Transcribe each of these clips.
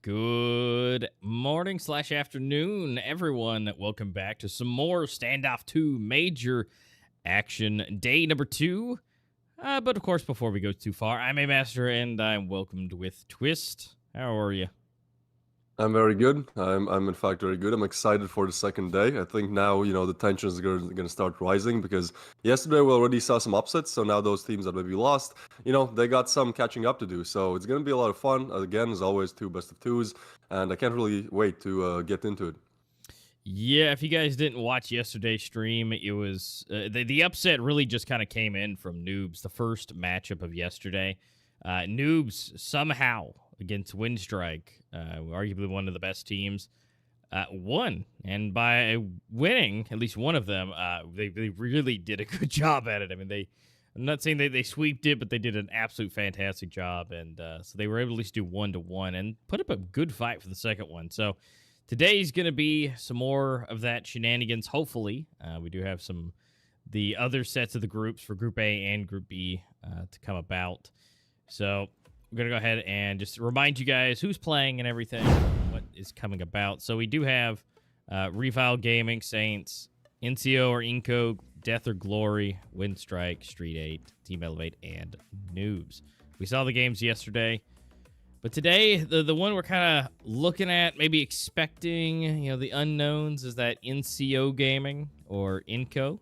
Good morning / afternoon, everyone. Welcome back to some more Standoff 2 major action day number 2. But of course, before we go too far, I'm a master and I'm welcomed with Twist. How are you? I'm very good. I'm in fact very good. I'm excited for the second day. I think now, the tension is going to start rising because yesterday we already saw some upsets. So now those teams that maybe lost, they got some catching up to do. So it's going to be a lot of fun. Again, as always, 2 best of 2s. And I can't really wait to get into it. Yeah, if you guys didn't watch yesterday's stream, it was the upset really just kind of came in from Noobs, the first matchup of yesterday. Noobs somehow against Winstrike, arguably one of the best teams, won. And by winning, at least one of them, they really did a good job at it. I mean, I'm not saying they sweeped it, but they did an absolute fantastic job. And so they were able to at least do 1-1 and put up a good fight for the second one. So today's going to be some more of that shenanigans, hopefully. We do have the other sets of the groups for Group A and Group B to come about. So I'm going to go ahead and just remind you guys who's playing and everything, what is coming about. So we do have RevialGG Gaming, Saints, NCO or INCO, Death or Glory, Winstrike, STREETEIGHT, Team Elevate, and Noobs. We saw the games yesterday. But today, the one we're kind of looking at, maybe expecting, the unknowns, is that NCO Gaming or INCO.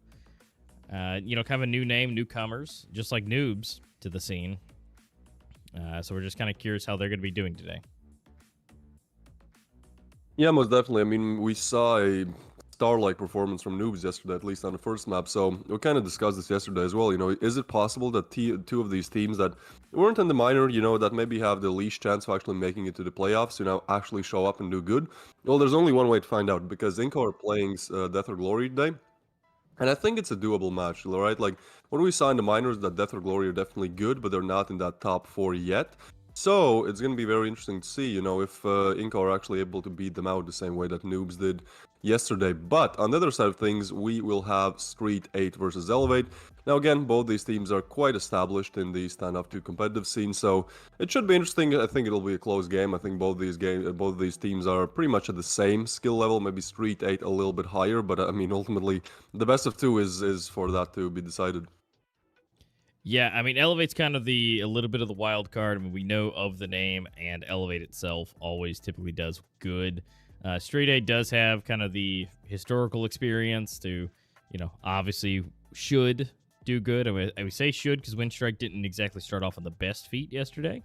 Kind of a new name, newcomers, just like Noobs to the scene. So we're just kind of curious how they're going to be doing today. Yeah, most definitely. I mean, we saw a star-like performance from Noobs yesterday, at least on the first map. So we kind of discussed this yesterday as well. Is it possible that 2 of these teams that weren't in the minor, that maybe have the least chance of actually making it to the playoffs, actually show up and do good? Well, there's only one way to find out, because INCO are playing Death or Glory today. And I think it's a doable match, all right? Like, what we saw in the minors, that Death or Glory are definitely good, but they're not in that top 4 yet. So it's going to be very interesting to see, if INCO are actually able to beat them out the same way that Noobs did yesterday. But on the other side of things, we will have STREETEIGHT versus Elevate. Now again, both these teams are quite established in the Standoff 2 competitive scene, so it should be interesting. I think it'll be a close game. I think both of these teams are pretty much at the same skill level, maybe STREETEIGHT a little bit higher, but I mean, ultimately, the best of 2 is for that to be decided. Yeah, I mean, Elevate's kind of a little bit of the wild card. I mean, we know of the name, and Elevate itself always typically does good. STREETEIGHT does have kind of the historical experience to, obviously should do good. I would say should because Winstrike didn't exactly start off on the best feet yesterday.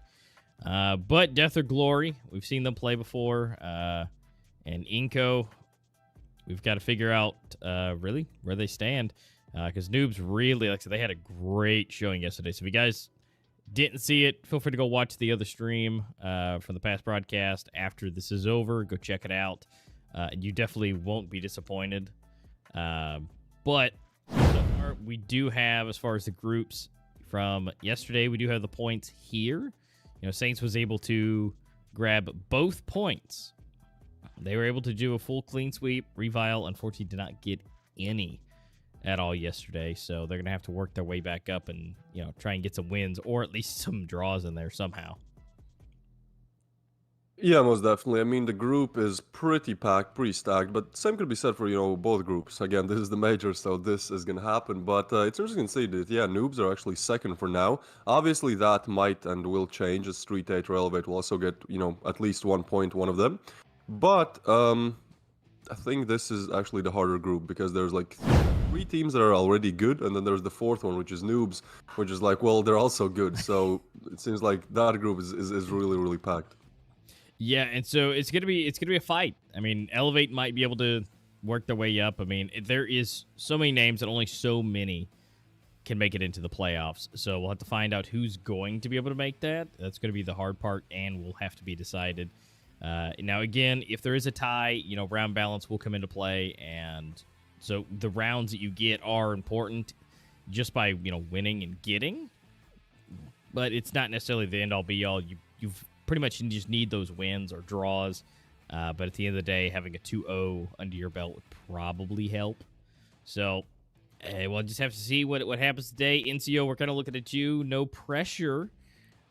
But Death or Glory, we've seen them play before. And INCO, we've got to figure out really where they stand. Because Noobs really, like I said, they had a great showing yesterday. So if you guys didn't see it, feel free to go watch the other stream from the past broadcast after this is over. Go check it out. You definitely won't be disappointed. But so far, we do have, as far as the groups from yesterday, we do have the points here. Saints was able to grab both points. They were able to do a full clean sweep. Revile, unfortunately, did not get any at all yesterday, so they're gonna have to work their way back up and try and get some wins or at least some draws in there somehow. Yeah, most definitely. I mean, the group is pretty packed, pretty stacked, but same could be said for, both groups. Again, this is the major, so this is going to happen. But it's interesting to see that, yeah, Noobs are actually second for now. Obviously, that might and will change as STREETEIGHT or Elevate will also get, at least 1 point, one of them. But I think this is actually the harder group because there's like 3 teams that are already good, and then there's the 4th one, which is Noobs, which is like, well, they're also good. So it seems like that group is really, really packed. Yeah, and so it's gonna be a fight. I mean, Elevate might be able to work their way up. I mean, there is so many names and only so many can make it into the playoffs. So we'll have to find out who's going to be able to make that. That's going to be the hard part, and will have to be decided. Now, again, if there is a tie, round balance will come into play, and so the rounds that you get are important just by winning and getting. But it's not necessarily the end all be all. You've pretty much just need those wins or draws. But at the end of the day, having a 2-0 under your belt would probably help. So we'll just have to see what happens today. NCO, we're kind of looking at you. No pressure.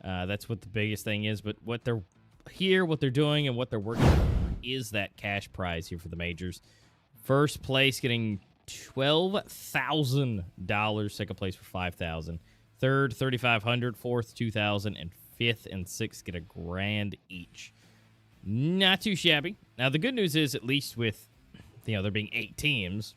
That's what the biggest thing is. But what they're here, what they're doing and what they're working for is that cash prize here for the majors. First place getting $12,000. Second place for $5,000. Third, $3,500. Fourth, $2,000. And fifth and sixth get $1,000 each. Not too shabby. Now, the good news is, at least with, there being 8 teams,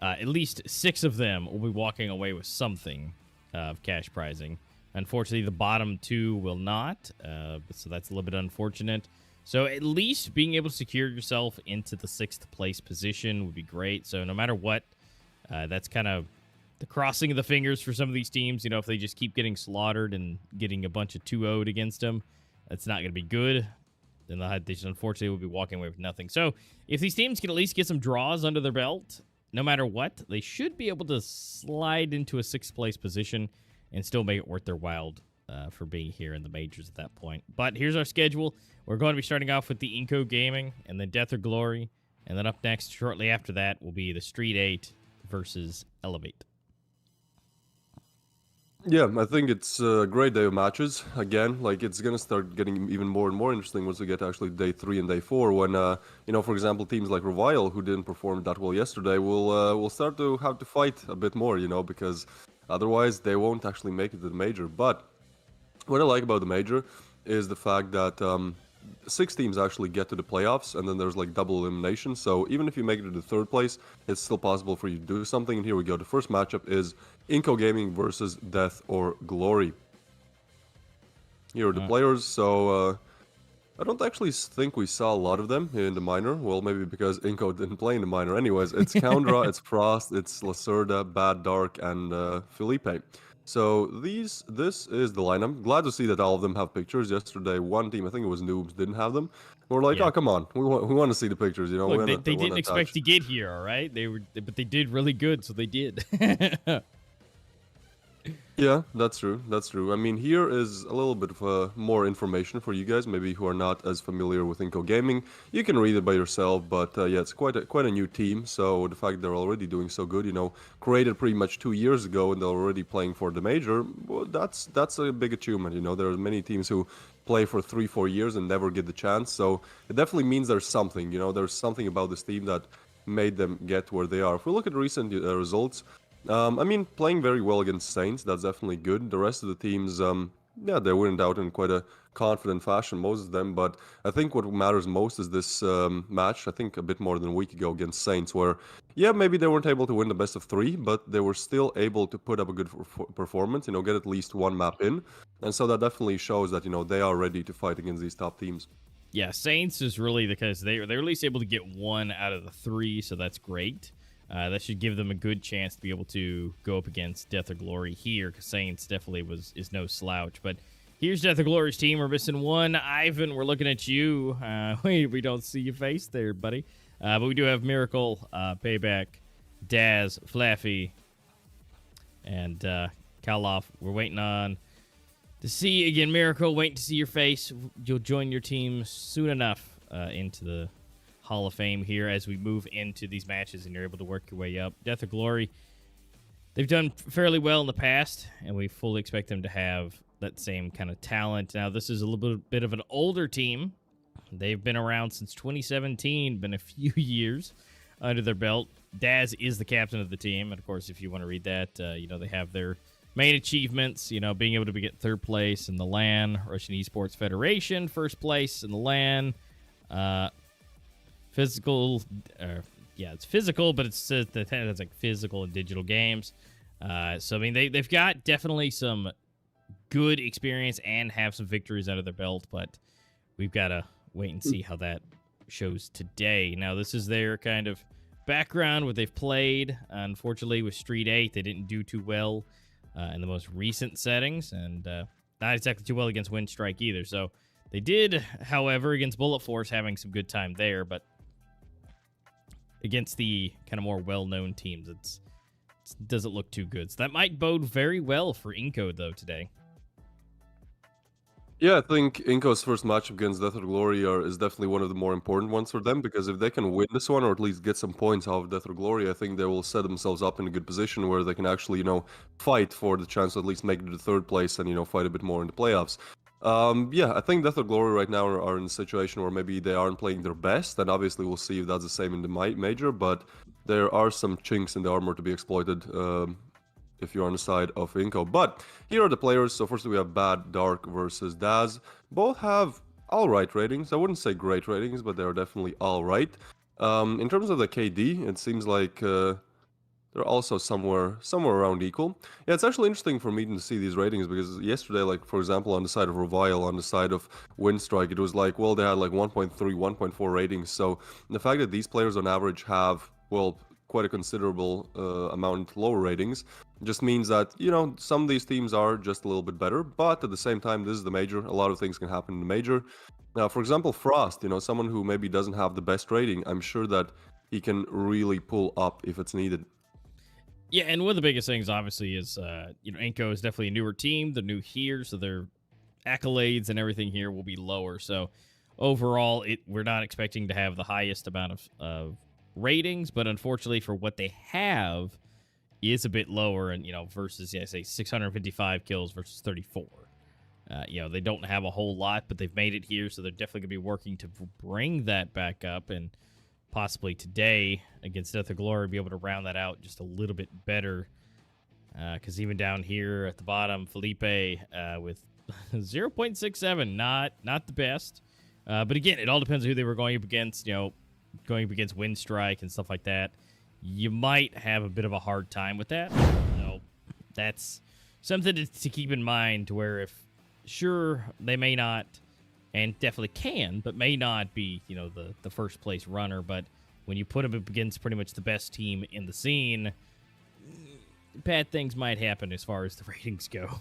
at least 6 of them will be walking away with something of cash prizing. Unfortunately, the bottom 2 will not, so that's a little bit unfortunate. So at least being able to secure yourself into the 6th place position would be great. So no matter what, that's kind of the crossing of the fingers for some of these teams. If they just keep getting slaughtered and getting a bunch of 2-0'd against them, that's not going to be good. Then they just unfortunately will be walking away with nothing. So if these teams can at least get some draws under their belt, no matter what, they should be able to slide into a 6th place position and still make it worth their while for being here in the majors at that point. But here's our schedule. We're going to be starting off with the INCO Gaming and then Death or Glory. And then up next, shortly after that, will be the STREETEIGHT versus Elevate. Yeah, I think it's a great day of matches. Again, it's going to start getting even more and more interesting once we get to actually day 3 and day 4 when, for example, teams like Revile, who didn't perform that well yesterday, will start to have to fight a bit more, because otherwise they won't actually make it to the major. But what I like about the major is the fact that 6 teams actually get to the playoffs, and then there's double elimination. So even if you make it to the 3rd place, it's still possible for you to do something. And here we go. The first matchup is INCO Gaming versus Death or Glory. Here are the players. So I don't actually think we saw a lot of them in the minor. Well, maybe because INCO didn't play in the minor. Anyways, it's Koundra, it's Frost, it's Lacerda, Bad Dark, and Felipe. So this is the lineup. Glad to see that all of them have pictures. Yesterday, one team, I think it was Noobs, didn't have them. We're like, oh, come on, we want to see the pictures, Look, they didn't expect to get here, all right? But they did really good, so they did. Yeah, that's true. That's true. I mean, here is a little bit of more information for you guys, maybe who are not as familiar with INCO Gaming. You can read it by yourself, but yeah, it's quite a new team. So the fact they're already doing so good, created pretty much 2 years ago, and they're already playing for the major. Well, that's a big achievement. There are many teams who play for 3-4 years and never get the chance. So it definitely means there's something. There's something about this team that made them get where they are. If we look at recent results. I mean, playing very well against Saints, that's definitely good. The rest of the teams, yeah, they went out in quite a confident fashion, most of them. But I think what matters most is this match, I think a bit more than a week ago against Saints, where, yeah, maybe they weren't able to win the best of 3, but they were still able to put up a good performance, get at least one map in. And so that definitely shows that, they are ready to fight against these top teams. Yeah, Saints is really because they were at least able to get 1 out of the 3, so that's great. That should give them a good chance to be able to go up against Death or Glory here, because Saints definitely is no slouch. But here's Death or Glory's team. We're missing one. Ivan, we're looking at you. We don't see your face there, buddy. But we do have Miracle, Payback, Daz, Flaffy, and Kaloff. We're waiting on to see, again, Miracle, waiting to see your face. You'll join your team soon enough into the Hall of Fame here as we move into these matches and you're able to work your way up. Death or Glory, they've done fairly well in the past, and we fully expect them to have that same kind of talent. Now, this is a little bit of an older team. They've been around since 2017, been a few years under their belt. Daz is the captain of the team, and of course, if you want to read that, they have their main achievements, being able to get 3rd place in the LAN, Russian Esports Federation, 1st place in the LAN, physical, yeah, it's physical, but it's like physical and digital games. So I mean, they've got definitely some good experience and have some victories under their belt, but we've got to wait and see how that shows today. Now, this is their kind of background, what they've played. Unfortunately, with STREETEIGHT, they didn't do too well in the most recent settings, and not exactly too well against Winstrike either. So they did, however, against Bullet Force, having some good time there, but against the kind of more well-known teams, it doesn't look too good. So that might bode very well for INCO, though, today. Yeah, I think INCO's first match against Death or Glory is definitely one of the more important ones for them, because if they can win this one or at least get some points out of Death or Glory, I think they will set themselves up in a good position where they can actually, fight for the chance to at least make it to 3rd place and, fight a bit more in the playoffs. Yeah, I think Death or Glory right now are in a situation where maybe they aren't playing their best, and obviously we'll see if that's the same in the major, but there are some chinks in the armor to be exploited if you're on the side of INCO. But here are the players. So first we have Bad, Dark versus Daz. Both have alright ratings. I wouldn't say great ratings, but they're definitely alright. In terms of the KD, it seems like they're also somewhere around equal. Yeah, it's actually interesting for me to see these ratings because yesterday, like for example, on the side of Revile, on the side of Winstrike, it was like, well, they had like 1.3, 1.4 ratings. So the fact that these players on average have, well, quite a considerable amount lower ratings just means that, you know, some of these teams are just a little bit better. But at the same time, this is the major. A lot of things can happen in the major. Now, for example, Frost, you know, someone who maybe doesn't have the best rating, I'm sure that he can really pull up if it's needed. Yeah, and one of the biggest things, obviously, is INCO is definitely a newer team. They're new here, so their accolades and everything here will be lower. So overall, we're not expecting to have the highest amount of ratings, but unfortunately, for what they have, is a bit lower. And versus say 655 kills versus 34. They don't have a whole lot, but they've made it here, so they're definitely gonna be working to bring that back up and possibly today against Death or Glory be able to round that out just a little bit better. Because even down here at the bottom, Felipe with 0.67, not the best. But again, it all depends on who they were going up against. Going up against Winstrike and stuff like that, you might have a bit of a hard time with that. So that's something to keep in mind. To where if sure they may not. And definitely can, but may not be, the first place runner. But when you put him up against pretty much the best team in the scene, bad things might happen as far as the ratings go.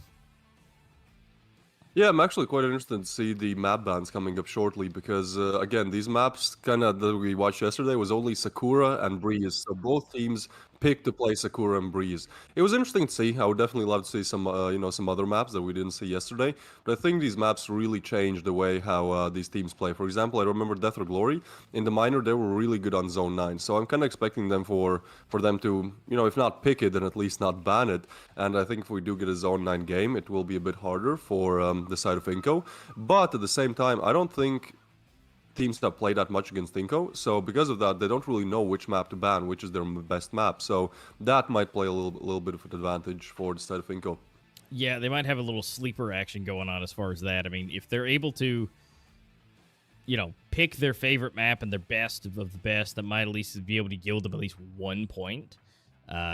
Yeah, I'm actually quite interested to see the map bans coming up shortly because, again, these maps kind of that we watched yesterday was only Sakura and Breeze. So both teams picked to play Sakura and Breeze. It was interesting to see. I would definitely love to see some, some other maps that we didn't see yesterday. But I think these maps really changed the way how these teams play. For example, I remember Death or Glory in the minor; they were really good on Zone 9. So I'm kind of expecting them for them to, if not pick it, then at least not ban it. And I think if we do get a Zone 9 game, it will be a bit harder for the side of INCO. But at the same time, I don't think teams that play that much against INCO, so because of that, they don't really know which map to ban, which is their best map. So that might play a little bit of an advantage for the side of INCO. Yeah, they might have a little sleeper action going on as far as that. I mean, if they're able to, pick their favorite map and their best of the best, that might at least be able to yield them at least 1 point,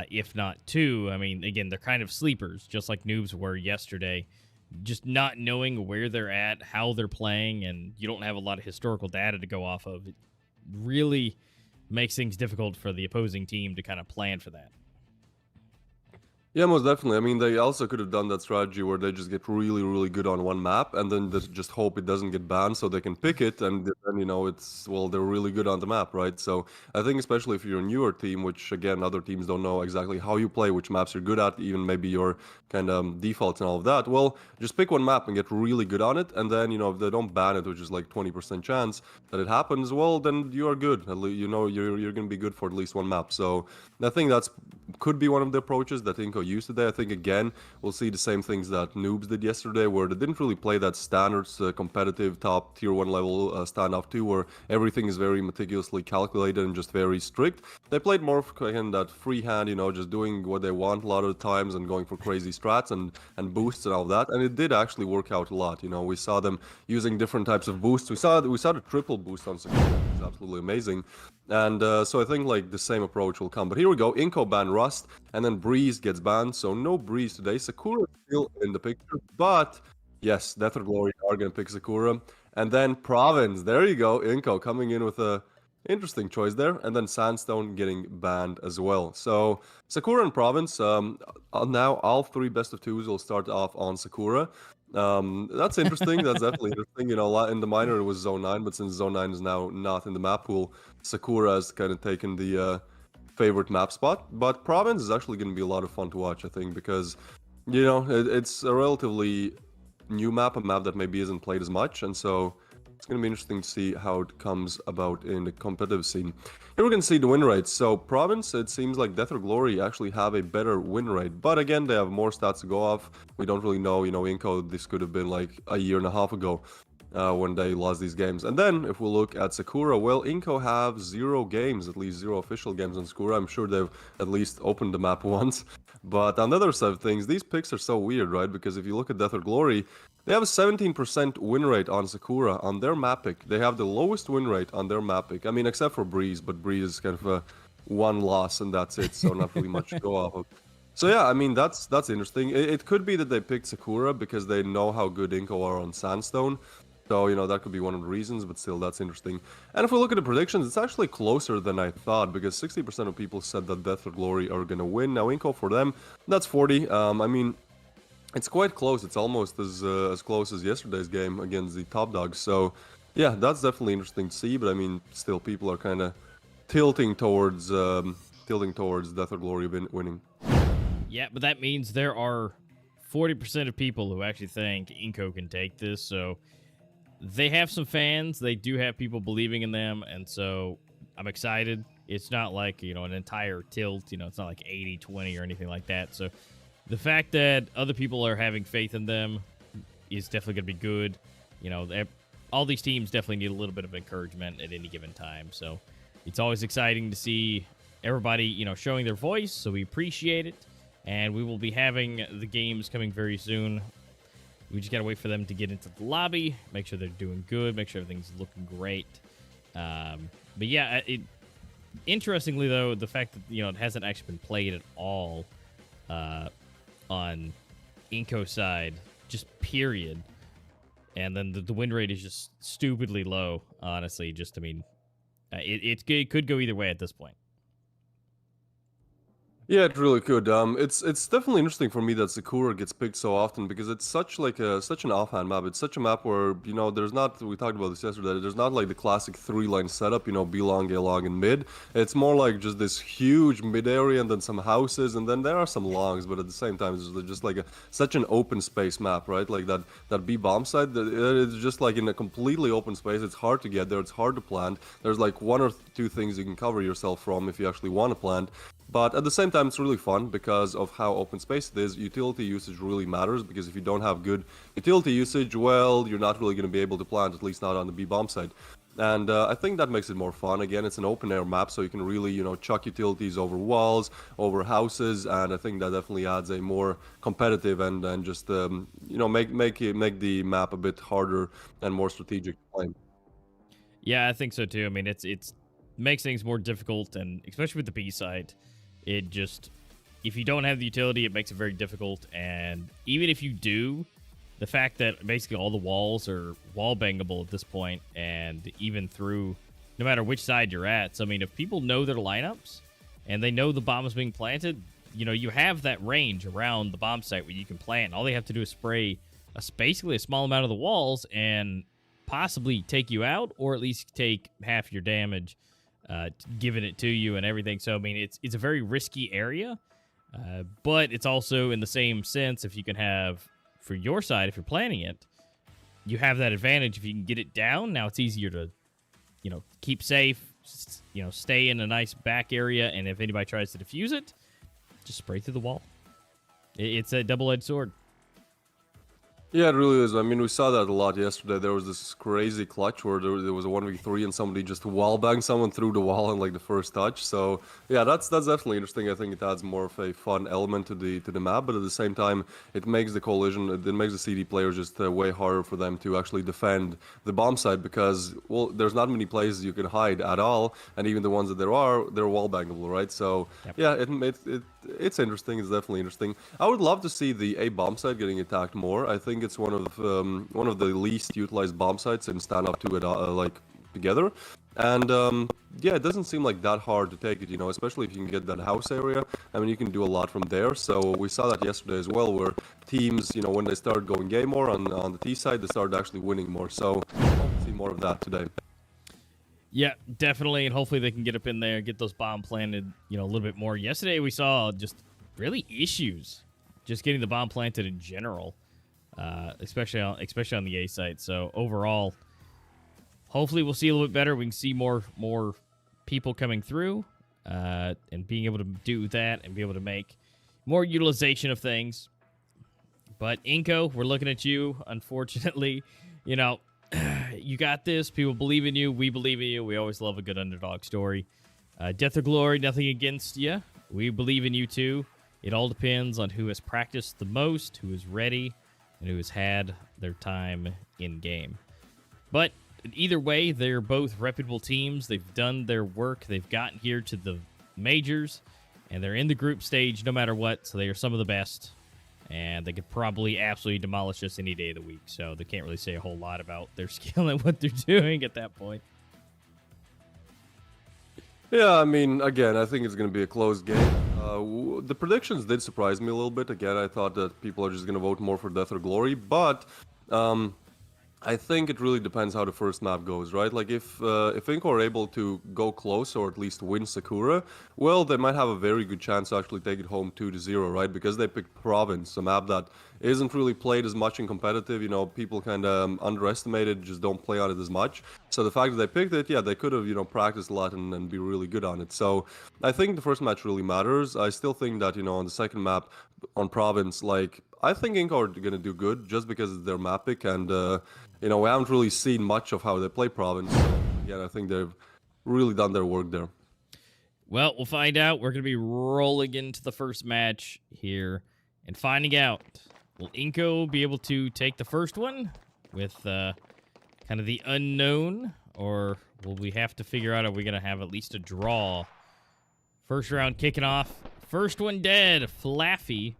if not 2. I mean, again, they're kind of sleepers, just like Noobs were yesterday. Just not knowing where they're at, how they're playing, and you don't have a lot of historical data to go off of, it really makes things difficult for the opposing team to kind of plan for that. Yeah, most definitely. I mean, they also could have done that strategy where they just get really, really good on one map and then just hope it doesn't get banned so they can pick it. And then, they're really good on the map, right? So I think especially if you're a newer team, which again, other teams don't know exactly how you play, which maps you're good at, even maybe your kind of defaults and all of that. Well, just pick one map and get really good on it. And then, if they don't ban it, which is like 20% chance that it happens, well, then you are good. At least, you're going to be good for at least one map. So I think that's could be one of the approaches that INCO used today. I think again we'll see the same things that Noobs did yesterday, where they didn't really play that standards competitive top tier 1 level standoff 2, where everything is very meticulously calculated and just very strict. They played more of that freehand, just doing what they want a lot of the times and going for crazy strats and boosts and all that. And it did actually work out a lot. We saw them using different types of boosts. We saw the triple boost on Sakura, which is absolutely amazing. And so I think like the same approach will come. But here we go. INCO ban Rust, and then Breeze gets banned. So no Breeze today. Sakura is still in the picture, but yes, Death or Glory are gonna pick Sakura. And then Province. There you go. INCO coming in with a interesting choice there. And then Sandstone getting banned as well. So Sakura and Province. Now all 3 best of 2s will start off on Sakura. That's interesting. That's definitely interesting. In the minor it was Zone 9, but since Zone 9 is now not in the map pool, Sakura has kind of taken the favorite map spot. But Province is actually going to be a lot of fun to watch, I think, because it's a relatively new map, a map that maybe isn't played as much, and so It's going to be interesting to see how it comes about in the competitive scene. Here we can see the win rates. So Province, it seems like Death or Glory actually have a better win rate. But again, they have more stats to go off. We don't really know, INCO, this could have been like a year and a half ago. When they lost these games. And then if we look at Sakura, well, INCO have 0 games, at least 0 official games on Sakura. I'm sure they've at least opened the map once. But on the other side of things, these picks are so weird, right? Because if you look at Death or Glory, they have a 17% win rate on Sakura on their map pick. They have the lowest win rate on their map pick. I mean, except for Breeze, but Breeze is kind of a one loss and that's it, so not really much to go off of. So yeah, I mean, that's interesting. It could be that they picked Sakura because they know how good INCO are on Sandstone. So, that could be one of the reasons, but still, that's interesting. And if we look at the predictions, it's actually closer than I thought, because 60% of people said that Death or Glory are going to win. Now, INCO for them, that's 40. I mean, it's quite close. It's almost as close as yesterday's game against the top dogs. So, yeah, that's definitely interesting to see, but I mean, still, people are kind of tilting towards Death or Glory winning. Yeah, but that means there are 40% of people who actually think INCO can take this, so they have some fans. They do have people believing in them, and so I'm excited. It's not like, an entire tilt. It's not like 80-20 or anything like that. So the fact that other people are having faith in them is definitely going to be good. All these teams definitely need a little bit of encouragement at any given time. So it's always exciting to see everybody, showing their voice, so we appreciate it. And we will be having the games coming very soon. We just got to wait for them to get into the lobby, make sure they're doing good, make sure everything's looking great. But yeah, interestingly, though, the fact that, it hasn't actually been played at all on INCO side, just period. And then the win rate is just stupidly low, honestly. It could go either way at this point. Yeah, it really could. It's definitely interesting for me that Sakura gets picked so often because it's such an offhand map. It's such a map where there's not. We talked about this yesterday. There's not like the classic 3-line setup. B long, A long, and mid. It's more like just this huge mid area and then some houses and then there are some longs. But at the same time, it's just like such an open space map, right? Like that B bomb site. It's just like in a completely open space. It's hard to get there. It's hard to plant. There's like 1 or 2 things you can cover yourself from if you actually want to plant. But at the same time, it's really fun because of how open space it is. Utility usage really matters because if you don't have good utility usage, well, you're not really going to be able to plant, at least not on the B-bomb side. And I think that makes it more fun. Again, it's an open-air map, so you can really, chuck utilities over walls, over houses, and I think that definitely adds a more competitive and just, make the map a bit harder and more strategic to play. Yeah, I think so too. I mean, it's makes things more difficult, and especially with the B side. It just, if you don't have the utility, it makes it very difficult. And even if you do, the fact that basically all the walls are wall bangable at this point, and even through, no matter which side you're at. So, I mean, if people know their lineups and they know the bomb is being planted, you have that range around the bomb site where you can plant. All they have to do is spray basically a small amount of the walls and possibly take you out, or at least take half your damage. Giving it to you and everything. So, I mean, it's a very risky area, but it's also in the same sense, if you can have, for your side, if you're planning it, you have that advantage. If you can get it down, now it's easier to, keep safe, stay in a nice back area, and if anybody tries to defuse it, just spray through the wall. It's a double-edged sword. Yeah, it really is. I mean, we saw that a lot yesterday. There was this crazy clutch where there was a 1v3 and somebody just wall-banged someone through the wall in like the first touch. So yeah, that's definitely interesting. I think it adds more of a fun element to the map, but at the same time, it makes the collision, it makes the CD players just way harder for them to actually defend the bomb site because, well, there's not many places you can hide at all, and even the ones that there are, they're wall-bangable, right? So yep. Yeah, it's interesting. It's definitely interesting. I would love to see the A bomb site getting attacked more. I think it's one of the least utilized bomb sites in Standoff 2 together, and yeah, it doesn't seem like that hard to take it, especially if you can get that house area. I mean, you can do a lot from there. So we saw that yesterday as well, where teams, when they start going game more on the T side, they start actually winning more. So I'll see more of that today. Yeah, definitely, and hopefully they can get up in there, get those bomb planted, a little bit more. Yesterday we saw just really issues just getting the bomb planted in general. Especially on the A site. So overall, hopefully we'll see a little bit better. We can see more people coming through, and being able to do that and be able to make more utilization of things. But INCO, we're looking at you. Unfortunately, you know, you got this. People believe in you. We believe in you. We always love a good underdog story. Death or glory, nothing against you. We believe in you too. It all depends on who has practiced the most, who is ready, and who has had their time in game. But either way, they're both reputable teams. They've done their work. They've gotten here to the majors, and they're in the group stage no matter what. So they are some of the best, and they could probably absolutely demolish us any day of the week. So they can't really say a whole lot about their skill and what they're doing at that point. Yeah, I mean, again, I think it's going to be a close game. The predictions did surprise me a little bit. Again, I thought that people are just going to vote more for Death or Glory, but I think it really depends how the first map goes, right? Like, if INCO are able to go close or at least win Sakura, well, they might have a very good chance to actually take it home 2-0, right? Because they picked Province, a map that isn't really played as much in competitive. You know, people kind of underestimate it, just don't play on it as much. So the fact that they picked it, yeah, they could have, you know, practiced a lot and be really good on it. So I think the first match really matters. I still think that, you know, on the second map, on Province, like, I think INCO are going to do good just because it's their map pick, and you know, we haven't really seen much of how they play Province. So, yeah, I think they've really done their work there. Well, we'll find out. We're going to be rolling into the first match here and finding out. Will INCO be able to take the first one with kind of the unknown, or will we have to figure out, are we going to have at least a draw? First round kicking off. First one dead. Flaffy.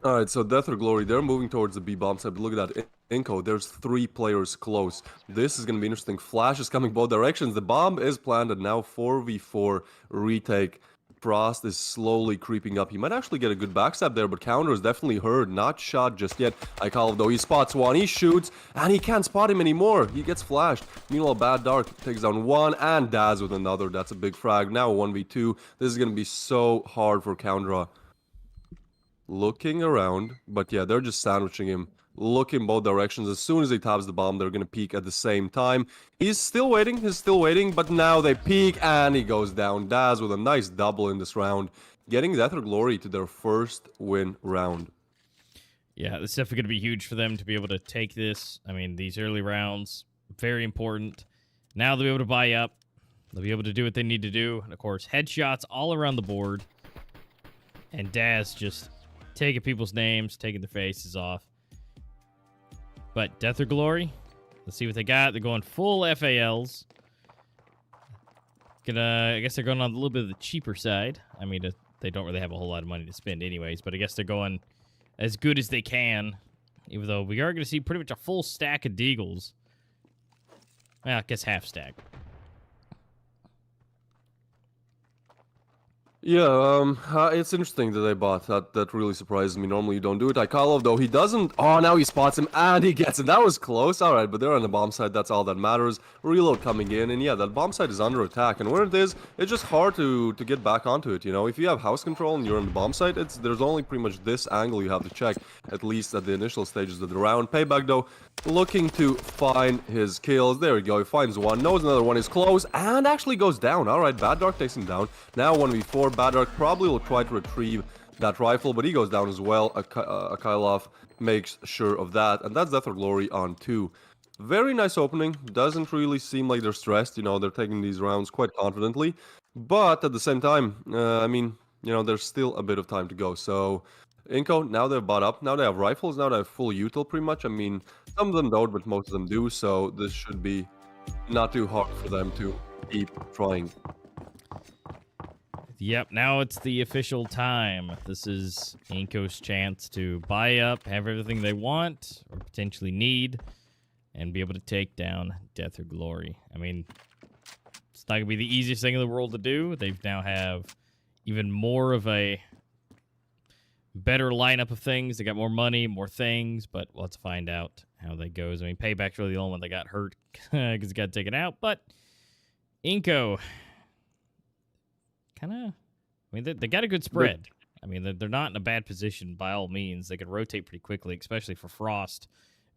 All right, so Death or Glory, they're moving towards the B bomb side, but look at that. INCO, there's 3 players close. This is going to be interesting. Flash is coming both directions. The bomb is planted. Now 4v4 retake. Frost is slowly creeping up. He might actually get a good backstab there, but counter is definitely heard. Not shot just yet. ICO, though, he spots one. He shoots, and he can't spot him anymore. He gets flashed. Meanwhile, Bad Dark takes down one, and Daz with another. That's a big frag. Now 1v2. This is going to be so hard for Counter. Looking around, but yeah, they're just sandwiching him. Looking both directions. As soon as he taps the bomb, they're gonna peek at the same time. He's still waiting, but now they peek, and he goes down. Daz with a nice double in this round, getting Death or Glory to their first win round. Yeah, this is definitely going to be huge for them to be able to take this. I mean, these early rounds, very important. Now they'll be able to buy up. They'll be able to do what they need to do. And, of course, headshots all around the board. And Daz just taking people's names, taking their faces off. But Death or Glory, let's see what they got. They're going full FALs. I guess they're going on a little bit of the cheaper side. I mean, they don't really have a whole lot of money to spend anyways, but I guess they're going as good as they can, even though we are going to see pretty much a full stack of Deagles. Well, I guess half stack. Yeah, it's interesting that they bought that. That really surprises me. Normally you don't do it. Ikalov, though, he doesn't. Oh, now he spots him and he gets him. That was close. All right, but they're on the bomb side. That's all that matters. Reload coming in, and yeah, that bomb side is under attack. And when it is, it's just hard to get back onto it. You know, if you have house control and you're on the bomb side, there's only pretty much this angle you have to check, at least at the initial stages of the round. Payback, though, looking to find his kills. There we go. He finds one, knows another one is close, and actually goes down. All right, Bad Dark takes him down. Now 1v4. Bad Dark probably will try to retrieve that rifle, but he goes down as well. Akylov makes sure of that, and that's Death or Glory on 2. Very nice opening. Doesn't really seem like they're stressed. You know, they're taking these rounds quite confidently, but at the same time, I mean, you know, there's still a bit of time to go. So INCO, now they've bought up. Now they have rifles. Now they have full util pretty much. I mean, some of them don't, but most of them do. So this should be not too hard for them to keep trying. Yep, now it's the official time. This is INCO's chance to buy up, have everything they want, or potentially need, and be able to take down Death or Glory. I mean, it's not going to be the easiest thing in the world to do. They now have even more of a better lineup of things. They got more money, more things, but let's find out how that goes. I mean, Payback's really the only one that got hurt because he got taken out, but INCO... I mean, they got a good spread. I mean, they're not in a bad position by all means. They can rotate pretty quickly, especially for Frost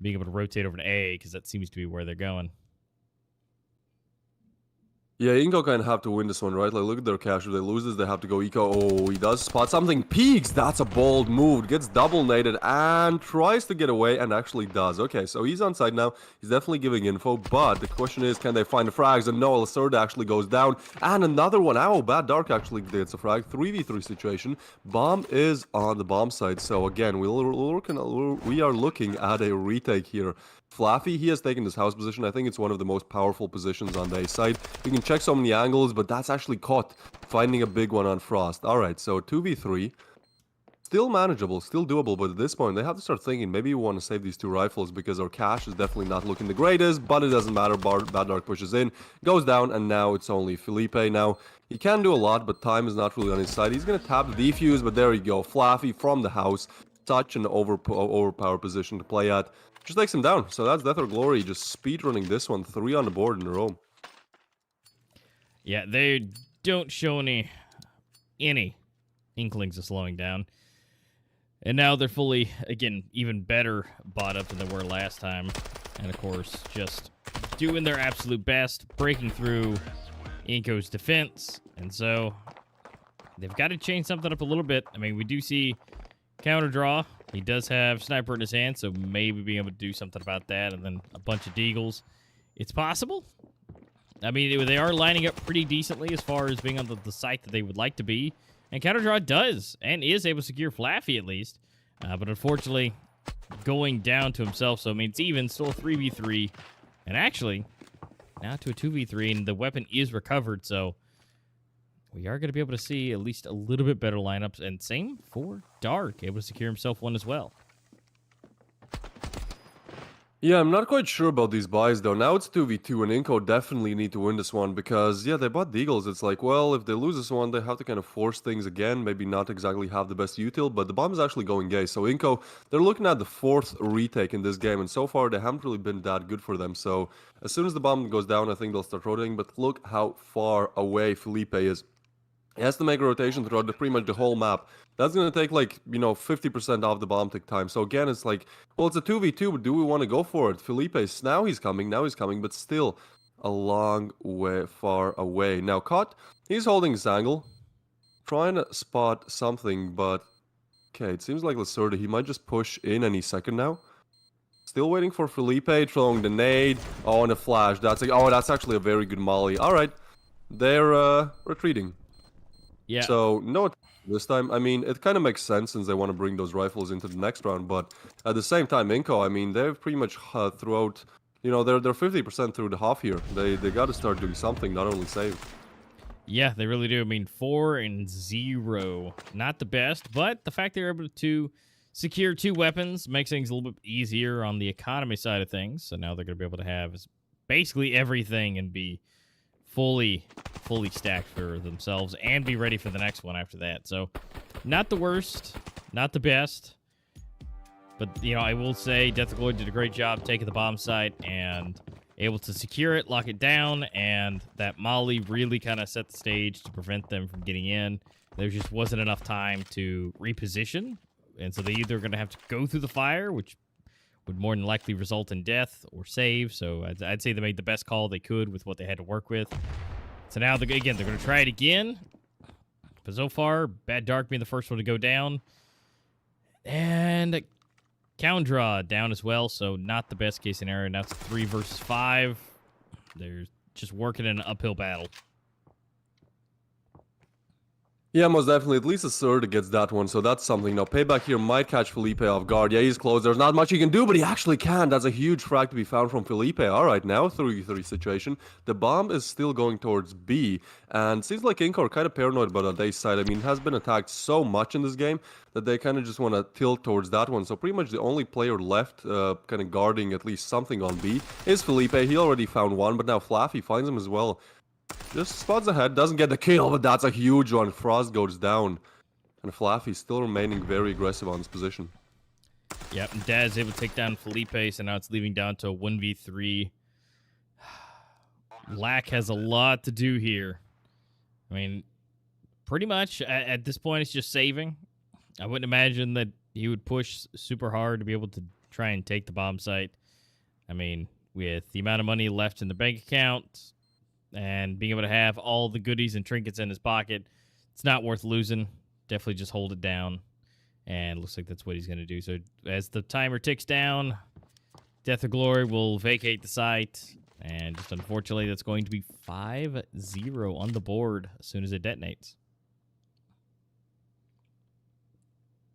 being able to rotate over to A, because that seems to be where they're going. Yeah, INCO kind of have to win this one, right? Like, look at their cash. If they lose this, they have to go eco. Oh, he does spot something. Peeks! That's a bold move. Gets double naded and tries to get away and actually does. Okay, so he's on side now. He's definitely giving info, but the question is, can they find the frags? And no, Lacerda actually goes down. And another one. Ow, Bad Dark actually gets a frag. 3v3 situation. Bomb is on the bomb side. So again, we are looking at a retake here. Flaffy, he has taken this house position. I think it's one of the most powerful positions on the A side. You can check so many angles, but that's actually caught. Finding a big one on Frost. Alright, so 2v3. Still manageable, still doable, but at this point, they have to start thinking, maybe we want to save these two rifles because our cash is definitely not looking the greatest, but it doesn't matter. Bad Dark pushes in, goes down, and now it's only Felipe. Now, he can do a lot, but time is not really on his side. He's going to tap the defuse, but there you go. Flaffy from the house. Such an overpowered position to play at. Just takes him down. So that's Death or Glory, just speedrunning this one. 3 on the board in a row. Yeah, they don't show any inklings of slowing down. And now they're fully, again, even better bought up than they were last time. And of course, just doing their absolute best, breaking through INCO's defense. And so they've got to change something up a little bit. I mean, we do see counter draw. He does have sniper in his hand, so maybe being able to do something about that, and then a bunch of deagles. It's possible. I mean, they are lining up pretty decently as far as being on the site that they would like to be. And counter draw does, and is able to secure Flaffy at least. But unfortunately, going down to himself, so I mean, it's even, still a 3v3. And actually, now to a 2v3, and the weapon is recovered, so we are going to be able to see at least a little bit better lineups. And same for Dark, able to secure himself one as well. Yeah, I'm not quite sure about these buys though. Now it's 2v2 and INCO definitely need to win this one because, yeah, they bought Deagles. It's like, well, if they lose this one, they have to kind of force things again. Maybe not exactly have the best util, but the bomb is actually going gay. So INCO, they're looking at the 4th retake in this game, and so far they haven't really been that good for them. So as soon as the bomb goes down, I think they'll start rotating, but look how far away Felipe is. He has to make a rotation throughout pretty much the whole map. That's going to take, like, 50% off the bomb tick time. So again, it's like, well, it's a 2v2, but do we want to go for it? Felipe's, now he's coming, but still a long way far away. Now, Cot, he's holding his angle, trying to spot something, but okay, it seems like Lacerda, he might just push in any second now. Still waiting for Felipe, throwing the nade. Oh, and a flash. That's actually a very good molly. All right, they're retreating. Yeah. So, no, this time, I mean, it kind of makes sense since they want to bring those rifles into the next round, but at the same time, INCO, I mean, they've pretty much throughout, they're 50% through the half here. They got to start doing something, not only save. Yeah, they really do. I mean, 4-0. Not the best, but the fact they're able to secure 2 weapons makes things a little bit easier on the economy side of things. So now they're going to be able to have basically everything and be fully stacked for themselves and be ready for the next one after that. So not the worst, not the best, but I will say Death Glory did a great job taking the bomb site and able to secure it, lock it down, and that molly really kind of set the stage to prevent them from getting in. There just wasn't enough time to reposition, and so they either going to have to go through the fire, which would more than likely result in death or save. So I'd say they made the best call they could with what they had to work with. So now, they're going to try it again. But so far, Bad Dark being the first one to go down. And counter draw down as well, so not the best case scenario. Now it's 3 versus 5. They're just working in an uphill battle. Yeah, most definitely. At least Lacerda gets that one, so that's something. Now, Payback here might catch Felipe off guard. Yeah, he's close. There's not much he can do, but he actually can. That's a huge frag to be found from Felipe. All right, now 3-3 situation. The bomb is still going towards B, and seems like INCO are kind of paranoid about that A side. I mean, has been attacked so much in this game that they kind of just want to tilt towards that one. So pretty much the only player left kind of guarding at least something on B is Felipe. He already found one, but now Flaffy finds him as well. Just spots ahead, doesn't get the kill, but that's a huge one. Frost goes down. And Flaffy still remaining very aggressive on his position. Yep, and Dad's able to take down Felipe, so now it's leaving down to a 1v3. Lack has a lot to do here. I mean, pretty much at this point, it's just saving. I wouldn't imagine that he would push super hard to be able to try and take the bomb site. I mean, with the amount of money left in the bank account and being able to have all the goodies and trinkets in his pocket, it's not worth losing. Definitely just hold it down. And looks like that's what he's going to do. So as the timer ticks down, Death or Glory will vacate the site. And just unfortunately, that's going to be 5-0 on the board as soon as it detonates.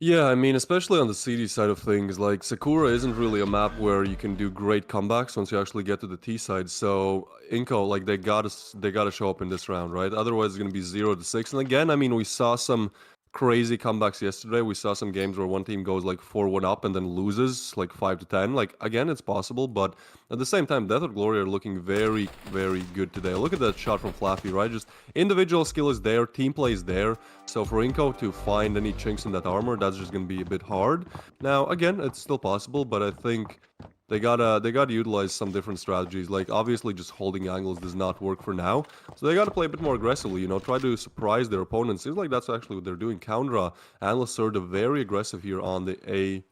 Yeah, I mean, especially on the CD side of things, like Sakura isn't really a map where you can do great comebacks once you actually get to the T side. So INCO, like they gotta show up in this round, right? Otherwise, it's gonna be 0-6. And again, I mean, we saw some crazy comebacks yesterday. We saw some games where one team goes like 4-1 up and then loses like 5-10. Like again, it's possible, but at the same time, Death or Glory are looking very, very good today. Look at that shot from Flaffy, right? Just individual skill is there, team play is there. So for INCO to find any chinks in that armor, that's just gonna be a bit hard. Now, again, it's still possible, but I think they gotta utilize some different strategies. Like obviously just holding angles does not work for now. So they gotta play a bit more aggressively, you know, try to surprise their opponents. Seems like that's actually what they're doing. Koundra and Lacerda very aggressive here on the A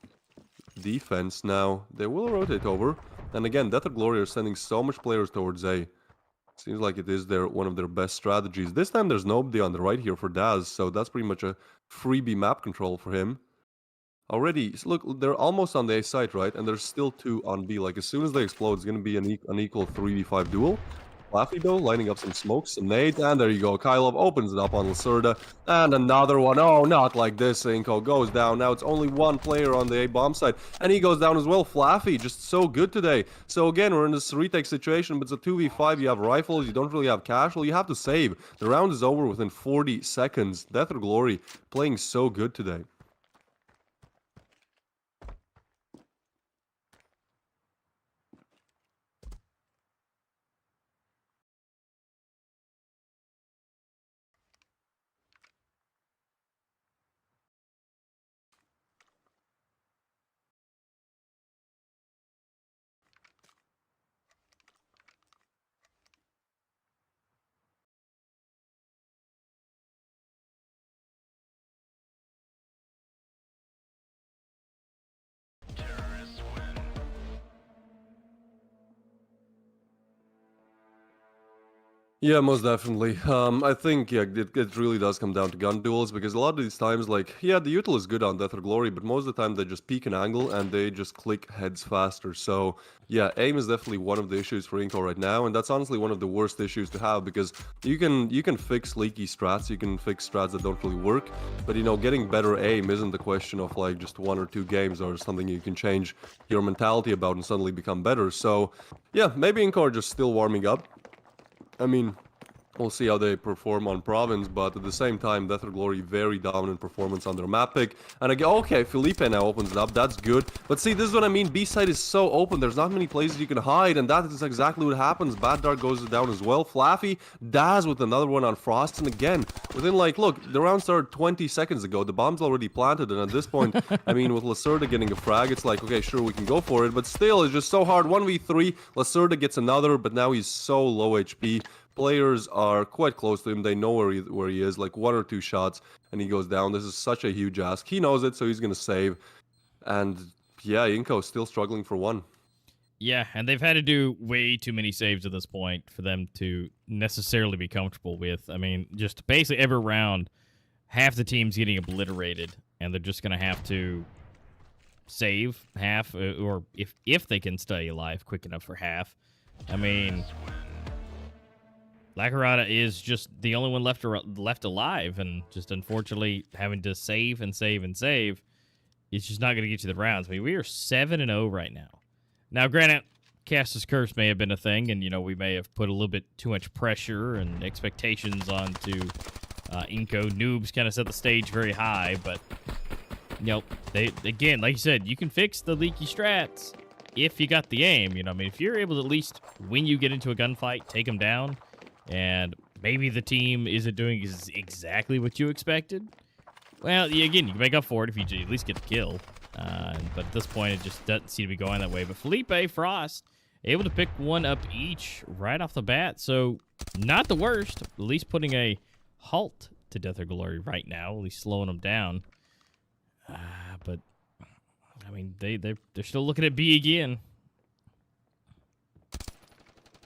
defense. Now they will rotate over. And again, Death or Glory are sending so much players towards A. Seems like it is one of their best strategies. This time there's nobody on the right here for Daz, so that's pretty much a freebie map control for him. Already, look, they're almost on the A site, right? And there's still 2 on B. Like, as soon as they explode, it's going to be an unequal 3v5 duel. Flaffy, though, lining up some smokes, some nades, and there you go. Kylov opens it up on Lacerda. And another one. Oh, not like this. INCO goes down. Now it's only one player on the A bomb side. And he goes down as well. Flaffy, just so good today. So again, we're in this retake situation, but it's a 2v5. You have rifles. You don't really have casual. You have to save. The round is over within 40 seconds. Death or Glory playing so good today. Yeah, most definitely. I think, yeah, it really does come down to gun duels because a lot of these times, like, yeah, the util is good on Death or Glory, but most of the time they just peek an angle and they just click heads faster. So, yeah, aim is definitely one of the issues for INCO right now, and that's honestly one of the worst issues to have because you can fix leaky strats, you can fix strats that don't really work, but you know, getting better aim isn't the question of like just 1 or 2 games or something you can change your mentality about and suddenly become better. So, yeah, maybe INCO are just still warming up. I mean, we'll see how they perform on Province, but at the same time, Death or Glory, very dominant performance on their map pick. And again, okay, Felipe now opens it up, that's good. But see, this is what I mean, B-side is so open, there's not many places you can hide, and that is exactly what happens. Bad Dark goes down as well. Flaffy, Daz with another one on Frost, and again, within like, look, the round started 20 seconds ago, the bomb's already planted, and at this point, I mean, with Lacerda getting a frag, it's like, okay, sure, we can go for it, but still, it's just so hard. 1v3, Lacerda gets another, but now he's so low HP. Players are quite close to him. They know where he is, like 1 or 2 shots, and he goes down. This is such a huge ask. He knows it, so he's going to save. And yeah, INCO still struggling for 1. Yeah, and they've had to do way too many saves at this point for them to necessarily be comfortable with. I mean, just basically every round, half the team's getting obliterated, and they're just going to have to save half, or if they can stay alive quick enough for half. I mean, Lacarada is just the only one left alive, and just unfortunately having to save and save and save is just not going to get you the rounds. I mean, we are 7-0 right now. Now, granted, Caster's Curse may have been a thing, and, you know, we may have put a little bit too much pressure and expectations onto INCO. Noobs kind of set the stage very high, but, you know, they, again, like you said, you can fix the leaky strats if you got the aim. You know, I mean, if you're able to at least, when you get into a gunfight, take them down, and maybe the team isn't doing exactly what you expected, well, again, you can make up for it if you at least get the kill. But at this point, it just doesn't seem to be going that way. But Felipe, Frost, able to pick 1 up each right off the bat. So, not the worst. At least putting a halt to Death or Glory right now. At least slowing them down. But, I mean, they're still looking at B again.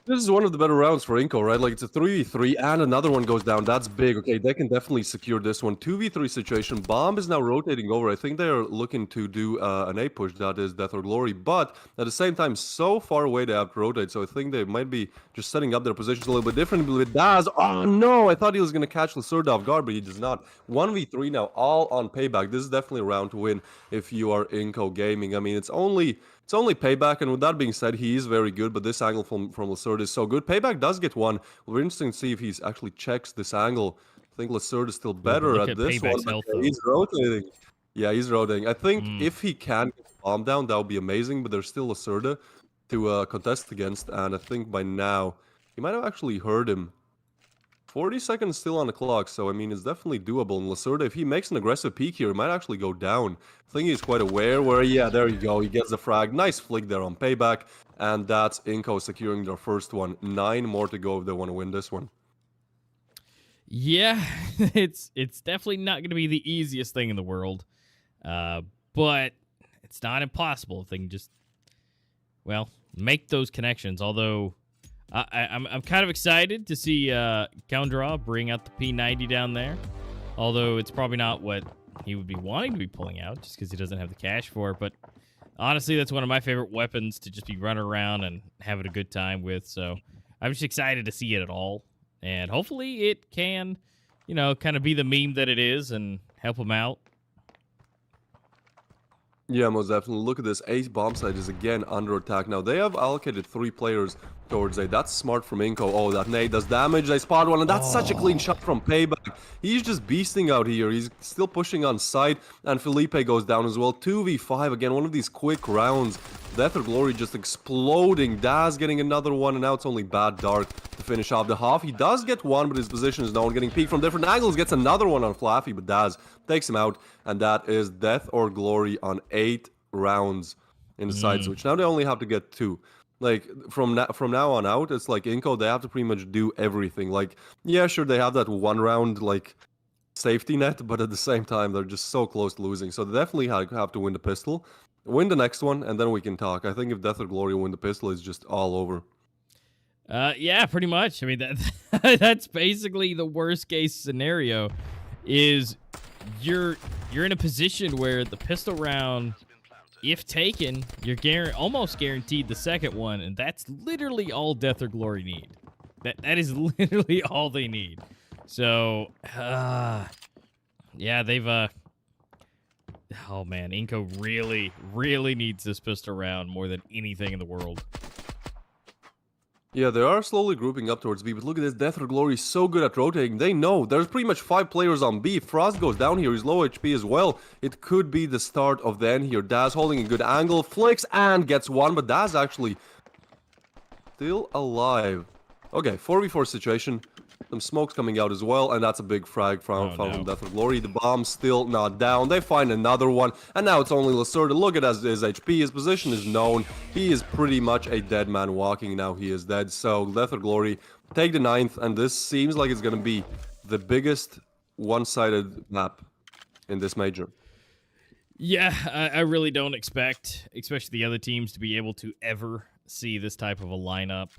This is one of the better rounds for INCO, right? Like, it's a 3v3 and another one goes down. That's big. Okay, they can definitely secure this one. 2v3 situation. Bomb is now rotating over. I think they're looking to do an A push, that is Death or Glory. But at the same time, so far away they have to rotate. So I think they might be just setting up their positions a little bit differently with Daz. Oh no, I thought he was going to catch Lacerda off guard, but he does not. 1v3 now, all on payback. This is definitely a round to win if you are INCO Gaming. I mean, it's only payback, and with that being said, he is very good, but this angle from Lacerda is so good. Payback does get one. We're interesting to see if he actually checks this angle. I think Lacerda is still better at this one, but yeah, he's rotating. Yeah, he's rotating. I think if he can get the bomb down, that would be amazing, but there's still Lacerda to contest against, and I think by now, he might have actually heard him. 40 seconds still on the clock, so I mean, it's definitely doable. And Lacerda, if he makes an aggressive peek here, he might actually go down. I think he's quite aware where, yeah, there you go. He gets the frag. Nice flick there on payback. And that's INCO securing their first one. 9 more to go if they want to win this one. Yeah, it's definitely not going to be the easiest thing in the world. But it's not impossible if they can just, well, make those connections. Although I'm kind of excited to see Coundraw bring out the P90 down there. Although it's probably not what he would be wanting to be pulling out, just because he doesn't have the cash for it. But honestly, that's one of my favorite weapons to just be running around and having a good time with. So I'm just excited to see it at all. And hopefully it can, you know, kind of be the meme that it is and help him out. Yeah, most definitely. Look at this. Ace bomb site is again under attack. Now, they have allocated 3 players towards A. That's smart from INCO. Oh, that nade does damage. They spot one, and that's such a clean shot from Payback. He's just beasting out here. He's still pushing on site, and Felipe goes down as well. 2v5, again, one of these quick rounds. Death or Glory just exploding. Daz getting another one, and now it's only Bad Dark to finish off the half. He does get one, but his position is known. Getting peeked from different angles, gets another one on Flaffy, but Daz takes him out, and that is Death or Glory on 8 rounds in the side switch. Now they only have to get 2. Like, from now on out, it's like INCO, they have to pretty much do everything. Like, yeah, sure, they have that 1 round, like, safety net, but at the same time, they're just so close to losing. So they definitely have to win the pistol, win the next one, and then we can talk. I think if Death or Glory win the pistol, it's just all over. Yeah, pretty much. I mean, that's basically the worst case scenario. Is you're in a position where the pistol round, if taken, you're almost guaranteed the second one, and that's literally all Death or Glory need. That is literally all they need. So, yeah, they've oh man, INCO really needs this pistol round more than anything in the world. Yeah, they are slowly grouping up towards B, but look at this. Death or Glory is so good at rotating. They know there's pretty much 5 players on B. Frost goes down here. He's low HP as well. It could be the start of the end here. Daz holding a good angle. Flicks and gets one, but Daz actually still alive. Okay, 4v4 situation. Some smoke's coming out as well, and that's a big frag from Death or Glory. The bomb's still not down. They find another one, and now it's only Lacerda. Look at his HP. His position is known. He is pretty much a dead man walking now. He is dead. So Death or Glory take the 9th, and this seems like it's going to be the biggest one-sided map in this major. Yeah, I really don't expect, especially the other teams, to be able to ever see this type of a lineup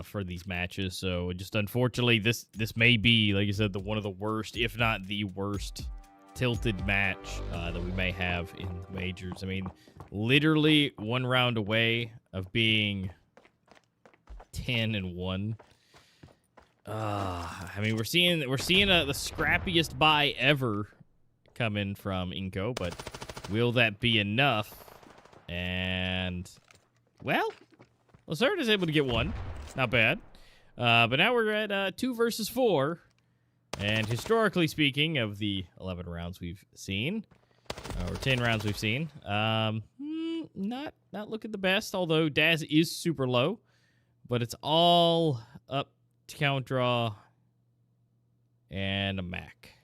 for these matches. So just unfortunately, this may be, like you said, one of the worst, if not the worst, tilted match that we may have in the majors. I mean, literally 1 round away of being 10-1. I mean, we're seeing the scrappiest buy ever coming from INCO, but will that be enough? And well, Lacerda's able to get 1. Not bad. But now we're at 2 versus 4. And historically speaking, of the 11 rounds we've seen, or 10 rounds we've seen, not looking the best, although Daz is super low. But it's all up to Coundraw and a Mac.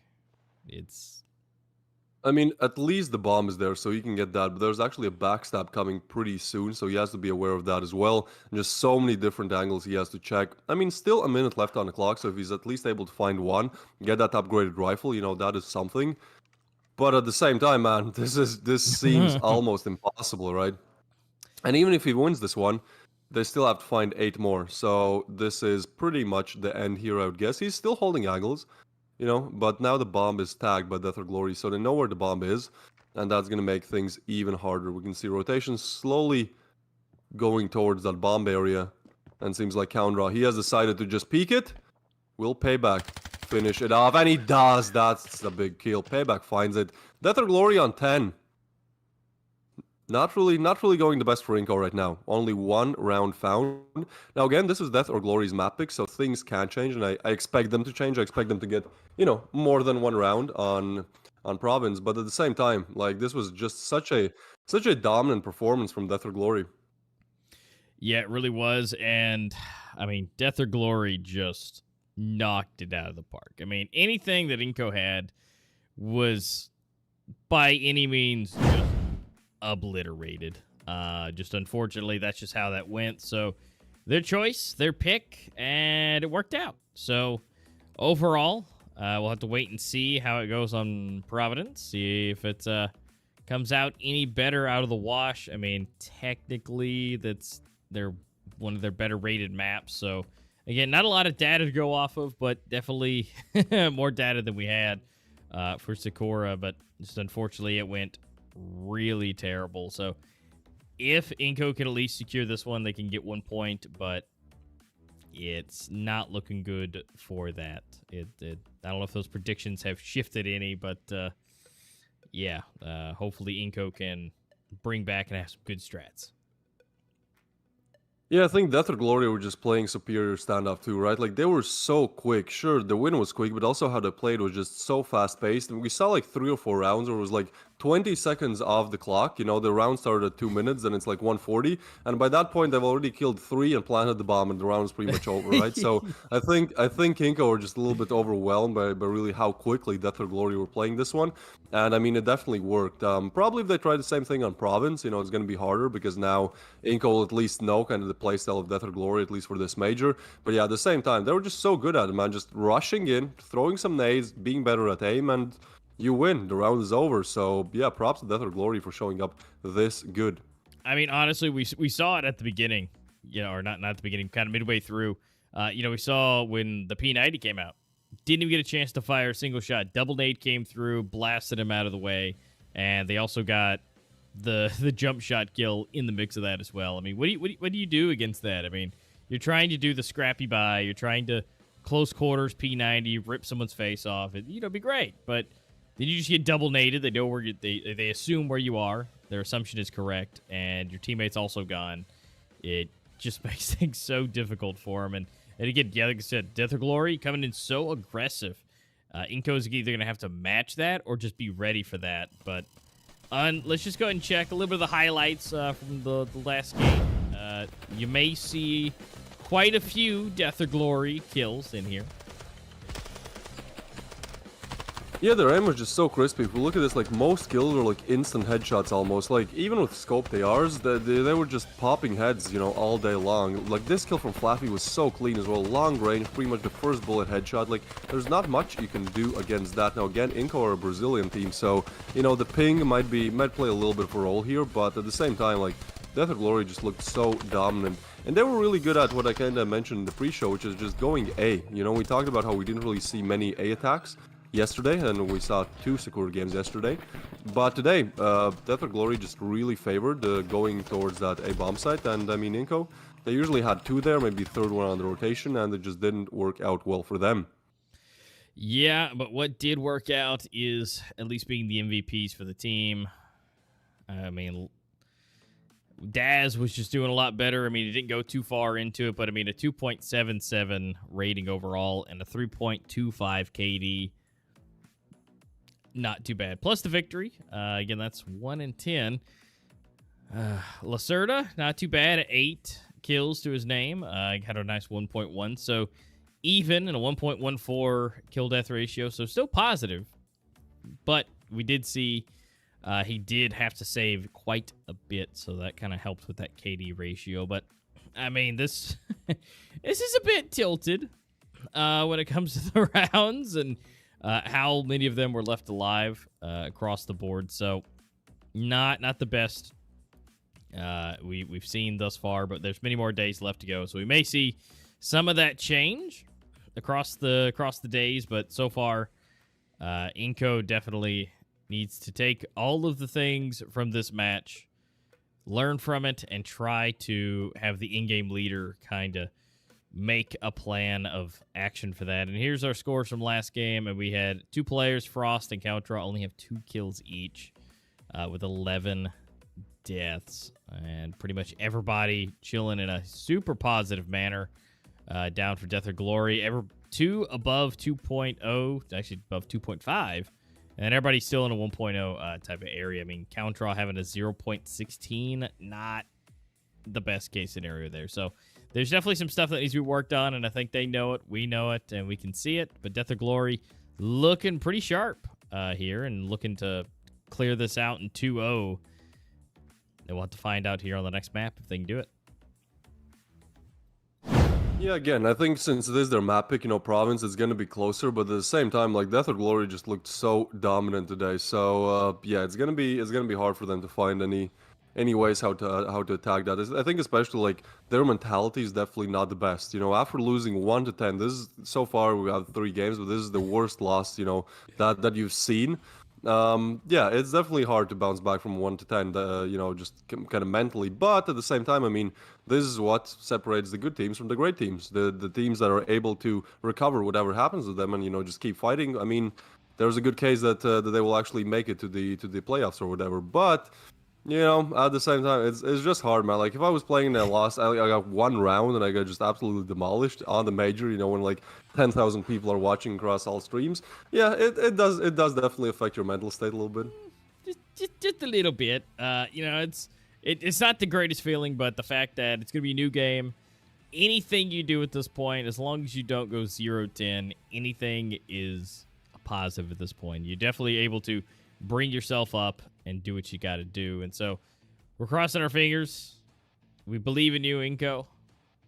I mean, at least the bomb is there, so he can get that. But there's actually a backstab coming pretty soon, so he has to be aware of that as well. And just so many different angles he has to check. I mean, still a minute left on the clock, so if he's at least able to find one, get that upgraded rifle, you know, that is something. But at the same time, man, this seems almost impossible, right? And even if he wins this one, they still have to find 8 more. So this is pretty much the end here, I would guess. He's still holding angles, you know, but now the bomb is tagged by Death or Glory, so they know where the bomb is, and that's going to make things even harder. We can see rotation slowly going towards that bomb area, and seems like Coundraw, he has decided to just peek it. Will Payback finish it off? And he does. That's the big kill. Payback finds it. Death or Glory on 10. Not really going the best for INCO right now. Only 1 round found. Now again, this is Death or Glory's map pick, so things can change, and I expect them to change. I expect them to get, you know, more than 1 round on Province, but at the same time, like, this was just such a dominant performance from Death or Glory. Yeah, it really was, and I mean, Death or Glory just knocked it out of the park. I mean, anything that INCO had was by any means just obliterated. Just unfortunately, that's just how that went. So their choice, their pick, and it worked out. So overall, we'll have to wait and see how it goes on Providence. See if it comes out any better out of the wash. I mean, technically, they're one of their better rated maps. So again, not a lot of data to go off of, but definitely more data than we had for Sakura. But just unfortunately, it went really terrible. So if INCO can at least secure this one, they can get 1 point, but it's not looking good for that. I don't know if those predictions have shifted any, but yeah, hopefully INCO can bring back and have some good strats. Yeah, I think Death or Glory were just playing superior standoff too, right? Like, they were so quick. Sure, the win was quick, but also how they played was just so fast-paced. And we saw like 3 or 4 rounds where it was like 20 seconds off the clock. You know, the round started at 2 minutes, and it's like 1:40. And by that point, they've already killed 3 and planted the bomb, and the round was pretty much over, right? So I think INCO were just a little bit overwhelmed by really how quickly Death or Glory were playing this one. And I mean, it definitely worked. Probably if they tried the same thing on Province, you know, it's going to be harder because now INCO will at least know kind of the playstyle of Death or Glory, at least for this major. But yeah, at the same time, they were just so good at it, man. Just rushing in, throwing some nades, being better at aim, and you win. The round is over. So yeah, props to Death or Glory for showing up this good. I mean, honestly, we saw it at the beginning, you know, or not at the beginning, kind of midway through. You know, we saw when the P90 came out. Didn't even get a chance to fire a single shot. Double nade came through, blasted him out of the way, and they also got the jump shot kill in the mix of that as well. I mean, what do you do against that? I mean, you're trying to do the scrappy buy, you're trying to close quarters P90, rip someone's face off. It, you know, be great, but then you just get double naded. They know where they assume where you are. Their assumption is correct, and your teammate's also gone. It just makes things so difficult for them. And again, yeah, like I said, Death or Glory coming in so aggressive. INCO's either going to have to match that or just be ready for that. But let's just go ahead and check a little bit of the highlights from the last game. You may see quite a few Death or Glory kills in here. Yeah, their aim was just so crispy. If we look at this, like, most kills were like instant headshots almost. Like, even with scoped ARs, they were just popping heads, you know, all day long. Like, this kill from Flappy was so clean as well. Long range, pretty much the first bullet headshot. Like, there's not much you can do against that. Now, again, INCO are a Brazilian team, so, you know, the ping might play a little bit of a role here, but at the same time, like, Death or Glory just looked so dominant. And they were really good at what I kind of mentioned in the pre-show, which is just going A. You know, we talked about how we didn't really see many A attacks yesterday, and we saw 2 Sakura games yesterday. But today, Death or Glory just really favored going towards that A bomb site. And I mean, INCO, they usually had 2 there, maybe 3rd one on the rotation, and it just didn't work out well for them. Yeah, but what did work out is at least being the MVPs for the team. I mean, Daz was just doing a lot better. I mean, he didn't go too far into it, but I mean, a 2.77 rating overall and a 3.25 KD. Not too bad. Plus the victory. Again, that's 1 in 10. Lacerda, not too bad. 8 kills to his name. Had a nice 1.1. So even in a 1.14 kill death ratio. So still positive. But we did see he did have to save quite a bit. So that kind of helped with that KD ratio. But I mean, this is a bit tilted when it comes to the rounds. And how many of them were left alive across the board. So not the best we've seen thus far, but there's many more days left to go. So we may see some of that change across the days, but so far, INCO definitely needs to take all of the things from this match, learn from it, and try to have the in-game leader kind of make a plan of action for that. And here's our scores from last game, and we had 2 players, Frost and Countra, only have 2 kills each, with 11 deaths, and pretty much everybody chilling in a super positive manner. Down for Death or Glory. 2 above 2.0, actually above 2.5, and everybody's still in a 1.0 type of area. I mean, Countra having a 0.16, not the best case scenario there. So there's definitely some stuff that needs to be worked on, and I think they know it, we know it, and we can see it. But Death or Glory looking pretty sharp here and looking to clear this out in 2-0. And we'll have to find out here on the next map if they can do it. Yeah, again, I think since it is their map pick, province, it's going to be closer, but at the same time, like, Death or Glory just looked so dominant today. So, yeah, it's going to be hard for them to find any ways how to attack that. I think especially, like, their mentality is definitely not the best. After losing 1-10, this is, so far we have 3 games, but this is the worst loss, that you've seen. Yeah, it's definitely hard to bounce back from 1-10, just kind of mentally. But at the same time, I mean, this is what separates the good teams from the great teams. The teams that are able to recover whatever happens to them and, just keep fighting. I mean, there's a good case that they will actually make it to the playoffs or whatever. But at the same time, it's just hard, man. Like, if I was playing and I lost, I got 1 round and I got just absolutely demolished on the major, when like 10,000 people are watching across all streams. Yeah, it does definitely affect your mental state a little bit. Just a little bit. It's not the greatest feeling, but the fact that it's gonna be a new game, anything you do at this point, as long as you don't go 0-10, anything is a positive at this point. You're definitely able to bring yourself up and do what you got to do. And so we're crossing our fingers. We believe in you, INCO.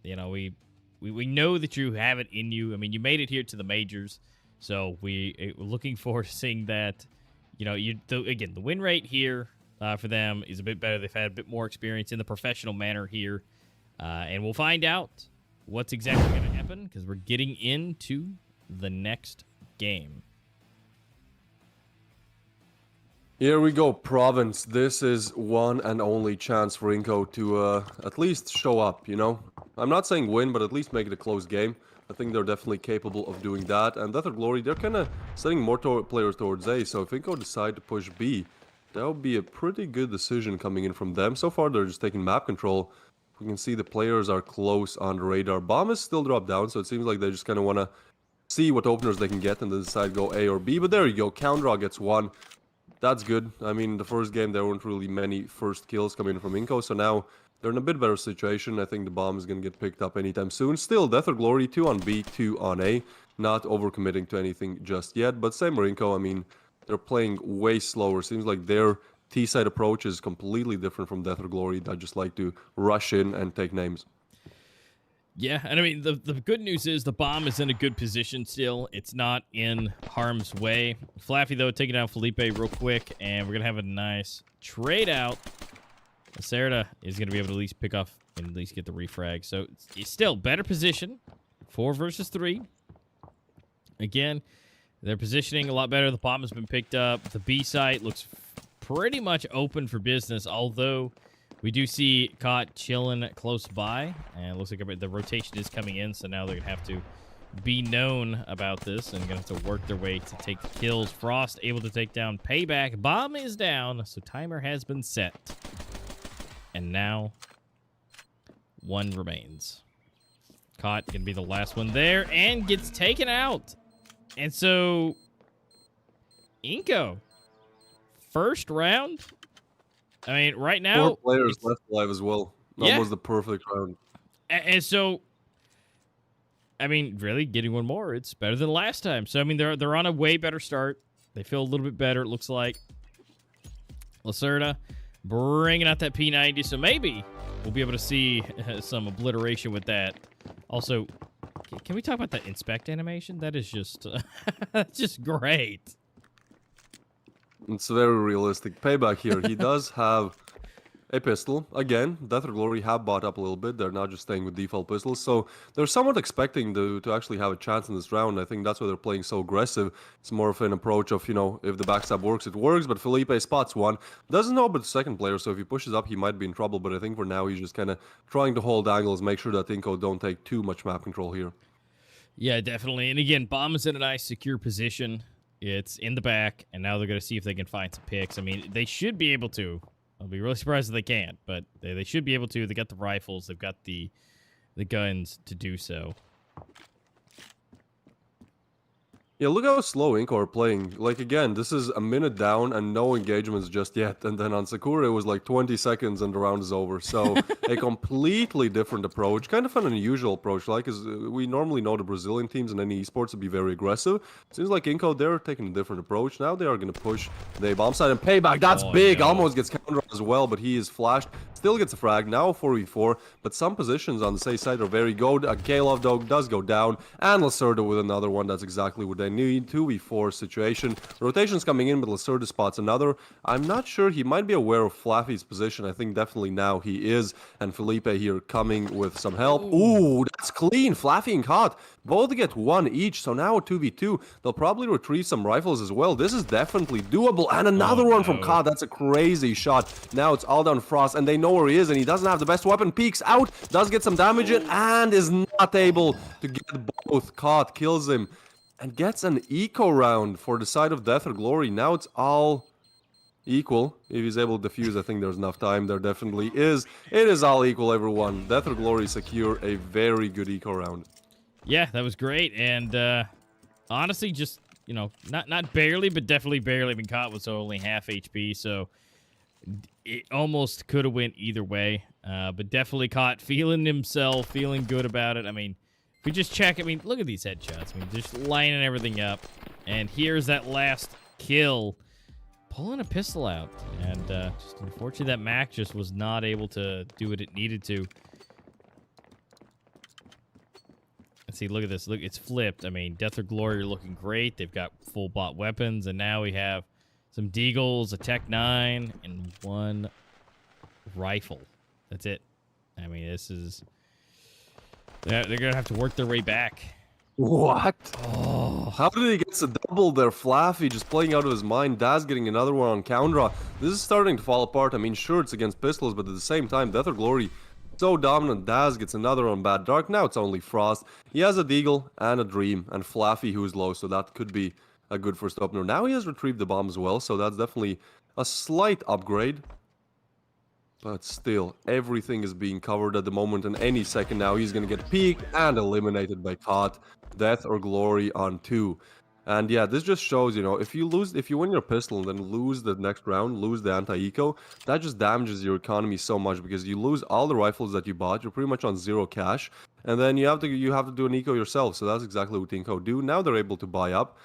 We know that you have it in you. I mean, you made it here to the majors, so we're looking forward to seeing that. Again, the win rate here for them is a bit better. They've had a bit more experience in the professional manner here, and we'll find out what's exactly going to happen because we're getting into the next game. Here we go, province. This is one and only chance for INCO to at least show up, I'm not saying win, but at least make it a close game. I think they're definitely capable of doing that. And Death or Glory, they're kind of sending more players towards A, so if INCO decide to push B, that would be a pretty good decision coming in from them. So far, they're just taking map control. We can see the players are close on the radar. Bomb is still dropped down, so it seems like they just kind of want to see what openers they can get and then decide go A or B. But there you go, Countra gets 1. That's good. I mean, the first game, there weren't really many first kills coming from INCO, so now they're in a bit better situation. I think the bomb is going to get picked up anytime soon. Still, Death or Glory, 2 on B, 2 on A. Not overcommitting to anything just yet, but same with INCO. I mean, they're playing way slower. Seems like their T-side approach is completely different from Death or Glory that just like to rush in and take names. Yeah, and I mean, the good news is the bomb is in a good position still. It's not in harm's way. Flaffy, though, taking down Felipe real quick, and we're going to have a nice trade out. Lacerda is going to be able to at least pick off and at least get the refrag. So it's still better position, 4 versus 3. Again, they're positioning a lot better. The bomb has been picked up. The B site looks pretty much open for business, although we do see Caught chilling close by, and it looks like the rotation is coming in, so now they're going to have to be known about this and going to have to work their way to take the kills. Frost able to take down Payback. Bomb is down, so timer has been set. And now 1 remains. Caught going to be the last one there and gets taken out. And so INCO, first round. I mean, right now 4 players left alive as well. That was the perfect round. And so, I mean, really getting 1 more, it's better than last time. So I mean, they're on a way better start. They feel a little bit better. It looks like Lacerda bringing out that P90. So maybe we'll be able to see some obliteration with that. Also, Can we talk about the inspect animation? That is just, that's just great. It's very realistic. Payback here. He does have a pistol. Again, Death or Glory have bought up a little bit. They're not just staying with default pistols. So they're somewhat expecting to actually have a chance in this round. I think that's why they're playing so aggressive. It's more of an approach of, you know, if the backstab works, it works. But Felipe spots one. Doesn't know about the second player, so if he pushes up, he might be in trouble. But I think for now, he's just kind of trying to hold angles, make sure that INCO don't take too much map control here. Yeah, definitely. And again, Bomb is in a nice, secure position. It's in the back, and now they're going to see if they can find some picks. I mean, they should be able to. I'll be really surprised if they can't, but they should be able to. They got the rifles. They've got the guns to do so. Yeah, look how slow INCO are playing. Like, again, this is a minute down and no engagements just yet. And then on Sakura, it was like 20 seconds and the round is over. So, a completely different approach. Kind of an unusual approach, like, because we normally know the Brazilian teams in any esports to be very aggressive. Seems like INCO, they're taking a different approach. Now they are going to push the bomb side and payback. That's big. No. Almost gets counter as well, but he is flashed. Still gets a frag. Now 4v4, but some positions on the safe side are very good. Kalov, though, does go down. And Lacerda with another one. That's exactly what they need. 2v4 situation. Rotations coming in, but Lacerda spots another. I'm not sure. He might be aware of Flaffy's position. I think definitely now he is. And Felipe here coming with some help. Ooh, that's clean. Flaffy and Caught both get one each. So now a 2v2. They'll probably retrieve some rifles as well. This is definitely doable. And another one from Caught. That's a crazy shot. Now it's all down Frost, and they know where he is, and he doesn't have the best weapon. Peeks out, does get some damage in, and is not able to get both. Caught kills him and gets an eco round for the side of Death or Glory. Now it's all equal. If he's able to defuse, I think there's enough time. There definitely is. It is all equal, everyone. Death or Glory secure a very good eco round. Yeah, that was great. And honestly, just, you know, not barely, but definitely barely. I mean, Caught was only half HP, so it almost could have went either way. But definitely Caught feeling himself, feeling good about it. I mean, if we just check, I mean, look at these headshots. I mean, just lining everything up. And here's that last kill, pulling a pistol out. And just unfortunately, that Mac just was not able to do what it needed to. Let's see, look at this. Look, it's flipped. I mean, Death or Glory are looking great. They've got full bot weapons, and now we have some Deagles, a Tech 9, and one rifle. That's it. I mean, this is... They're going to have to work their way back. What? Oh. How did he get a double there? Flaffy just playing out of his mind. Daz getting another one on counter. This is starting to fall apart. I mean, sure, it's against pistols, but at the same time, Death or Glory so dominant. Daz gets another on Bad Dark. Now it's only Frost. He has a Deagle and a Dream, and Flaffy, who's low, so that could be a good first opener. Now he has retrieved the bomb as well, so that's definitely a slight upgrade. But still, everything is being covered at the moment, and any second now he's going to get peeked and eliminated by Caught. Death or Glory on 2. And yeah, this just shows, you know, if you win your pistol and then lose the next round, lose the anti-eco, that just damages your economy so much because you lose all the rifles that you bought. You're pretty much on 0 cash, and then you have to do an eco yourself. So that's exactly what INCO do. Now they're able to buy up.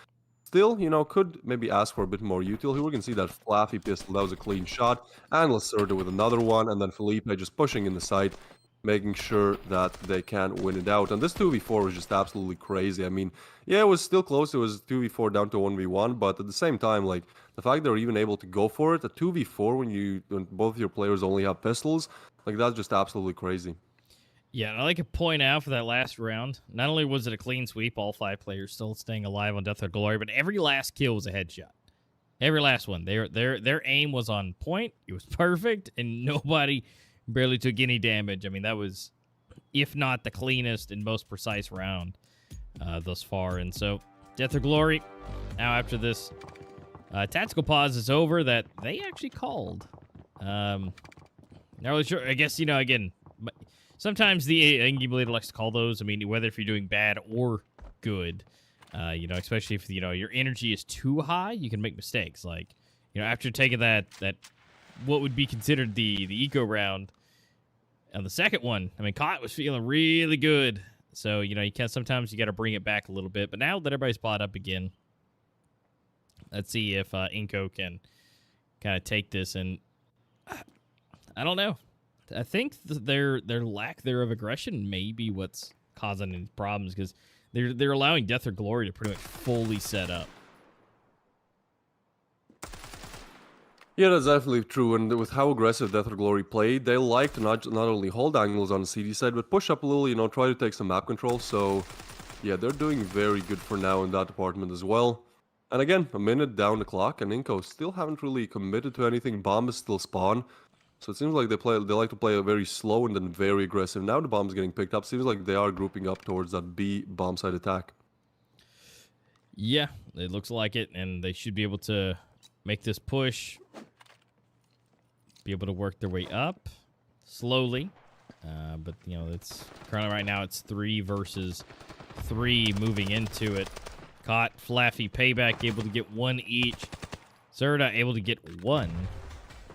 Still, you know, could maybe ask for a bit more util. Here we can see that Flaffy pistol. That was a clean shot. And Lacerda with another one, and then Felipe just pushing in the side, making sure that they can win it out. And this 2v4 was just absolutely crazy. I mean, yeah, it was still close. It was 2v4 down to 1v1, but at the same time, like, the fact they're even able to go for it, a 2v4 when both your players only have pistols, like, that's just absolutely crazy. Yeah, and I'd like to point out for that last round, not only was it a clean sweep, all 5 players still staying alive on Death or Glory, but every last kill was a headshot. Every last one. Their aim was on point. It was perfect, and nobody barely took any damage. I mean, that was, if not the cleanest and most precise round thus far. And so, Death or Glory, now after this tactical pause is over that they actually called. Not really sure. I guess, you know, again, sometimes the in-game leader likes to call those. I mean, whether if you're doing bad or good, you know, especially if, you know, your energy is too high, you can make mistakes. Like, you know, after taking that what would be considered the eco round, on the second one, I mean, Caught was feeling really good. So, you know, sometimes you got to bring it back a little bit. But now that everybody's bought up again, let's see if INCO can kind of take this. And I don't know. I think their lack there of aggression may be what's causing any problems because they're allowing Death or Glory to pretty much fully set up. Yeah, that's definitely true. And with how aggressive Death or Glory played, they like to not only hold angles on the CD side, but push up a little, you know, try to take some map control. So, yeah, they're doing very good for now in that department as well. And again, a minute down the clock, and INCO still haven't really committed to anything. Bomb is still spawn. So it seems like they like to play a very slow and then very aggressive. Now the bomb's getting picked up. Seems like they are grouping up towards that B bomb side attack. Yeah, it looks like it, and they should be able to make this push. Be able to work their way up slowly. But, you know, it's currently right now it's 3 versus 3 moving into it. Caught, Flaffy, Payback able to get 1 each. Zerda able to get 1.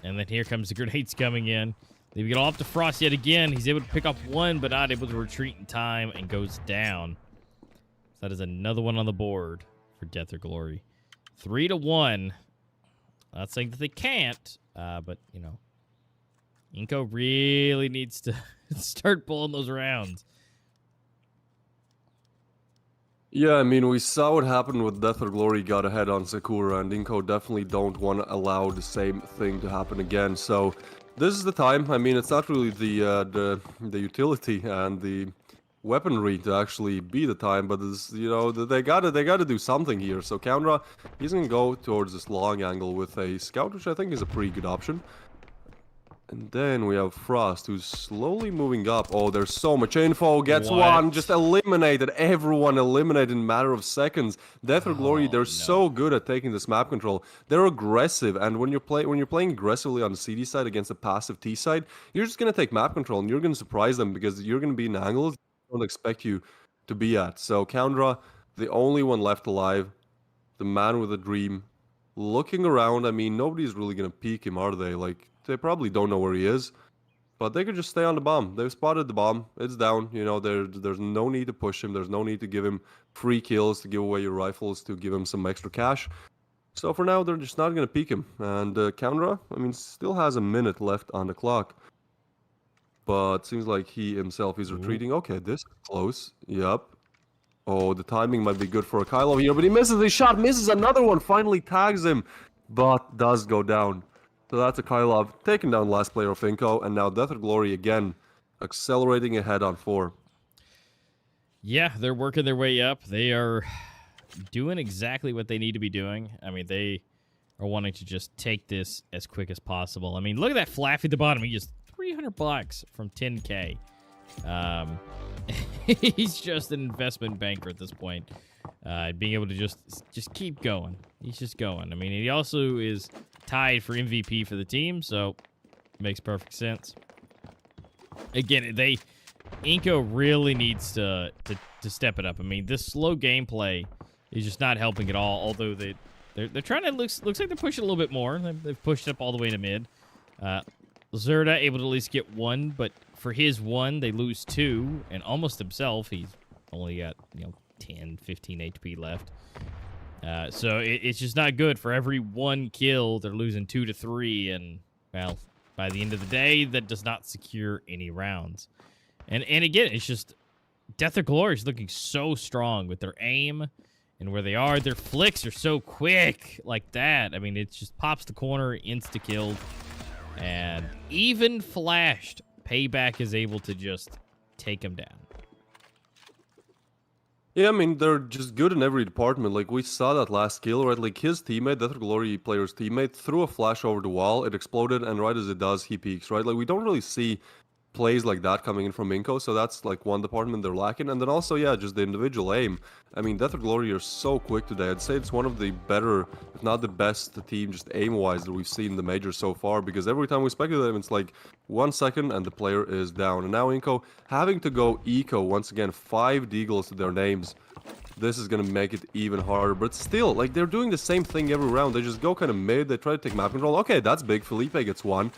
And then here comes the grenades coming in. They get off to Frost yet again. He's able to pick up 1, but not able to retreat in time and goes down. So that is another one on the board for Death or Glory. 3-1. Not saying that they can't, but, you know, INCO really needs to start pulling those rounds. Yeah, I mean, we saw what happened with Death or Glory got ahead on Sakura, and INCO definitely don't want to allow the same thing to happen again. So this is the time. I mean, it's not really the utility and the weaponry to actually be the time, but it's, you know, they gotta do something here. So Koundra, he's gonna go towards this long angle with a scout, which I think is a pretty good option. And then we have Frost, who's slowly moving up. Oh, there's so much info. Gets one. Just eliminated. Everyone eliminated in a matter of seconds. Death or Glory, they're so good at taking this map control. They're aggressive, and when you're playing aggressively on the CD side against the passive T side, you're just gonna take map control, and you're gonna surprise them because you're gonna be in angles they don't expect you to be at. So Koundra, the only one left alive, the man with a dream, looking around. I mean, nobody's really gonna peek him, are they? Like, they probably don't know where he is, but they could just stay on the bomb. They've spotted the bomb. It's down. You know, there's no need to push him. There's no need to give him free kills, to give away your rifles, to give him some extra cash. So for now, they're just not going to peek him. And Koundra, I mean, still has a minute left on the clock. But seems like he himself is retreating. Okay, this is close. Yep. Oh, the timing might be good for a Kylo here, but he misses his shot. Misses another one. Finally tags him, but does go down. So that's a Kylov taking down last player of INCO, and now Death or Glory again, accelerating ahead on 4. Yeah, they're working their way up. They are doing exactly what they need to be doing. I mean, they are wanting to just take this as quick as possible. I mean, look at that Flaffy at the bottom. He just $300 from 10K. He's just an investment banker at this point. Being able to just keep going. He's just going. I mean, he also is tied for MVP for the team, so makes perfect sense. Again, INCO really needs to step it up. I mean, this slow gameplay is just not helping at all. Although they're trying to looks like they're pushing a little bit more. They've pushed up all the way to mid. Zerda able to at least get 1, but for his 1, they lose 2, and almost himself, he's only got 10, 15 HP left. So it's just not good. For every 1 kill, they're losing 2 to 3, and, well, by the end of the day, that does not secure any rounds. And again, it's just Death or Glory is looking so strong with their aim and where they are. Their flicks are so quick like that. I mean, it just pops the corner, insta-killed, and even flashed, Payback is able to just take him down. Yeah, I mean, they're just good in every department. Like, we saw that last kill, right? Like, his teammate, Death or Glory player's teammate, threw a flash over the wall, it exploded, and right as it does, he peeks, right? Like, we don't really see plays like that coming in from INCO, so that's, like, one department they're lacking. And then also, yeah, just the individual aim. I mean, Death or Glory are so quick today. I'd say it's one of the better, if not the best team, just aim-wise, that we've seen in the majors so far, because every time we spectate them, it's like 1 second and the player is down. And now INCO having to go eco, once again, 5 deagles to their names. This is going to make it even harder, but still, like, they're doing the same thing every round. They just go kind of mid, they try to take map control. Okay, that's big. Felipe gets 1.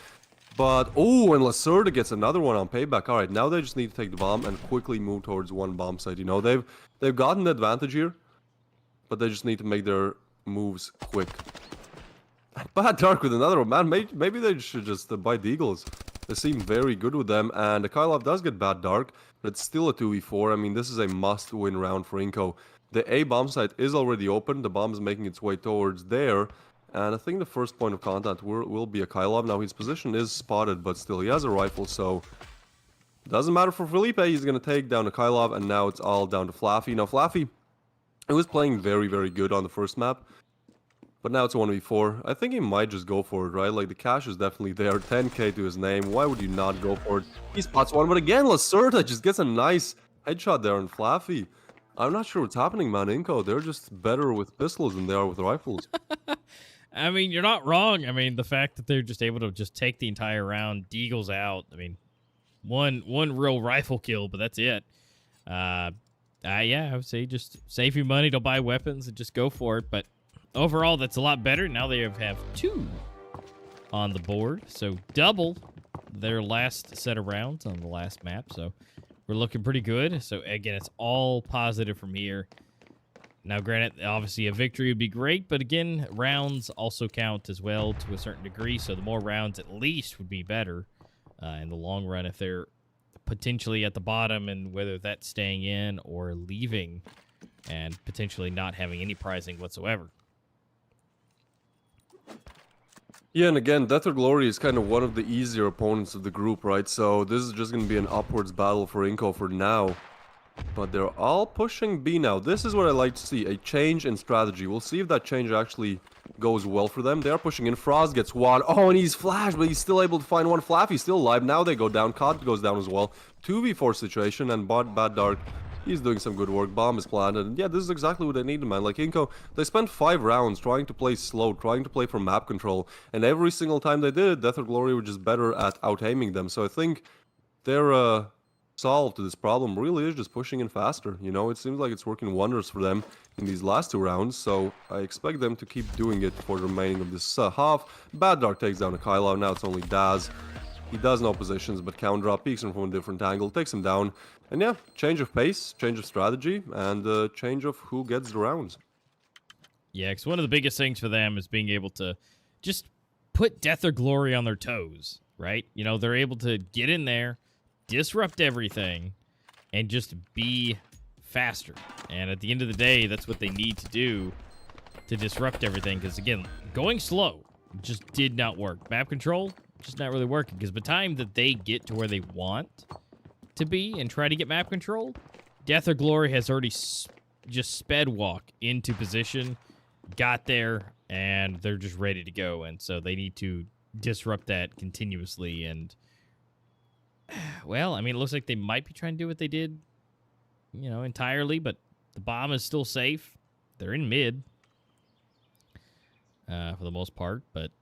But, oh, and Lacerda gets another one on Payback. All right, now they just need to take the bomb and quickly move towards 1 bomb site. You know, they've gotten the advantage here, but they just need to make their moves quick. Bad Dark with another one. Man, maybe they should just buy the Eagles. They seem very good with them, and the Kylov does get bad dark, but it's still a 2v4. I mean, this is a must-win round for INCO. The A bomb site is already open. The bomb is making its way towards there, and I think the first point of contact will be a Kylov. Now, his position is spotted, but still, he has a rifle, so doesn't matter for Felipe. He's going to take down the Kylov, and now it's all down to Flaffy. Now, Flaffy, he was playing very, very good on the first map. But now it's a 1v4. I think he might just go for it, right? Like, the cash is definitely there. 10k to his name. Why would you not go for it? He spots one, but again, Lacerda just gets a nice headshot there on Flaffy. I'm not sure what's happening, man. INCO, they're just better with pistols than they are with rifles. I mean, you're not wrong. I mean, the fact that they're just able to just take the entire round, Deagle's out. I mean, one real rifle kill, but that's it. Yeah, I would say just save your money, don't buy weapons, and just go for it. But overall, that's a lot better. Now they have 2 on the board, so double their last set of rounds on the last map. So we're looking pretty good. So again, it's all positive from here. Now, granted, obviously a victory would be great, but again, rounds also count as well to a certain degree. So the more rounds at least would be better in the long run if they're potentially at the bottom, and whether that's staying in or leaving and potentially not having any prizing whatsoever. Yeah, and again, Death or Glory is kind of one of the easier opponents of the group, right? So this is just going to be an upwards battle for INCO for now. But they're all pushing B now. This is what I like to see, a change in strategy. We'll see if that change actually goes well for them. They are pushing in. Frost gets one. Oh, and he's flashed, but he's still able to find one. Flaffy's still alive. Now they go down. Cod goes down as well. 2v4 situation, and Bad Dark, he's doing some good work. Bomb is planted. And yeah, this is exactly what they needed, man. Like, INCO, they spent 5 rounds trying to play slow, trying to play for map control. And every single time they did it, Death or Glory were just better at out-aiming them. So I think they're solve to this problem really is just pushing in faster. You know, it seems like it's working wonders for them in these last 2 rounds, so I expect them to keep doing it for the remaining of this half. Bad Dark takes down a Kylo. Now it's only Daz. He does know positions, but counter drop, peeks him from a different angle, takes him down. And yeah, change of pace, change of strategy, and change of who gets the rounds. Yeah, because one of the biggest things for them is being able to just put Death or Glory on their toes, right? You know, they're able to get in there, disrupt everything, and just be faster. And at the end of the day, that's what they need to do to disrupt everything. Because again, going slow just did not work. Map control just not really working. Because by the time that they get to where they want to be and try to get map control, Death or Glory has already just sped walk into position, got there, and they're just ready to go. And so they need to disrupt that continuously. And well, I mean, it looks like they might be trying to do what they did, you know, entirely, but the bomb is still safe. They're in mid for the most part, but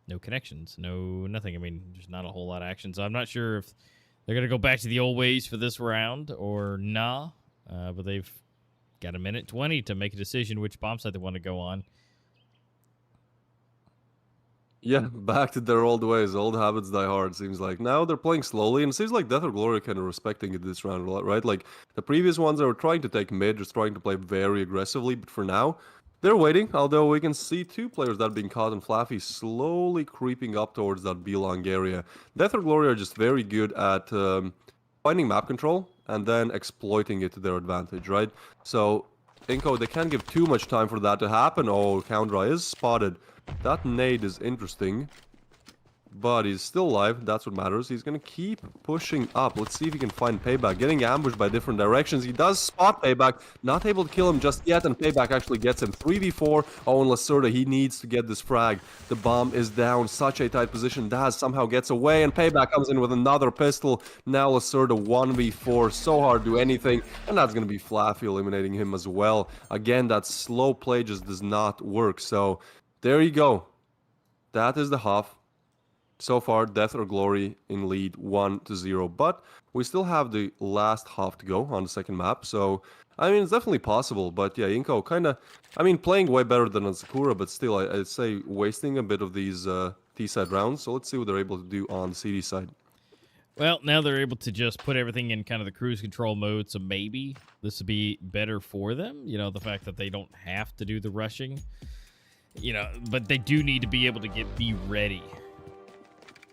no connections, nothing. I mean, there's not a whole lot of action, so I'm not sure if they're going to go back to the old ways for this round or nah, but they've got a minute 20 to make a decision which bomb site they want to go on. Yeah, back to their old ways. Old habits die hard, seems like. Now they're playing slowly, and it seems like Death or Glory kind of respecting it this round a lot, right? Like, the previous ones they were trying to take mid, just trying to play very aggressively, but for now, they're waiting, although we can see 2 players that are being caught, and Flaffy slowly creeping up towards that B-long area. Death or Glory are just very good at finding map control, and then exploiting it to their advantage, right? So, INCO, they can't give too much time for that to happen. Oh, Coundra is spotted. That nade is interesting, but he's still alive. That's what matters. He's going to keep pushing up. Let's see if he can find Payback. Getting ambushed by different directions. He does spot Payback. Not able to kill him just yet, and Payback actually gets him. 3v4. Oh, and Lacerda, he needs to get this frag. The bomb is down. Such a tight position. Daz somehow gets away, and Payback comes in with another pistol. Now Lacerda 1v4. So hard to do anything, and that's going to be Flaffy eliminating him as well. Again, that slow play just does not work, so there you go. That is the half. So far, Death or Glory in lead 1-0. But we still have the last half to go on the second map. So, I mean, it's definitely possible. But yeah, INCO kind of, I mean, playing way better than on Sakura. But still, I'd say wasting a bit of these T-side rounds. So let's see what they're able to do on the CD side. Well, now they're able to just put everything in kind of the cruise control mode. So maybe this would be better for them. You know, the fact that they don't have to do the rushing. You know, but they do need to be able to be ready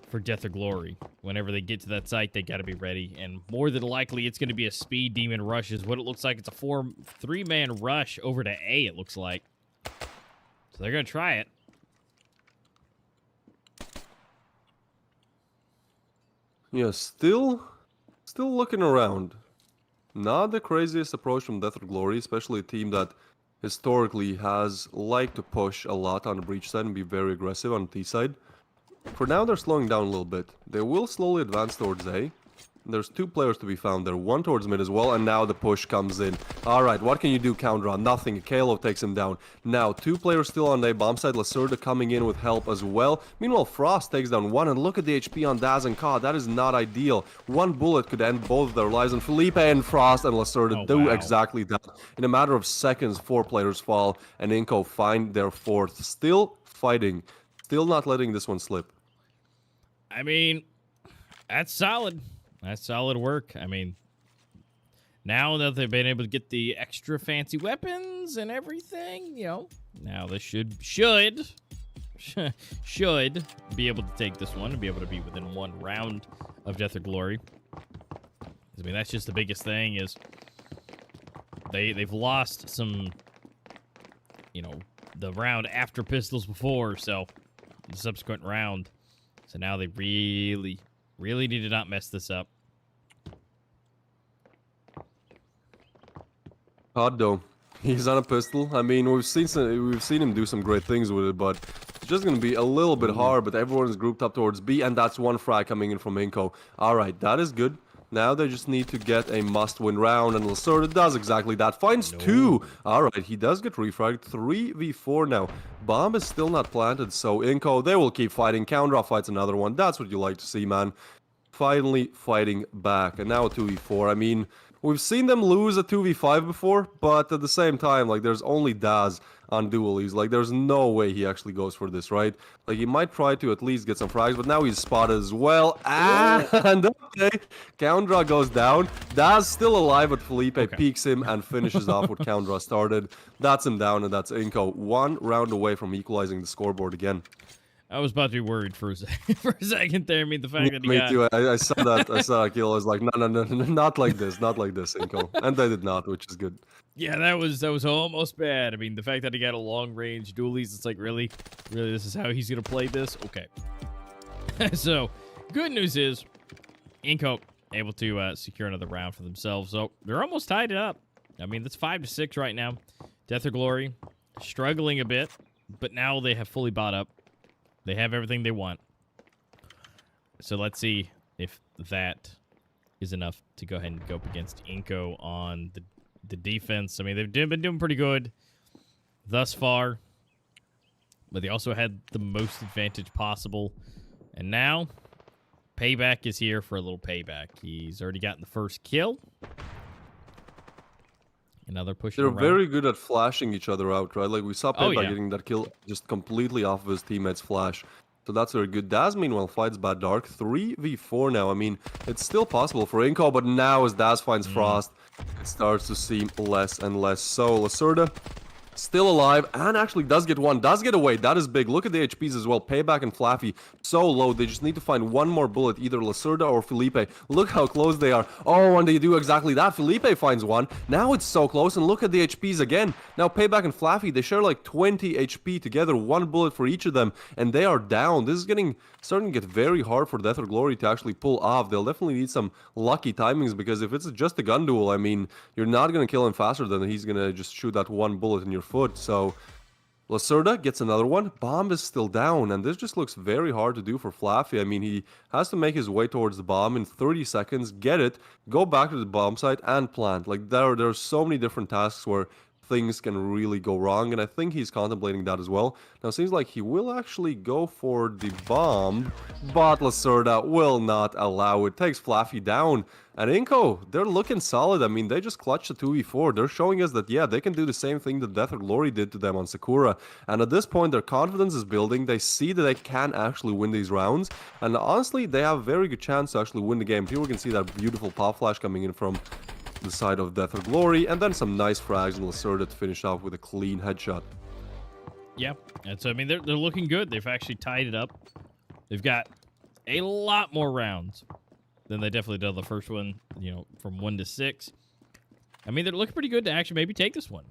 for Death or Glory. Whenever they get to that site, they got to be ready. And more than likely, it's going to be a speed demon rush is what it looks like. It's a three-man rush over to A, it looks like. So they're going to try it. Yeah, still looking around. Not the craziest approach from Death or Glory, especially a team that historically has liked to push a lot on the breach side and be very aggressive on the T side. For now, they're slowing down a little bit. They will slowly advance towards A. There's two players to be found there, one towards mid as well, and now the push comes in. Alright, what can you do, Counter? Nothing. Kalo takes him down. Now, two players still on A bomb side, Lacerda coming in with help as well. Meanwhile, Frost takes down one, and look at the HP on Daz and Ka. That is not ideal. One bullet could end both of their lives, and Felipe and Frost and Lacerda do exactly that. In a matter of seconds, 4 players fall, and INCO find their 4th. Still fighting. Still not letting this one slip. I mean, that's solid. That's solid work. I mean, now that they've been able to get the extra fancy weapons and everything, you know, now this should be able to take this one and be able to be within 1 round of Death or Glory. I mean, that's just the biggest thing is they've lost some, you know, the round after pistols before, so the subsequent round. So now they really need to not mess this up. Hard though. He's on a pistol. I mean, we've seen him do some great things with it, but it's just gonna be a little bit hard. But everyone's grouped up towards B, and that's one frag coming in from INCO. All right, that is good. Now they just need to get a must-win round, and Lacerda does exactly that. Finds 2. All right, he does get refragged. 3v4 now. Bomb is still not planted, so INCO, they will keep fighting. Counter fights another one. That's what you like to see, man. Finally fighting back, and now a 2v4. I mean, we've seen them lose a 2v5 before, but at the same time, like, there's only Daz on dualies. Like, there's no way he actually goes for this, right? Like, he might try to at least get some frags, but now he's spotted as well. And okay, Counter goes down. Daz still alive, but Felipe peeks him and finishes off what Counter started. That's him down, and that's INCO. 1 round away from equalizing the scoreboard again. I was about to be worried for a second there. I mean, the fact that he Me got... too. I saw that. I saw that kill. I was like, no, not like this, not like this, INCO. And they did not, which is good. Yeah, that was almost bad. I mean, the fact that he got a long-range dualies, it's like, really, this is how he's gonna play this? Okay. So, good news is, INCO able to secure another round for themselves. So they're almost tied it up. I mean, that's 5-6 right now. Death or Glory struggling a bit, but now they have fully bought up. They have everything they want. So let's see if that is enough to go ahead and go up against INCO on the defense. I mean, they've been doing pretty good thus far, but they also had the most advantage possible. And now, Payback is here for a little payback. He's already gotten the first kill. Another push. They're very good at flashing each other out, right? Like, we saw Payback getting that kill just completely off of his teammate's flash. So that's very good. Daz, meanwhile, fights Bad Dark. 3v4 now. I mean, it's still possible for INCO, but now as Daz finds Frost, it starts to seem less and less so. Lacerda still alive and actually does get one, does get away. That is big. Look at the HPs as well. Payback and Flaffy so low. They just need to find one more bullet, either Lacerda or Felipe. Look how close they are. Oh, and they do exactly that. Felipe finds one. Now it's so close, and look at the HPs again. Now Payback and Flaffy, they share like 20 HP together, 1 bullet for each of them, and they are down. This is starting to get very hard for Death or Glory to actually pull off. They'll definitely need some lucky timings, because if it's just a gun duel, I mean, you're not going to kill him faster than he's going to just shoot that 1 bullet in your foot. So Lacerda gets another one. Bomb is still down, and this just looks very hard to do for Flaffy. I mean, he has to make his way towards the bomb in 30 seconds, get it, go back to the bomb site, and plant. Like, there are so many different tasks where things can really go wrong, and I think he's contemplating that as well. Now, it seems like he will actually go for the bomb, but Lacerda will not allow it. Takes Flaffy down, and INCO, they're looking solid. I mean, they just clutched a 2v4. They're showing us that, yeah, they can do the same thing that Death or Glory did to them on Sakura, and at this point, their confidence is building. They see that they can actually win these rounds, and honestly, they have a very good chance to actually win the game. Here we can see that beautiful pop flash coming in from the side of Death or Glory, and then some nice frags and Lacerda to finish off with a clean headshot. Yeah, and so I mean they're looking good. They've actually tied it up. They've got a lot more rounds than they definitely did the first one, you know, from 1 to 6. I mean, they're looking pretty good to actually maybe take this one.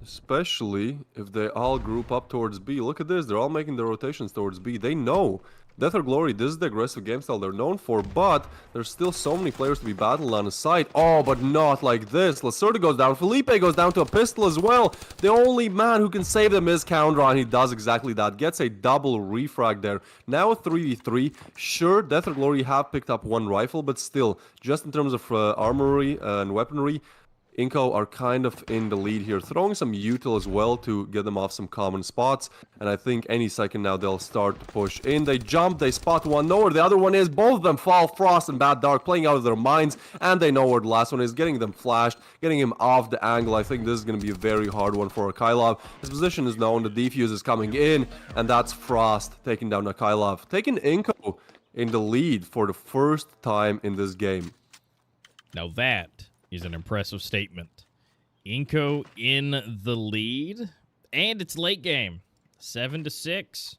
Especially if they all group up towards B. Look at this. They're all making their rotations towards B. They know Death or Glory, this is the aggressive game style they're known for, but there's still so many players to be battling on the side. Oh, but not like this. Lacerda goes down. Felipe goes down to a pistol as well. The only man who can save them is Coundra, and he does exactly that. Gets a double refrag there. Now 3v3. Sure, Death or Glory have picked up 1 rifle, but still, just in terms of armory and weaponry, INCO are kind of in the lead here, throwing some util as well to get them off some common spots, and I think any second now they'll start to push in. They jump, they spot one, know where the other one is, both of them fall, Frost and Bad Dark playing out of their minds, and they know where the last one is, getting them flashed, getting him off the angle. I think this is going to be a very hard one for Akailov. His position is known, the defuse is coming in, and that's Frost taking down Akailov, taking INCO in the lead for the first time in this game. Now that is an impressive statement. INCO in the lead, and it's late game, 7 to 6.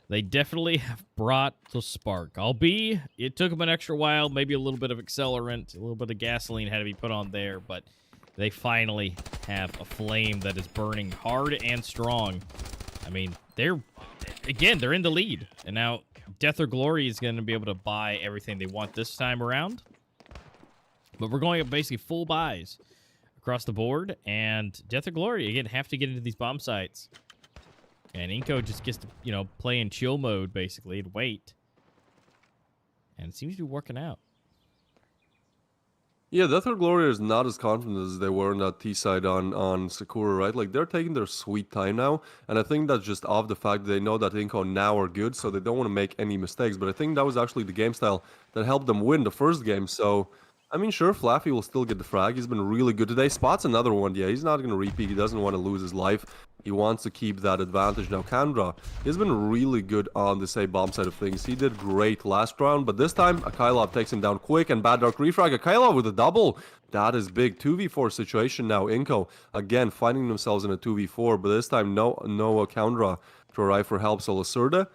They definitely have brought the spark. It took them an extra while, maybe a little bit of accelerant, a little bit of gasoline had to be put on there, but they finally have a flame that is burning hard and strong. I mean, they're in the lead, and now Death or Glory is going to be able to buy everything they want this time around. But we're going up basically full buys across the board, and Death or Glory, again, have to get into these bomb sites. And INCO just gets to, you know, play in chill mode, basically, and wait. And it seems to be working out. Yeah, Death or Glory is not as confident as they were on that T side on Sakura, right? Like, they're taking their sweet time now, and I think that's just off the fact that they know that INCO now are good, so they don't want to make any mistakes. But I think that was actually the game style that helped them win the first game, so I mean, sure, Flaffy will still get the frag. He's been really good today. Spots another one. Yeah, he's not going to repeat. He doesn't want to lose his life. He wants to keep that advantage. Now, Kandra, he's been really good on the, say, bomb side of things. He did great last round, but this time, Akailov takes him down quick, and Bad Dark refrag. Akailov with a double. That is big. 2v4 situation now. INCO, again, finding themselves in a 2v4, but this time, no Kandra to arrive for help. So, Lacerda,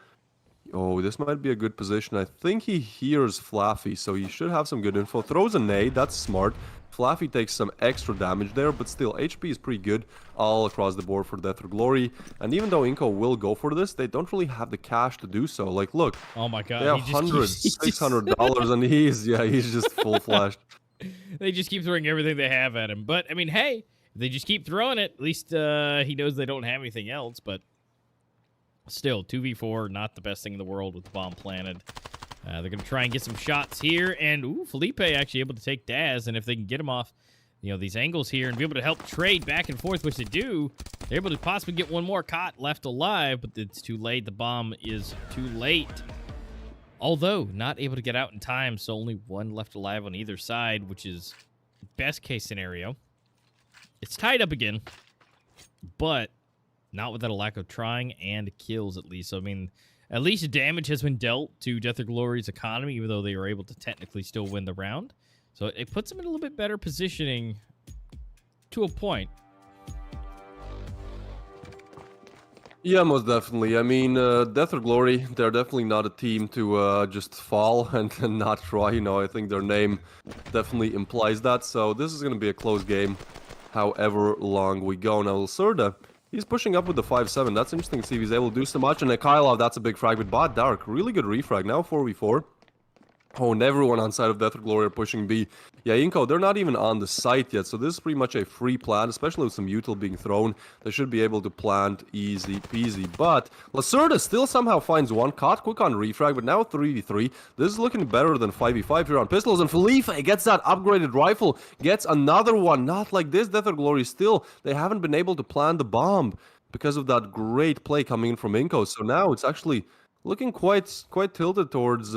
oh, this might be a good position. I think he hears Flaffy, so he should have some good info. Throws a nade, that's smart. Flaffy takes some extra damage there, but still, HP is pretty good all across the board for Death or Glory. And even though INCO will go for this, they don't really have the cash to do so. Like, look. Oh my god. They have $600, and he's just full flashed. They just keep throwing everything they have at him. But, I mean, hey, if they just keep throwing it, at least he knows they don't have anything else, but still, 2v4, not the best thing in the world with the bomb planted. They're going to try and get some shots here, and ooh, Felipe actually able to take Daz, and if they can get him off, you know, these angles here and be able to help trade back and forth, which they do, they're able to possibly get one more Cot left alive, but it's too late. The bomb is too late. Although, not able to get out in time, so only one left alive on either side, which is best case scenario. It's tied up again, but not without a lack of trying and kills, at least. So, I mean, at least damage has been dealt to Death or Glory's economy, even though they were able to technically still win the round. So it puts them in a little bit better positioning to a point. Yeah, most definitely. I mean, Death or Glory, they're definitely not a team to just fall and not try. You know, I think their name definitely implies that. So this is going to be a close game, however long we go. Now, Lacerda, he's pushing up with the 5-7. That's interesting to see if he's able to do so much. And Akailov, that's a big frag with Bot Dark. Really good refrag. Now 4v4. Oh, and everyone on side of Death or Glory are pushing B. Yeah, INCO, they're not even on the site yet, so this is pretty much a free plant, especially with some util being thrown. They should be able to plant easy peasy, but Lacerda still somehow finds one. Caught quick on refrag, but now 3v3. This is looking better than 5v5 here on pistols, and Felipe gets that upgraded rifle, gets another one. Not like this, Death or Glory still. They haven't been able to plant the bomb because of that great play coming in from INCO, so now it's actually looking quite tilted towards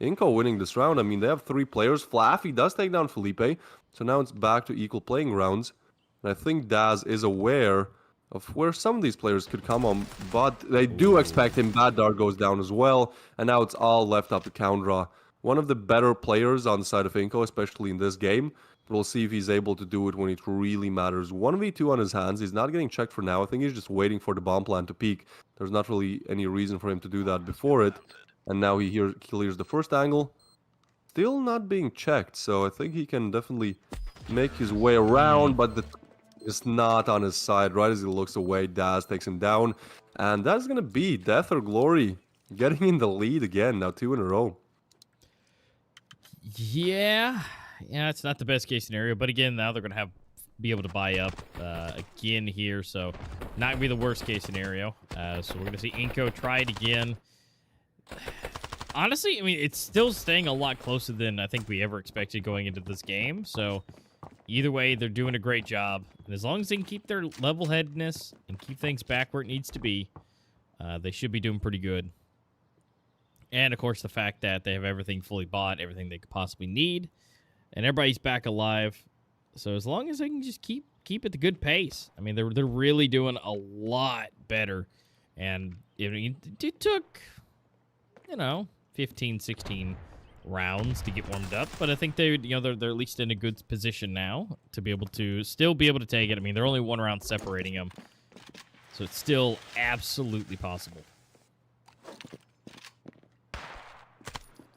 INCO winning this round. I mean, they have 3 players. Flaffy does take down Felipe, so now it's back to equal playing rounds. And I think Daz is aware of where some of these players could come on, but they do expect him. Bad Dark goes down as well, and now it's all left up to Coundra. One of the better players on the side of INCO, especially in this game. but we'll see if he's able to do it when it really matters. 1v2 on his hands. He's not getting checked for now. I think he's just waiting for the bomb plan to peak. There's not really any reason for him to do that before it. And now he clears the first angle. Still not being checked, so I think he can definitely make his way around, but it's not on his side. Right as he looks away, Daz takes him down. And that's going to be Death or Glory getting in the lead again, now 2 in a row. Yeah, it's not the best case scenario, but again, now they're gonna be able to buy up again here, so not gonna be the worst case scenario. So we're gonna see INCO try it again. Honestly, I mean, it's still staying a lot closer than I think we ever expected going into this game. So either way, they're doing a great job, and as long as they can keep their level-headedness and keep things back where it needs to be, they should be doing pretty good. And, of course, the fact that they have everything fully bought, everything they could possibly need, and everybody's back alive. So as long as they can just keep at the good pace, I mean, they're really doing a lot better. And it took, 15, 16 rounds to get warmed up, but I think they're at least in a good position now to be able to still be able to take it. I mean, they're only 1 round separating them, so it's still absolutely possible.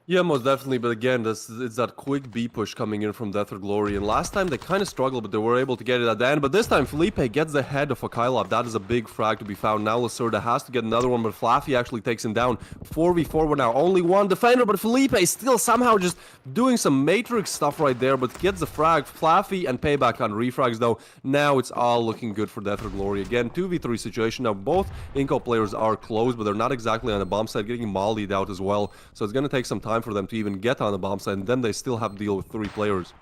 Yeah, most definitely, but again, it's that quick B push coming in from Death or Glory, and last time they kind of struggled, but they were able to get it at the end, but this time Felipe gets the head of a Kylop. That is a big frag to be found. Now Lacerda has to get another one, but Flaffy actually takes him down. 4v4 we're now, only 1 defender, but Felipe is still somehow just doing some Matrix stuff right there, but gets the frag. Flaffy and Payback on refrags though. Now it's all looking good for Death or Glory. Again, 2v3 situation. Now both INCO players are close, but they're not exactly on the bomb side, getting mollied out as well, so it's going to take some time for them to even get on the bomb side, and then they still have to deal with 3 players.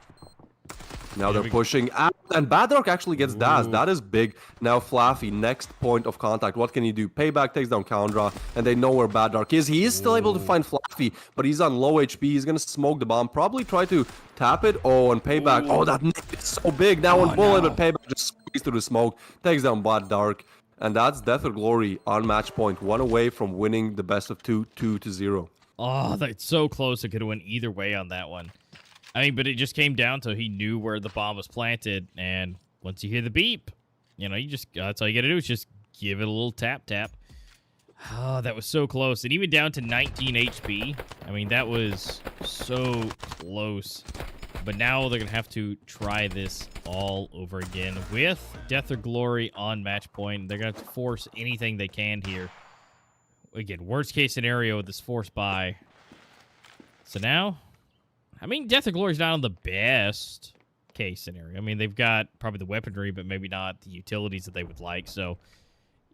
Now they're pushing out, and Bad Dark actually gets Daz. That is big. Now Flaffy, next point of contact. What can he do? Payback takes down Coundraw, and they know where Bad Dark is. He is still able to find Flaffy, but he's on low HP. He's going to smoke the bomb, probably try to tap it. Oh, and Payback. Oh, that nick is so big. Now one bullet, but Payback just squeezed through the smoke, takes down Bad Dark. And that's Death or Glory on match point. 1 away from winning the best of 2, 2-0. Oh, that's so close. It could have went either way on that one. I mean, but it just came down to he knew where the bomb was planted, and once you hear the beep, that's all you got to do is just give it a little tap. Oh, that was so close. And even down to 19 HP. I mean, that was so close. But now they're going to have to try this all over again with Death or Glory on match point. They're going to have to force anything they can here. Again, worst case scenario, this forced buy. So now, I mean, Death or Glory's not on the best case scenario. I mean, they've got probably the weaponry, but maybe not the utilities that they would like. So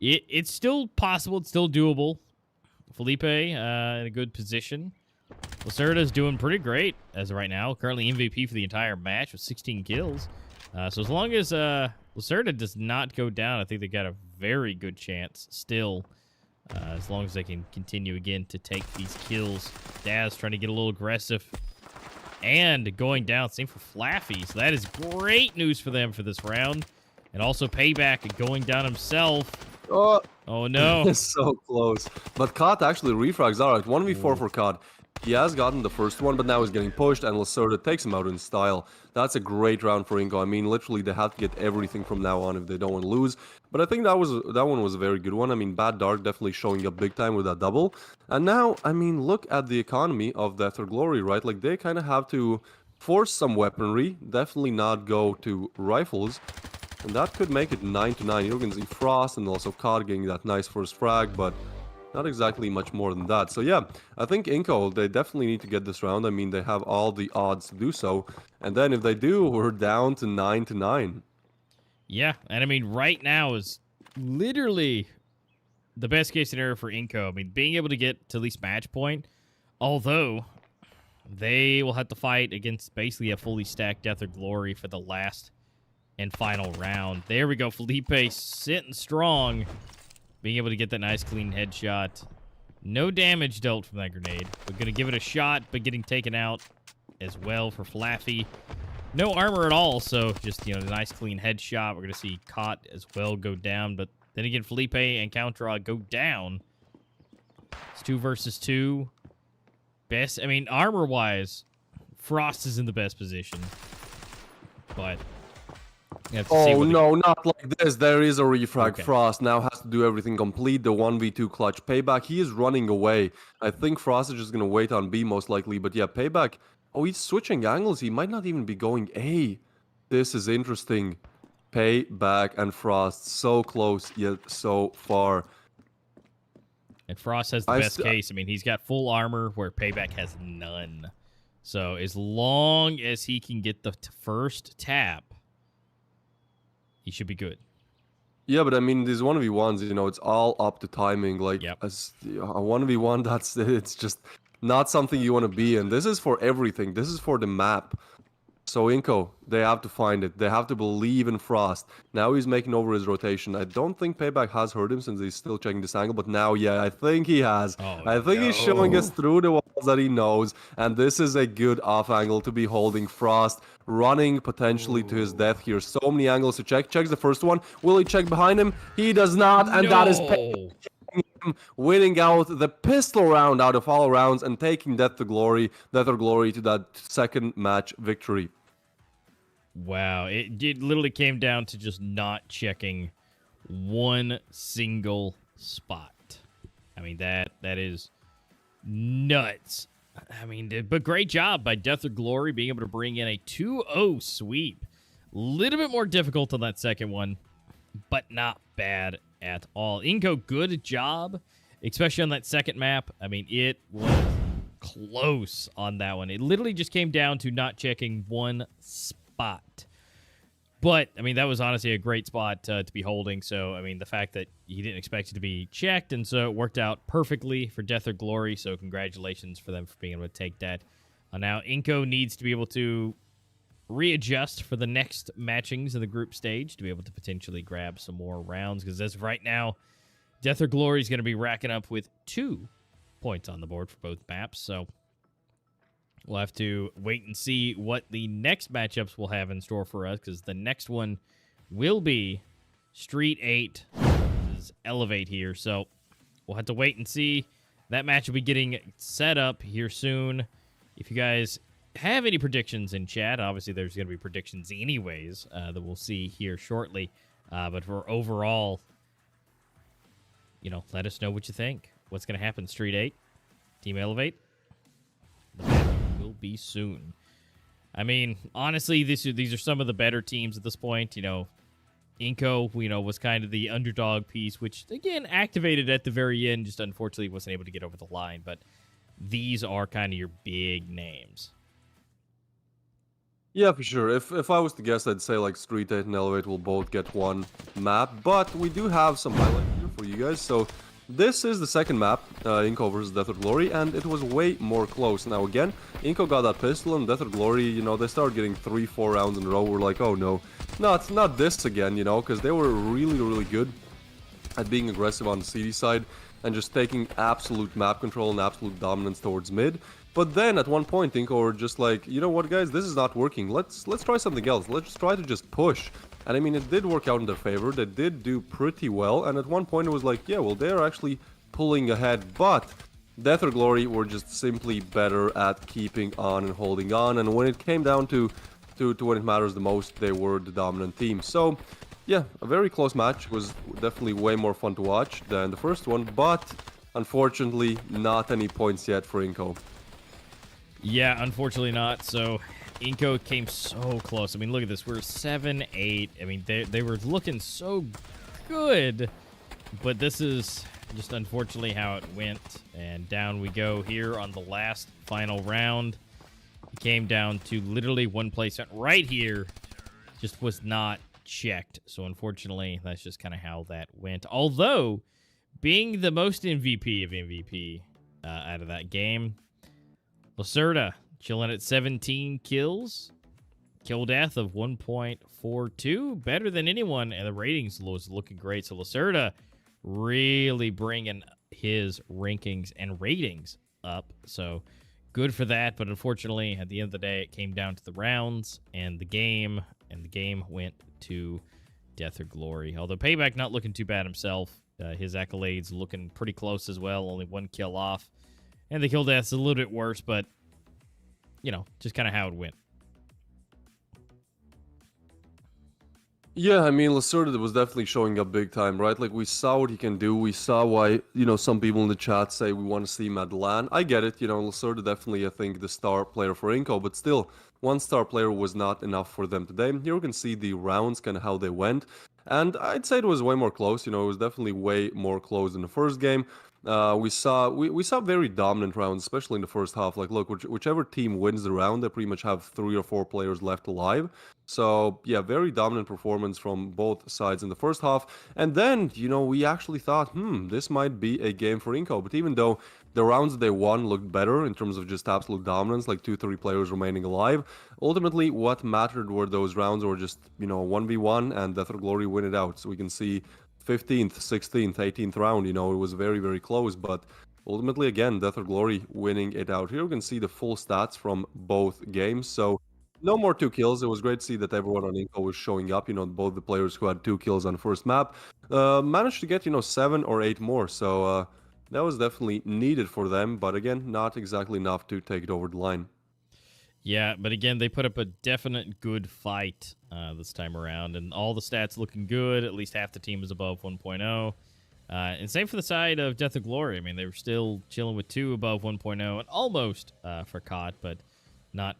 it's still possible. It's still doable. Felipe in a good position. Lacerda's doing pretty great as of right now. Currently MVP for the entire match with 16 kills. So as long as Lacerda does not go down, I think they got a very good chance still. As long as they can continue again to take these kills. Daz trying to get a little aggressive. And going down. Same for Flaffy. So that is great news for them for this round. And also Payback going down himself. Oh no. It's so close. But Kot actually refrags. Alright, 1v4 for Kot. He has gotten the first one, but now he's getting pushed, and Lacerda takes him out in style. That's a great round for INCO. I mean, literally, they have to get everything from now on if they don't want to lose. But I think that one was a very good one. I mean, Bad Dark definitely showing up big time with that double. And now, I mean, look at the economy of Death or Glory, right? Like, they kind of have to force some weaponry, definitely not go to rifles. And that could make it 9-9. You're going to see Frost and also Kot getting that nice first frag, but not exactly much more than that. So yeah, I think INCO, they definitely need to get this round. I mean, they have all the odds to do so. And then if they do, we're down to 9-9. Yeah, and I mean, right now is literally the best case scenario for INCO. I mean, being able to get to at least match point, although they will have to fight against basically a fully stacked Death or Glory for the last and final round. There we go. Felipe sitting strong. Being able to get that nice clean headshot. No damage dealt from that grenade. We're going to give it a shot, but getting taken out as well for Flaffy. No armor at all, so just, a nice clean headshot. We're going to see Kot as well go down, but then again, Felipe and Countra go down. It's 2 versus 2. Best, I mean, armor-wise, Frost is in the best position. but you have to see Oh what no, not like this. There is a refrag. Okay. Frost now has to do everything complete. The 1v2 clutch. Payback, he is running away. I think Frost is just going to wait on B most likely. But yeah, Payback, oh, he's switching angles. He might not even be going A. This is interesting. Payback and Frost, so close yet so far. And Frost has the best case. I mean, he's got full armor where Payback has none. So as long as he can get the first tap, he should be good. Yeah, but I mean, these 1v1s, you know, it's all up to timing. Like, as a 1v1, it's just not something you want to be in. This is for everything. This is for the map. So INCO, they have to find it. They have to believe in Frost. Now he's making over his rotation. I don't think Payback has heard him since he's still checking this angle, but now, yeah, I think he has. I think he's showing us through the walls that he knows, and this is a good off angle to be holding. Frost running potentially to his death here. So many angles to check. Checks the first one. Will he check behind him? He does not, and that is Payback winning out the pistol round out of all rounds and taking Death or Glory to that second match victory. Wow, it literally came down to just not checking one single spot. I mean, that is nuts. I mean, but great job by Death or Glory being able to bring in a 2-0 sweep. A little bit more difficult on that second one, but not bad at all. INCO, good job, especially on that second map. I mean, it was close on that one. It literally just came down to not checking one spot. But, I mean, that was honestly a great spot to be holding. So, I mean, the fact that you didn't expect it to be checked, and so it worked out perfectly for Death or Glory. So, congratulations for them for being able to take that. Now, INCO needs to be able to readjust for the next matchings in the group stage to be able to potentially grab some more rounds. Because as of right now, Death or Glory is going to be racking up with 2 points on the board for both maps. So, we'll have to wait and see what the next matchups will have in store for us, because the next one will be STREETEIGHT versus Elevate here. So we'll have to wait and see. That match will be getting set up here soon. If you guys have any predictions in chat, obviously there's going to be predictions anyways that we'll see here shortly. But for overall, you know, let us know what you think. What's going to happen, STREETEIGHT, Team Elevate? The match will be soon. I mean, honestly, these are some of the better teams at this point. You know, INCO, you know, was kind of the underdog piece, which, again, activated at the very end. Just unfortunately wasn't able to get over the line. But these are kind of your big names. Yeah, for sure. If I was to guess, I'd say like STREETEIGHT and Elevate will both get one map. But we do have some highlights here for you guys. So this is the second map, INCO versus Death or Glory, and it was way more close. Now again, INCO got that pistol, and Death or Glory, you know, they started getting 3-4 rounds in a row. We're like, oh no, not this again, you know, because they were really good at being aggressive on the CD side and just taking absolute map control and absolute dominance towards mid. But then at one point, INCO were just like, you know what, guys, this is not working. Let's try something else. Let's try to just push. And I mean, it did work out in their favor. They did do pretty well. And at one point, it was like, yeah, well, they're actually pulling ahead. But Death or Glory were just simply better at keeping on and holding on. And when it came down to when it matters the most, they were the dominant team. So, yeah, a very close match. It was definitely way more fun to watch than the first one. But unfortunately, not any points yet for INCO. Yeah, unfortunately not. So INCO came so close. I mean, look at this. We're 7-8. I mean, they were looking so good, but this is just unfortunately how it went. And down we go here on the last final round. It came down to literally one placement right here. Just was not checked. So unfortunately, that's just kind of how that went. Although, being the most MVP of MVP out of that game, Lacerda chilling at 17 kills. Kill death of 1.42. Better than anyone. And the ratings was looking great. So Lacerda really bringing his rankings and ratings up. So good for that. But unfortunately, at the end of the day, it came down to the rounds and the game. And the game went to Death or Glory. Although Payback not looking too bad himself. His accolades looking pretty close as well. Only 1 kill off. And the kill death's a little bit worse, but, you know, just kind of how it went. Yeah, I mean, Lacerda was definitely showing up big time, right? Like, we saw what he can do. We saw why, some people in the chat say we want to see him at LAN. I get it, Lacerda definitely, I think, the star player for INCO, but still, one star player was not enough for them today. Here we can see the rounds, kind of how they went. And I'd say it was way more close, it was definitely way more close in the first game. We saw very dominant rounds, especially in the first half. Like, look, whichever team wins the round, they pretty much have 3 or 4 players left alive. So yeah, very dominant performance from both sides in the first half. And then, we actually thought, this might be a game for INCO. But even though the rounds they won looked better in terms of just absolute dominance, like 2-3 players remaining alive, ultimately what mattered were those rounds were just, 1v1 and Death or Glory win it out. So we can see 15th, 16th, 18th round, it was very, very close. But ultimately, again, Death or Glory winning it out. Here we can see the full stats from both games. So no more 2 kills. It was great to see that everyone on INCO was showing up. Both the players who had 2 kills on the first map managed to get, 7 or 8 more. So that was definitely needed for them. But again, not exactly enough to take it over the line. Yeah, but again, they put up a definite good fight this time around, and all the stats looking good. At least half the team is above 1.0. And same for the side of Death of Glory. I mean, they were still chilling with 2 above 1.0 and almost for COD, but not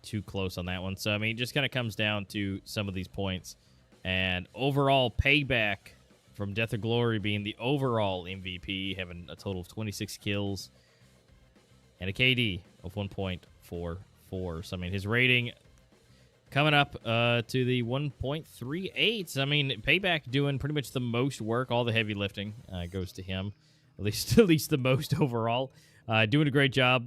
too close on that one. So, I mean, it just kind of comes down to some of these points. And overall payback from Death of Glory being the overall MVP, having a total of 26 kills and a KD of 1.44. So, I mean, his rating coming up to the 1.38. I mean, Payback doing pretty much the most work. All the heavy lifting goes to him. At least the most overall. Doing a great job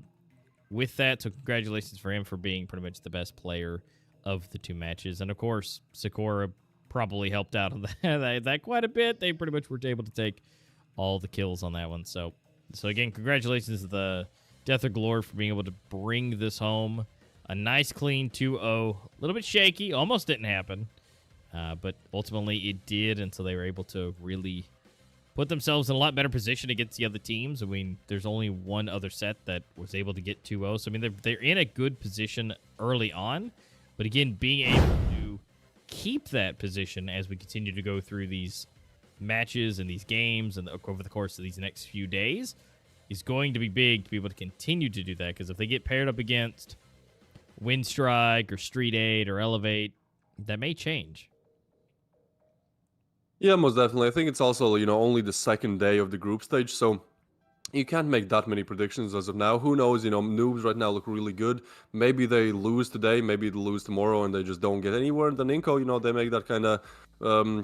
with that. So congratulations for him for being pretty much the best player of the 2 matches. And, of course, Sakura probably helped out on that quite a bit. They pretty much were able to take all the kills on that one. So again, congratulations to the Death of Glory for being able to bring this home. A nice, clean 2-0. A little bit shaky. Almost didn't happen. But ultimately it did, and so they were able to really put themselves in a lot better position against the other teams. I mean, there's only one other set that was able to get 2-0. So, I mean, they're in a good position early on. But, again, being able to keep that position as we continue to go through these matches and these games and over the course of these next few days is going to be big to be able to continue to do that. Because if they get paired up against Winstrike or STREETEIGHT or Elevate, that may change. Yeah, most definitely. I think it's also, only the second day of the group stage, so you can't make that many predictions as of now. Who knows? Noobs right now look really good. Maybe they lose today, maybe they lose tomorrow, and they just don't get anywhere. And then INCO, they make that kind of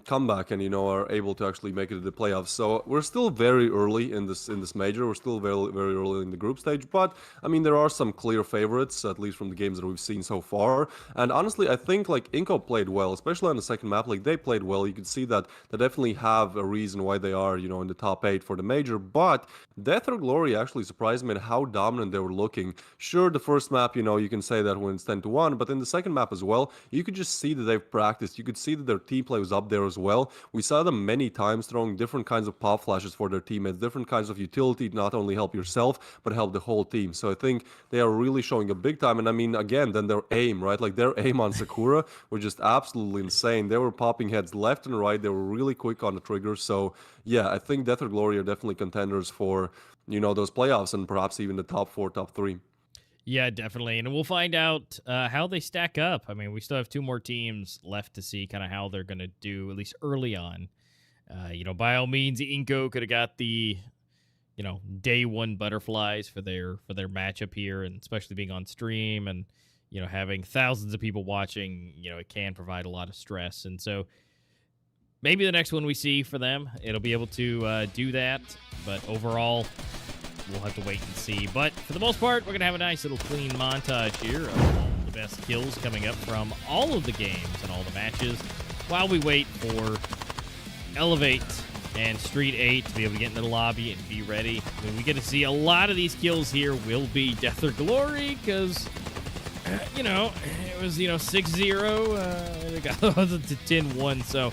comeback and are able to actually make it to the playoffs. So we're still very early in this major. We're still very, very early in the group stage. But I mean, there are some clear favorites, at least from the games that we've seen so far. And honestly, I think like INCO played well, especially on the second map. Like they played well. You can see that they definitely have a reason why they are, in the top 8 for the major. But Death or Glory actually surprised me at how dominant they were looking. Sure, the first map, you can say that when it's 10-1, but in the second map as well, you could just see that they've practiced. You could see that their team play was up there as well. We saw them many times throwing different kinds of pop flashes for their teammates, different kinds of utility to not only help yourself, but help the whole team. So I think they are really showing a big time. And I mean, again, then their aim, right? Like their aim on Sakura was just absolutely insane. They were popping heads left and right. They were really quick on the trigger. So yeah, I think Death or Glory are definitely contenders for, those playoffs and perhaps even the top 4, top 3. Yeah, definitely. And we'll find out how they stack up. I mean, we still have 2 more teams left to see kind of how they're going to do, at least early on. By all means, INCO could have got the, day 1 butterflies for their matchup here, and especially being on stream and, having thousands of people watching, it can provide a lot of stress. And so maybe the next one we see for them, it'll be able to do that. But overall, we'll have to wait and see. But for the most part, we're going to have a nice little clean montage here of all the best kills coming up from all of the games and all the matches while we wait for Elevate and STREETEIGHT to be able to get into the lobby and be ready. I mean, we get to see a lot of these kills here will be Death or Glory because, it was, 6-0. It got to 10-1. So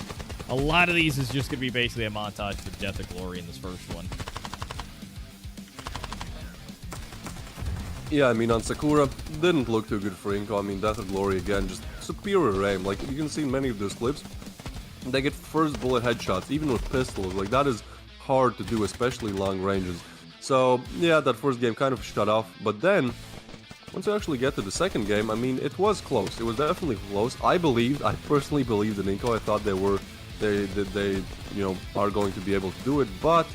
a lot of these is just going to be basically a montage for Death or Glory in this first one. Yeah, I mean, on Sakura, didn't look too good for INCO. I mean, Death or Glory, again, just superior aim. Like, you can see in many of those clips, they get first bullet headshots, even with pistols. Like, that is hard to do, especially long ranges. So, yeah, that first game kind of shut off. But then, once you actually get to the second game, I mean, it was close. It was definitely close. I personally believed in INCO. I thought they are going to be able to do it. But,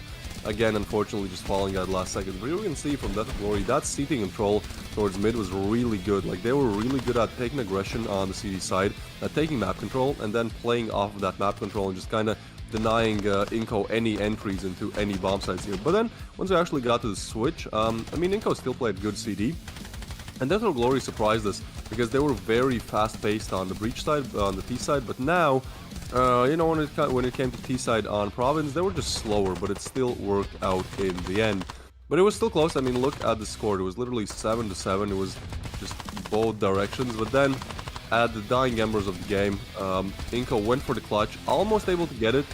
again, unfortunately, just falling at last second. But you can see from Death of Glory, that CT control towards mid was really good. Like, they were really good at taking aggression on the CT side, at taking map control, and then playing off of that map control and just kind of denying INCO any entries into any bomb sites here. But then, once we actually got to the switch, I mean, INCO still played good CD. And Death of Glory surprised us because they were very fast-paced on the breach side, on the T side. But now, when it came to T side on Province, they were just slower, but it still worked out in the end. But it was still close. I mean, look at the score. It was literally 7-7. It was just both directions. But then, at the dying embers of the game, INCO went for the clutch, almost able to get it.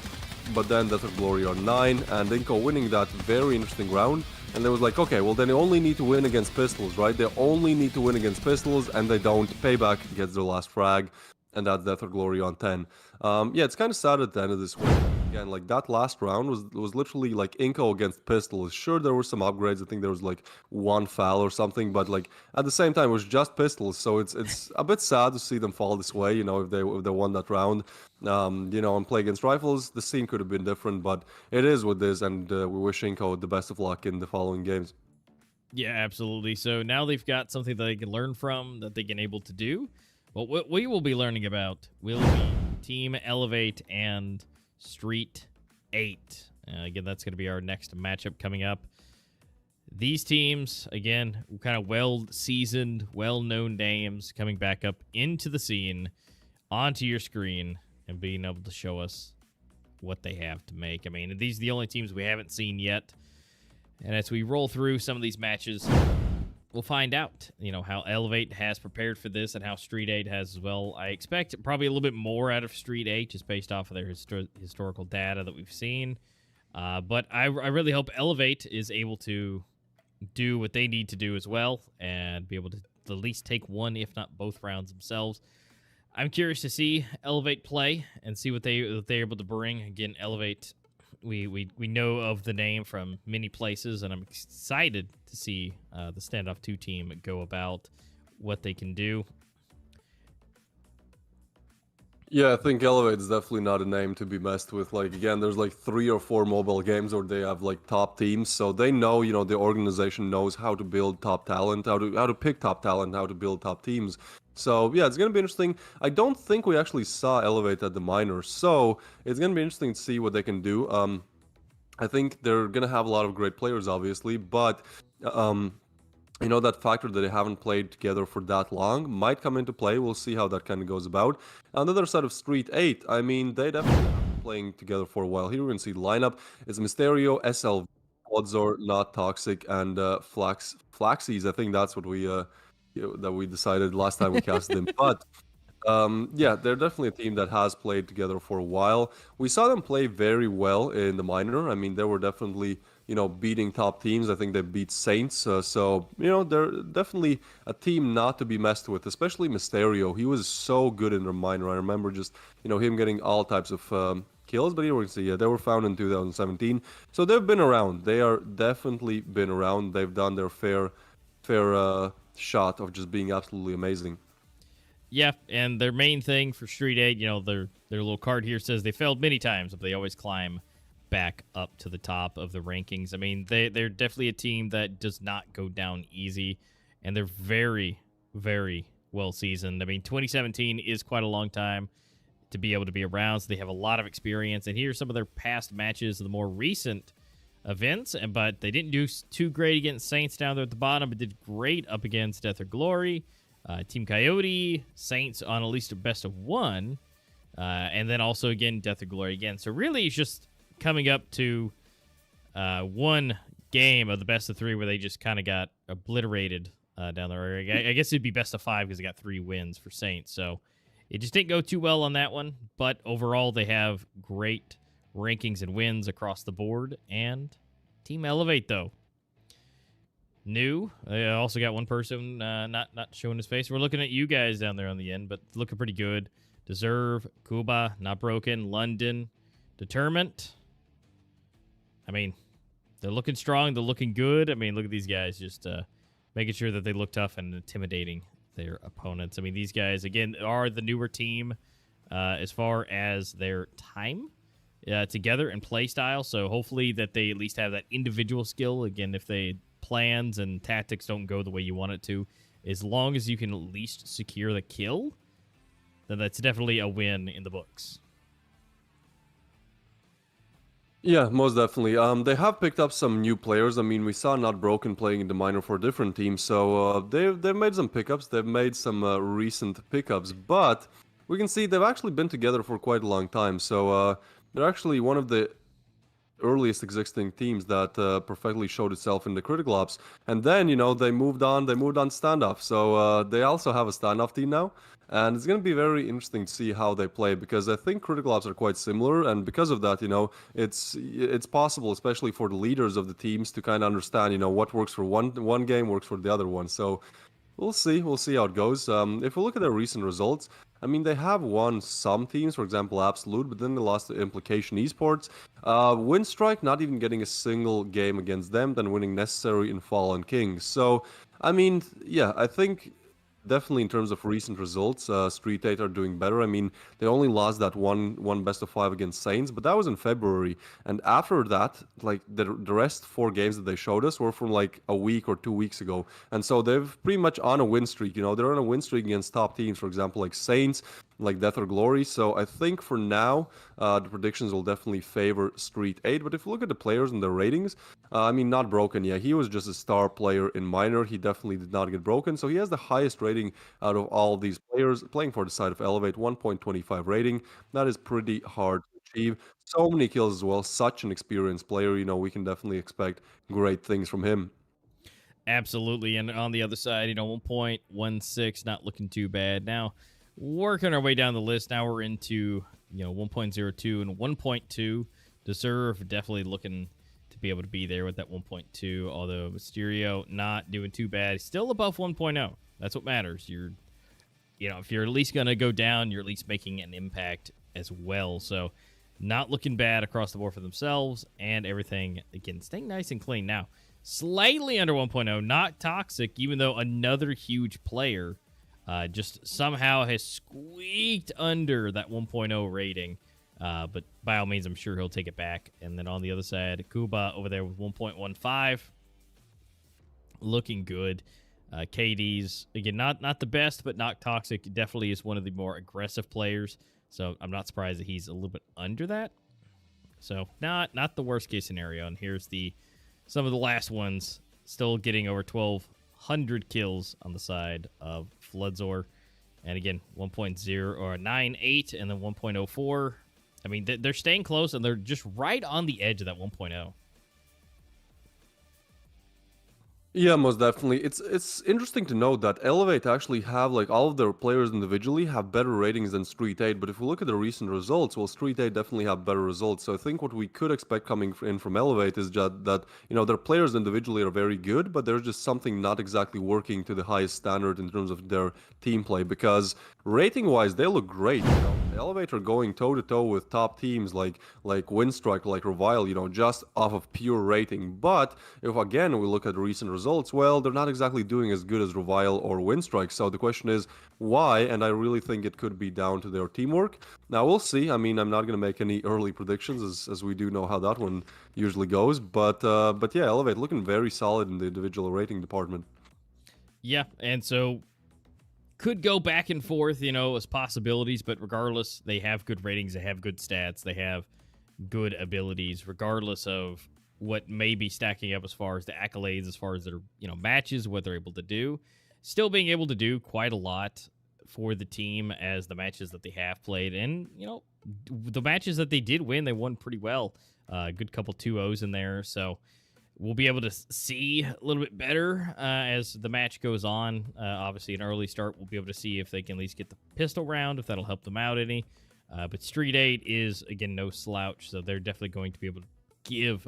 But then Death of Glory on 9, and INCO winning that very interesting round. And they was like, okay, well then they only need to win against pistols, right? They only need to win against pistols, and they don't. Payback gets their last frag, and that's Death of Glory on 10. Yeah, it's kind of sad at the end of this win. Again, like, that last round was literally like INCO against pistols. Sure, there were some upgrades. I think there was like one foul or something, but like at the same time, it was just pistols. So it's a bit sad to see them fall this way. You know, if they won that round. And play against rifles, the scene could have been different, but it is what it is, and we wish INCO the best of luck in the following games. Yeah, absolutely. So now they've got something that they can learn from, that they can able to do. Well, what we will be learning about will be Team Elevate and STREETEIGHT. Again, that's going to be our next matchup coming up. These teams, again, kind of well-seasoned, well-known names coming back up into the scene, onto your screen, and being able to show us what they have to make. I mean, these are the only teams we haven't seen yet. And as we roll through some of these matches, we'll find out, how Elevate has prepared for this and how STREETEIGHT has as well. I expect probably a little bit more out of STREETEIGHT just based off of their historical data that we've seen. But I really hope Elevate is able to do what they need to do as well and be able to at least take one, if not both rounds themselves. I'm curious to see Elevate play and see what they're able to bring. Again, Elevate, we know of the name from many places, and I'm excited to see the Standoff 2 team go about what they can do. Yeah, I think Elevate is definitely not a name to be messed with. Like, again, there's like 3 or 4 mobile games where they have like top teams, so they know, the organization knows how to build top talent, how to pick top talent, how to build top teams. So yeah, it's gonna be interesting. I don't think we actually saw Elevate at the minors, so it's gonna be interesting to see what they can do. I think they're gonna have a lot of great players, obviously, but that factor that they haven't played together for that long might come into play. We'll see how that kind of goes about. On the other side of STREETEIGHT, I mean, they definitely have been playing together for a while. Here we can see the lineup. It's Mysterio, SLV, Odzor, Not Toxic, and Flaxies. I think that's what we decided last time we casted them. But yeah, they're definitely a team that has played together for a while. We saw them play very well in the minor. I mean, they were definitely beating top teams. I think they beat Saints. So they're definitely a team not to be messed with, especially Mysterio. He was so good in their minor. I remember just him getting all types of kills. But here we can see, yeah, they were found in 2017. So they've been around. They are definitely been around. They've done their fair shot of just being absolutely amazing. Yeah, and their main thing for STREETEIGHT, their little card here says they failed many times, but they always climb back up to the top of the rankings. I mean, they're definitely a team that does not go down easy, and they're very, very well seasoned. I mean, 2017 is quite a long time to be able to be around, so they have a lot of experience. And here's some of their past matches of the more recent events, but they didn't do too great against Saints down there at the bottom, but did great up against Death or Glory, Team Coyote, Saints on at least a best of 1, and then also again Death or Glory again. So really it's just coming up to one game of the best of 3 where they just kind of got obliterated down there. I guess it'd be best of 5 because they got 3 wins for Saints. So it just didn't go too well on that one, but overall they have great rankings and wins across the board. And Team Elevate, though, new. I also got one person not showing his face. We're looking at you guys down there on the end, but looking pretty good. Deserve, Cuba, Not Broken, London, Determined. I mean, they're looking strong. They're looking good. I mean, look at these guys just making sure that they look tough and intimidating their opponents. I mean, these guys, again, are the newer team as far as their time together and play style. So hopefully that they at least have that individual skill. Again, if they plans and tactics don't go the way you want it to, as long as you can at least secure the kill, then that's definitely a win in the books. Yeah, most definitely. They have picked up some new players. I mean, we saw Not Broken playing in the minor for a different team, so they've made some pickups. They've made some recent pickups, but we can see they've actually been together for quite a long time. So they're actually one of the earliest existing teams that perfectly showed itself in the Critical Ops. And then, they moved on. They moved on Standoff. So they also have a Standoff team now. And it's going to be very interesting to see how they play, because I think Critical Ops are quite similar. And because of that, it's possible, especially for the leaders of the teams, to kind of understand, what works for one game works for the other one. So we'll see. We'll see how it goes. If we look at their recent results, I mean, they have won some teams, for example, Absolute, but then they lost to Implication Esports. Winstrike not even getting a single game against them, then winning Necessary in Fallen King. So, I mean, yeah, I think definitely in terms of recent results, STREETEIGHT are doing better. I mean, they only lost that one best of 5 against Saints, but that was in February. And after that, like the rest 4 games that they showed us were from like a week or 2 weeks ago. And so they've pretty much on a win streak. They're on a win streak against top teams, for example, like Saints, like Death or Glory. So I think for now, the predictions will definitely favor STREETEIGHT. But if you look at the players and their ratings, I mean, Not Broken, yeah, he was just a star player in minor. He definitely did not get broken. So he has the highest rating out of all these players playing for the side of Elevate, 1.25 rating. That is pretty hard to achieve. So many kills as well. Such an experienced player. We can definitely expect great things from him. Absolutely. And on the other side, 1.16, not looking too bad. Now, working our way down the list, now we're into, 1.02 and 1.2. Deserve, definitely looking to be able to be there with that 1.2, although Mysterio not doing too bad. Still above 1.0. That's what matters. If you're at least going to go down, you're at least making an impact as well. So not looking bad across the board for themselves, and everything, again, staying nice and clean. Now, slightly under 1.0, not toxic, even though another huge player just somehow has squeaked under that 1.0 rating. But by all means, I'm sure he'll take it back. And then on the other side, Cuba over there with 1.15. Looking good. KD's, again, not the best, but not toxic. Definitely is one of the more aggressive players. So I'm not surprised that he's a little bit under that. So not the worst case scenario. And here's some of the last ones, still getting over 1,200 kills on the side of Floodzor. And again, 1.0 or 9.8 and then 1.04. I mean, they're staying close, and they're just right on the edge of that 1.0. Yeah, most definitely. It's interesting to note that Elevate actually have, like, all of their players individually have better ratings than STREETEIGHT. But if we look at the recent results, well, STREETEIGHT definitely have better results. So I think what we could expect coming in from Elevate is just that their players individually are very good, but there's just something not exactly working to the highest standard in terms of their team play. Because rating-wise, they look great. Elevate are going toe to toe with top teams like Winstrike, like Revile, just off of pure rating. But if again we look at recent results, well, they're not exactly doing as good as Revile or Winstrike. So the question is why? And I really think it could be down to their teamwork. Now we'll see. I mean, I'm not going to make any early predictions, as we do know how that one usually goes. But yeah, Elevate looking very solid in the individual rating department. Yeah, and so could go back and forth, as possibilities, but regardless, they have good ratings, they have good stats, they have good abilities, regardless of what may be stacking up as far as the accolades, as far as their, matches, what they're able to do. Still being able to do quite a lot for the team as the matches that they have played. And, the matches that they did win, they won pretty well. A good couple 2-0s in there, so we'll be able to see a little bit better as the match goes on. Obviously, an early start, we'll be able to see if they can at least get the pistol round, if that'll help them out any. But STREETEIGHT is, again, no slouch, so they're definitely going to be able to give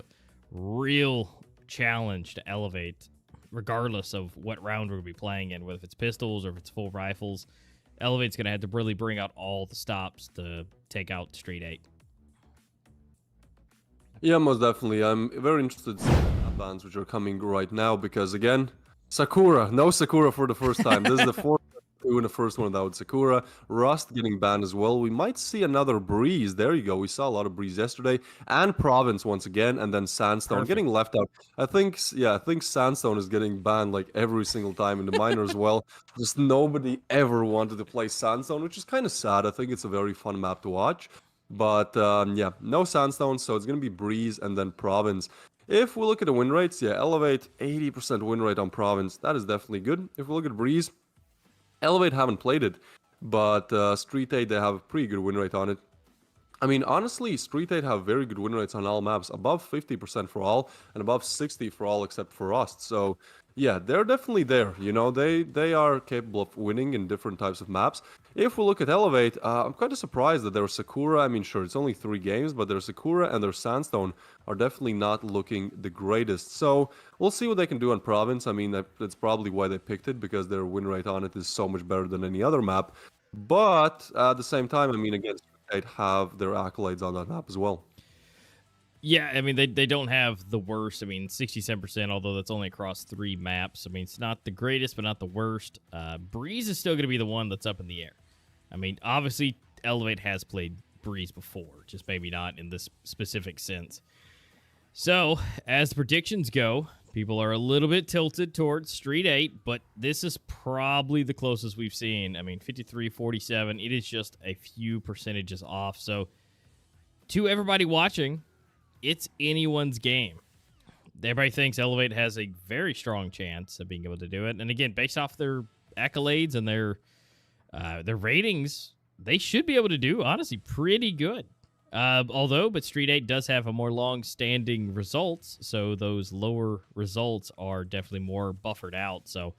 real challenge to Elevate, regardless of what round we're going to be playing in, whether it's pistols or if it's full rifles. Elevate's going to have to really bring out all the stops to take out STREETEIGHT. Yeah, most definitely. I'm very interested to see the bans which are coming right now because, again, Sakura. No Sakura for the first time. This is the fourth in the first one without Sakura. Rust getting banned as well. We might see another Breeze. There you go. We saw a lot of Breeze yesterday. And Province once again. And then Sandstone getting left out. I think Sandstone is getting banned like every single time in the minor as well. Just nobody ever wanted to play Sandstone, which is kind of sad. I think it's a very fun map to watch. But yeah, no Sandstone, so it's going to be Breeze and then Province. If we look at the win rates, yeah, Elevate, 80% win rate on Province. That is definitely good. If we look at Breeze, Elevate haven't played it, but STREETEIGHT, they have a pretty good win rate on it. I mean, honestly, STREETEIGHT have very good win rates on all maps, above 50% for all, and above 60 for all except for Rust. So, yeah, they're definitely there. You know, they are capable of winning in different types of maps. If we look at Elevate, I'm kind of surprised that their Sakura, I mean, sure, it's only 3 games, but their Sakura and their Sandstone are definitely not looking the greatest. So, we'll see what they can do on Province. I mean, that's probably why they picked it, because their win rate on it is so much better than any other map. But at the same time, I mean, again, they'd have their accolades on that map as well. Yeah, I mean, they don't have the worst. I mean, 67%, although that's only across 3 maps. I mean, it's not the greatest, but not the worst. Breeze is still going to be the one that's up in the air. I mean, obviously, Elevate has played Breeze before, just maybe not in this specific sense. So, as the predictions go, people are a little bit tilted towards STREETEIGHT, but this is probably the closest we've seen. I mean, 53-47, it is just a few percentages off. So, to everybody watching, it's anyone's game. Everybody thinks Elevate has a very strong chance of being able to do it. And again, based off their accolades and their ratings, they should be able to do, honestly, pretty good. But STREETEIGHT does have a more long-standing results, so those lower results are definitely more buffered out. So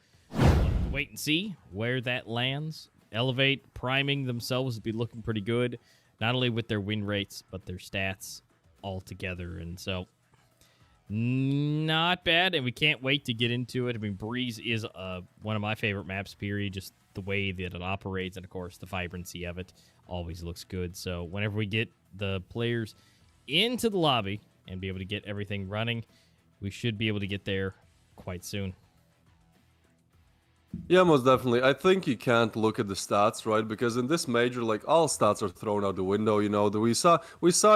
wait and see where that lands. Elevate priming themselves to be looking pretty good, not only with their win rates, but their stats altogether. And so not bad, and we can't wait to get into it. I mean, Breeze is one of my favorite maps, period. Just the way that it operates, and of course the vibrancy of it always looks good. So whenever we get the players into the lobby and be able to get everything running, we should be able to get there quite soon. Yeah, most definitely. I think you can't look at the stats, right? Because in this major, like, all stats are thrown out the window. You know, we saw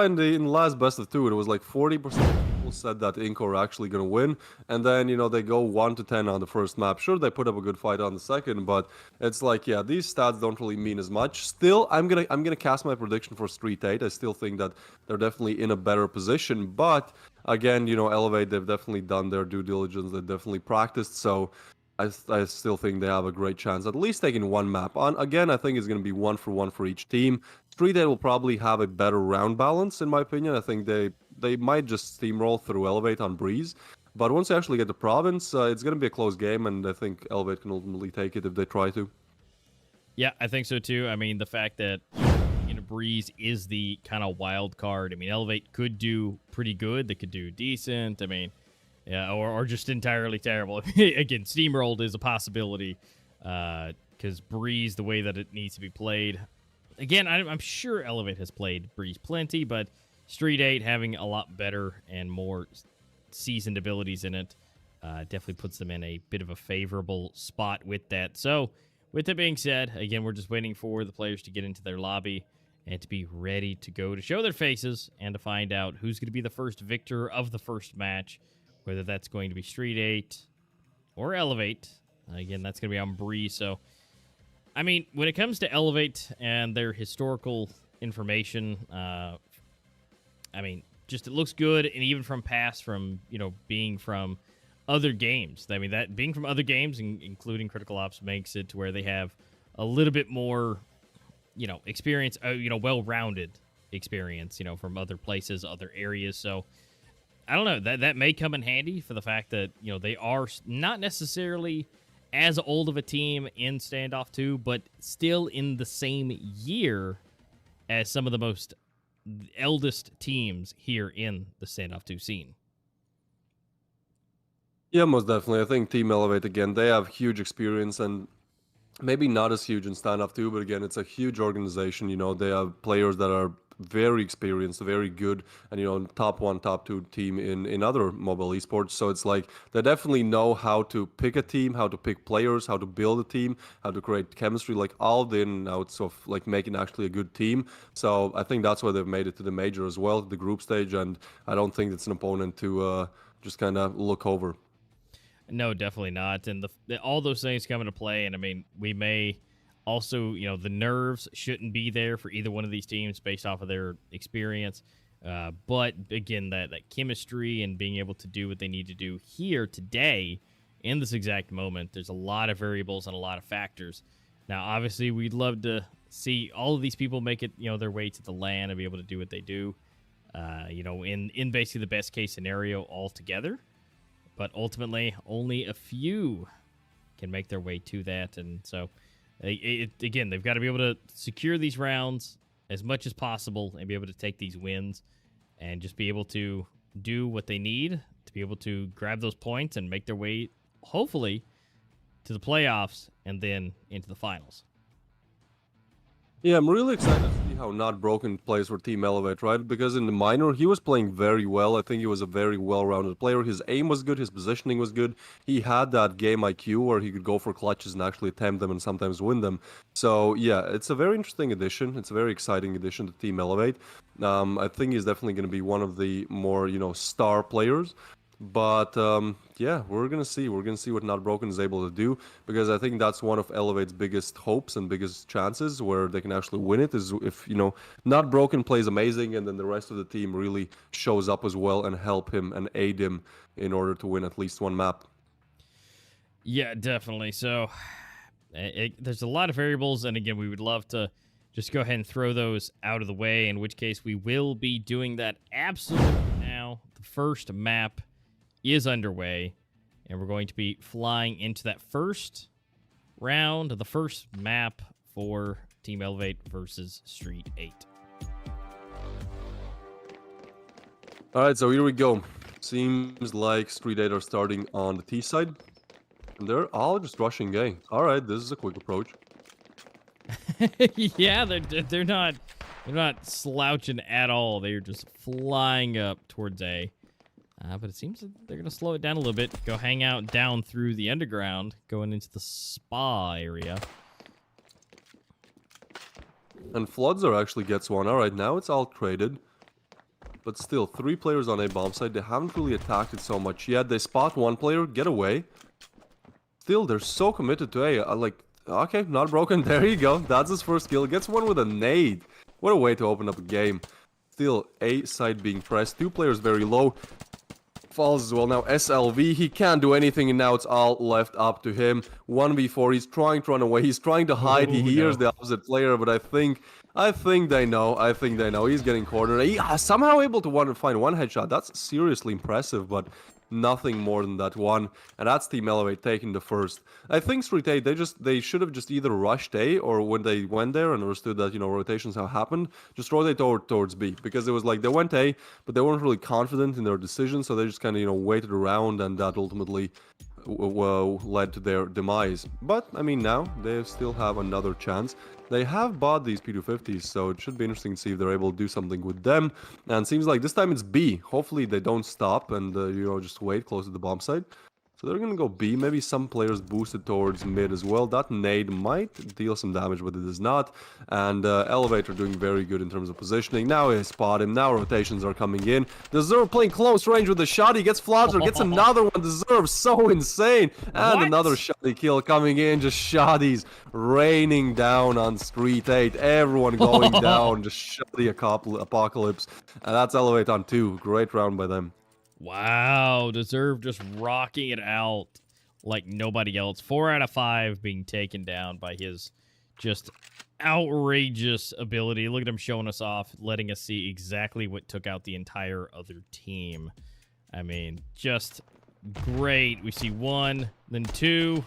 in the last best of 2, it was like 40% of people said that INCO are actually going to win, and then, you know, they go 1 to 10 on the first map. Sure, they put up a good fight on the second, but it's like, yeah, these stats don't really mean as much. Still, I'm gonna cast my prediction for STREETEIGHT. I still think that they're definitely in a better position, but again, you know, Elevate, they've definitely done their due diligence. They've definitely practiced, so I still think they have a great chance, at least taking one map on. Again, I think it's going to be 1 for 1 for each team. STREETEIGHT will probably have a better round balance, in my opinion. I think they might just steamroll through Elevate on Breeze. But once they actually get the Province, it's going to be a close game, and I think Elevate can ultimately take it if they try to. Yeah, I think so too. I mean, the fact that Breeze is the kind of wild card. I mean, Elevate could do pretty good. They could do decent. I mean, yeah, or just entirely terrible. Again, steamrolled is a possibility because Breeze, the way that it needs to be played. Again, I'm sure Elevate has played Breeze plenty, but STREETEIGHT having a lot better and more seasoned abilities in it definitely puts them in a bit of a favorable spot with that. So, with that being said, again, we're just waiting for the players to get into their lobby and to be ready to go to show their faces and to find out who's going to be the first victor of the first match. Whether that's going to be STREETEIGHT or Elevate. Again, that's going to be on Breeze. So, I mean, when it comes to Elevate and their historical information, I mean, just it looks good. And even from past, from, you know, being from other games. I mean, that being from other games, including Critical Ops, makes it to where they have a little bit more, you know, experience, you know, well-rounded experience, you know, from other places, other areas. So, I don't know. That may come in handy for the fact that, you know, they are not necessarily as old of a team in Standoff 2, but still in the same year as some of the most eldest teams here in the Standoff 2 scene. Yeah, most definitely. I think Team Elevate, again, they have huge experience, and maybe not as huge in Standoff too, but again, it's a huge organization. You know, they have players that are very experienced, very good, and you know, top one, top two team in other mobile esports. So it's like they definitely know how to pick a team, how to pick players, how to build a team, how to create chemistry, like all the in and outs of like making actually a good team. So I think that's why they've made it to the major as well, the group stage, and I don't think it's an opponent to just kind of look over. No, definitely not. And all those things come into play. And I mean, we may also, the nerves shouldn't be there for either one of these teams based off of their experience. But again, that chemistry and being able to do what they need to do here today in this exact moment, there's a lot of variables and a lot of factors. Now, obviously, we'd love to see all of these people make it, their way to the LAN and be able to do what they do, in basically the best case scenario altogether. But ultimately, only a few can make their way to that. And so, again, they've got to be able to secure these rounds as much as possible and be able to take these wins and just be able to do what they need to be able to grab those points and make their way, hopefully, to the playoffs and then into the finals. Yeah, I'm really excited to see how Not Broken plays for Team Elevate, right? Because in the minor, he was playing very well. I think he was a very well-rounded player. His aim was good, his positioning was good. He had that game IQ where he could go for clutches and actually attempt them and sometimes win them. So, yeah, it's a very interesting addition. It's a very exciting addition to Team Elevate. I think he's definitely going to be one of the more, star players. But yeah, we're gonna see. We're gonna see what Not Broken is able to do, because I think that's one of Elevate's biggest hopes and biggest chances where they can actually win it, is if Not Broken plays amazing and then the rest of the team really shows up as well and help him and aid him in order to win at least one map. Yeah, definitely. So there's a lot of variables, and again, we would love to just go ahead and throw those out of the way, in which case we will be doing that absolutely now. The first map is underway, and we're going to be flying into that first round of the first map for Team Elevate versus STREETEIGHT. All right, so here we go. Seems like STREETEIGHT are starting on the T side. And they're all just rushing A. All right, this is a quick approach. Yeah, they're not slouching at all. They're just flying up towards A. But it seems that they're going to slow it down a little bit. Go hang out down through the underground, going into the spa area. And Floodzer actually gets one. All right, now it's all traded. But still, 3 players on A bomb site. They haven't really attacked it so much yet. They spot 1 player, get away. Still, they're so committed to A. Okay, Not Broken. There you go. That's his first kill. Gets one with a nade. What a way to open up a game. Still, A side being pressed. 2 players very low. Falls as well. Now SLV, he can't do anything, and now it's all left up to him. 1v4, he's trying to run away, he's trying to hide. He hears the opposite player, but I think they know. He's getting cornered. He somehow able to find one headshot. That's seriously impressive, but nothing more than that one. And that's Team Elevate taking the first. I think STREETEIGHT, they should have just either rushed A, or when they went there and understood that, rotations have happened, just rotate towards B. Because it was like they went A, but they weren't really confident in their decision, so they just kind of, waited around, and that ultimately led to their demise. But, I mean, now they still have another chance. They have bought these P250s, so it should be interesting to see if they're able to do something with them. And it seems like this time it's B. Hopefully they don't stop and, just wait close to the bomb site. So they're going to go B. Maybe some players boosted towards mid as well. That nade might deal some damage, but it is not. And Elevator doing very good in terms of positioning. Now they spot him. Now rotations are coming in. Deserve playing close range with the shot. He gets Flodger, gets another one. Deserve, so insane. And another shoddy kill coming in. Just shoddies raining down on STREETEIGHT. Everyone going down. Just shoddy apocalypse. And that's Elevate on 2. Great round by them. Wow, Deserve just rocking it out like nobody else. 4 out of 5 being taken down by his just outrageous ability. Look at him showing us off, letting us see exactly what took out the entire other team. I mean, just great. We see 1, then 2.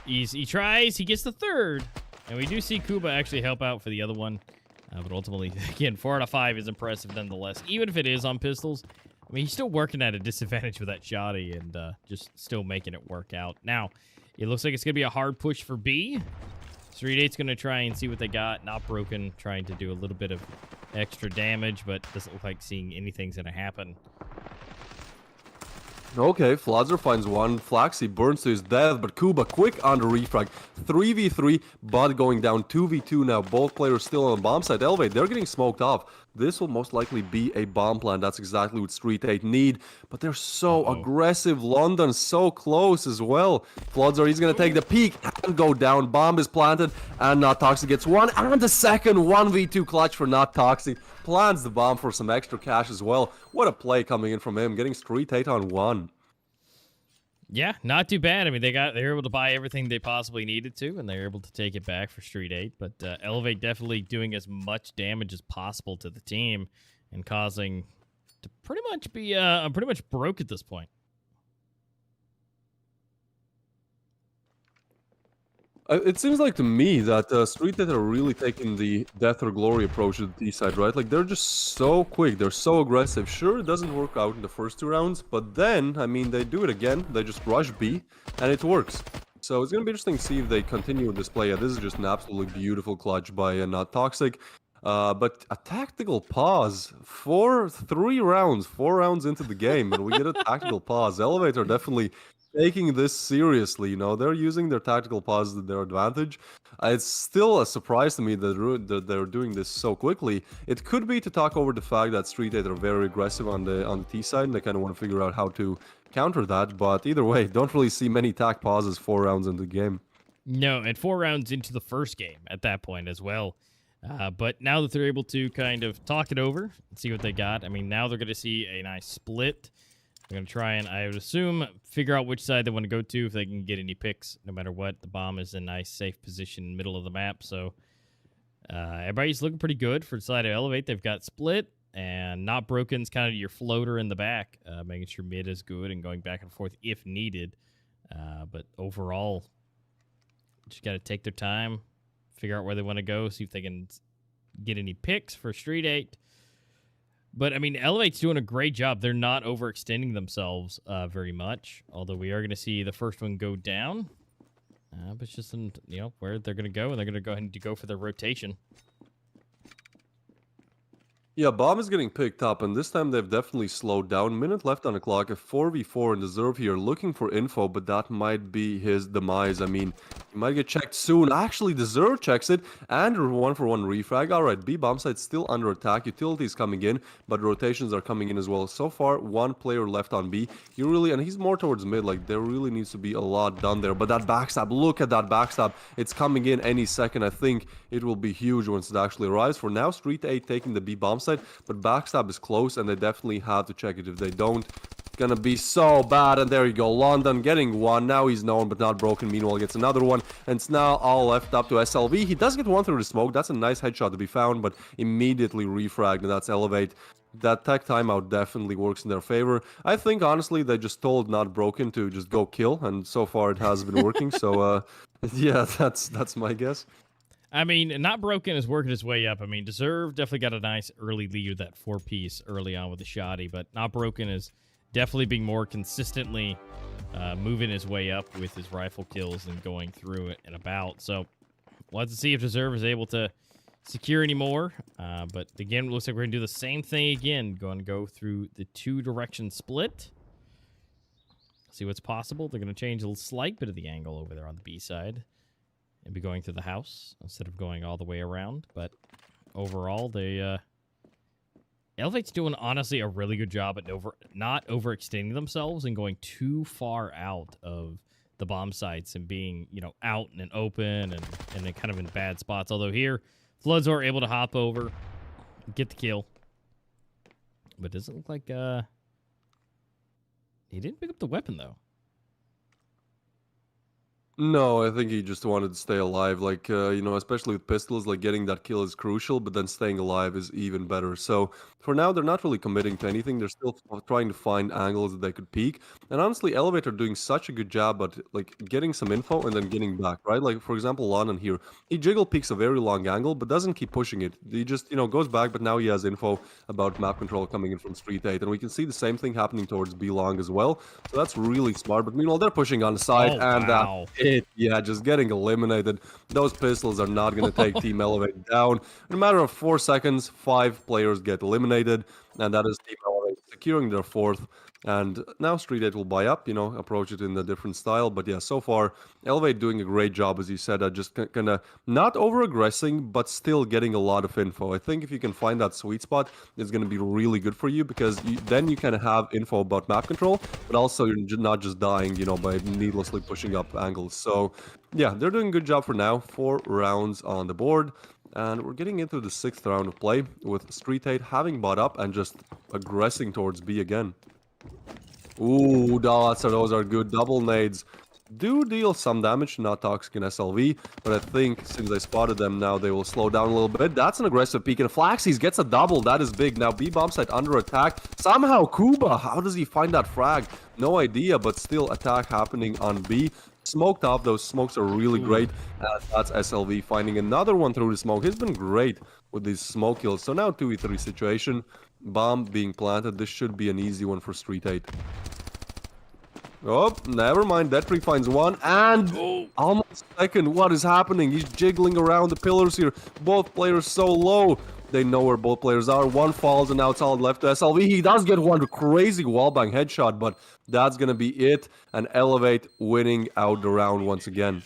He tries, he gets the 3rd. And we do see Kuba actually help out for the other one. But ultimately, again, 4 out of 5 is impressive nonetheless, even if it is on pistols. I mean, he's still working at a disadvantage with that shoddy and just still making it work out. Now, It looks like it's going to be a hard push for B. STREETEIGHT's going to try and see what they got. Not broken, trying to do a little bit of extra damage, but doesn't look like seeing anything's going to happen. Okay, Flazzer finds one. Flaxy burns to his death, but Kuba quick under refrag. 3v3, but going down 2v2 now. Both players still on the bomb site. Elevate, they're getting smoked off. This will most likely be a bomb plant. That's exactly what STREETEIGHT need. But they're so aggressive. London so close as well. Floodsar, he's going to take the peek and go down. Bomb is planted, and Not Toxic gets one. And the second 1v2 clutch for Not Toxic. Plants the bomb for some extra cash as well. What a play coming in from him, getting STREETEIGHT on one. Yeah, not too bad. I mean, they were able to buy everything they possibly needed to, and they were able to take it back for STREETEIGHT. But Elevate definitely doing as much damage as possible to the team and causing to pretty much be pretty much broke at this point. It seems like to me that STREETEIGHT are really taking the death or glory approach to the D side, right? Like, they're just so quick, they're so aggressive. Sure, it doesn't work out in the first 2 rounds, but then, I mean, they do it again. They just rush B, and it works. So it's going to be interesting to see if they continue with this play. Yeah, this is just an absolutely beautiful clutch by Not Toxic. But a tactical pause for 4 rounds into the game, and we get a tactical pause. Elevate are definitely taking this seriously, you know, they're using their tactical pause to their advantage. It's still a surprise to me that they're doing this so quickly. It could be to talk over the fact that STREETEIGHT are very aggressive on the T side, and they kind of want to figure out how to counter that. But either way, don't really see many tac pauses 4 rounds into the game. No, and 4 rounds into the first game at that point as well. But now that they're able to kind of talk it over and see what they got, I mean, now they're going to see a nice split. They're going to try and, I would assume, figure out which side they want to go to if they can get any picks, no matter what. The bomb is in a nice, safe position in the middle of the map, so everybody's looking pretty good for the side of Elevate. They've got split, and Not Broken's kind of your floater in the back, making sure mid is good and going back and forth if needed. But overall, just got to take their time, figure out where they want to go, see if they can get any picks for STREETEIGHT. But, I mean, Elevate's doing a great job. They're not overextending themselves very much, although we are going to see the first one go down. But it's just, you know, where they're going to go, and they're going to go ahead and go for their rotation. Yeah, bomb is getting picked up, and this time they've definitely slowed down. Minute left on the clock, a 4v4 in Deserve here, looking for info, but that might be his demise. I mean, he might get checked soon. Actually, Deserve checks it, and 1-for-1 refrag. Alright, B bomb site still under attack. Utilities coming in, but rotations are coming in as well. So far, 1 player left on B. And he's more towards mid, like, there really needs to be a lot done there. But that backstab, look at that backstab. It's coming in any second. I think it will be huge once it actually arrives. For now, STREETEIGHT taking the B bomb site, but backstab is close, and they definitely have to check it. If they don't, it's gonna be so bad. And there you go, London getting one. Now he's known but not broken. Meanwhile, gets another one, and it's now all left up to SLV. He does get one through the smoke. That's a nice headshot to be found, but immediately refragged, and that's Elevate. That tech timeout definitely works in their favor. I think, honestly, they just told Not Broken to just go kill, and so far it has been working. So, yeah, that's my guess. I mean, Not Broken is working his way up. I mean, Deserve definitely got a nice early lead with that 4-piece early on with the shoddy, but Not Broken is definitely being more consistently moving his way up with his rifle kills and going through it and about. So we'll have to see if Deserve is able to secure any more. But again, it looks like we're going to do the same thing again. Going to go through the 2-direction split. See what's possible. They're going to change a slight bit of the angle over there on the B side and be going through the house instead of going all the way around. But overall, they Elevate's doing, honestly, a really good job at not overextending themselves and going too far out of the bomb sites and being, you know, out and open and then kind of in bad spots. Although here, Floods are able to hop over, get the kill. But it doesn't look like he didn't pick up the weapon, though. No, I think he just wanted to stay alive. Like, you know, especially with pistols, like getting that kill is crucial, but then staying alive is even better. So for now, they're not really committing to anything. They're still trying to find angles that they could peek. And honestly, Elevate are doing such a good job at like getting some info and then getting back, right? Like, for example, London here, he jiggle peeks a very long angle, but doesn't keep pushing it. He just, you know, goes back, but now he has info about map control coming in from STREETEIGHT. And we can see the same thing happening towards B long as well. So that's really smart. But meanwhile, they're pushing on the side, and wow. it. Yeah, just getting eliminated. Those pistols are not going to take Team Elevate down. In a matter of 4 seconds, 5 players get eliminated, and that is Team Elevate securing their 4th. And now Street 8 will buy up, approach it in a different style. But yeah, so far, Elevate doing a great job, as you said, at just kind of not over-aggressing, but still getting a lot of info. I think if you can find that sweet spot, it's going to be really good for you, because then you kind of have info about map control, but also you're not just dying, by needlessly pushing up angles. So yeah, they're doing a good job for now. 4 rounds on the board. And we're getting into the 6th round of play, with Street 8 having bought up and just aggressing towards B again. Ooh, those are good double nades. Do deal some damage, not toxic in SLV, but I think since I spotted them now, they will slow down a little bit. That's an aggressive peek, and Flaxies gets a double. That is big. Now B bomb site under attack. Somehow Kuba, how does he find that frag? No idea, but still attack happening on B. Smoked off, those smokes are really great. That's SLV finding another one through the smoke. He's been great with these smoke kills. So now 2v3 situation. Bomb being planted. This should be an easy one for Street 8. Oh, never mind. That tree finds one, and almost second. What is happening? He's jiggling around the pillars here. Both players so low. They know where both players are. One falls, and now it's all left to SLV. He does get one crazy wallbang headshot, but that's going to be it. And Elevate winning out the round once again.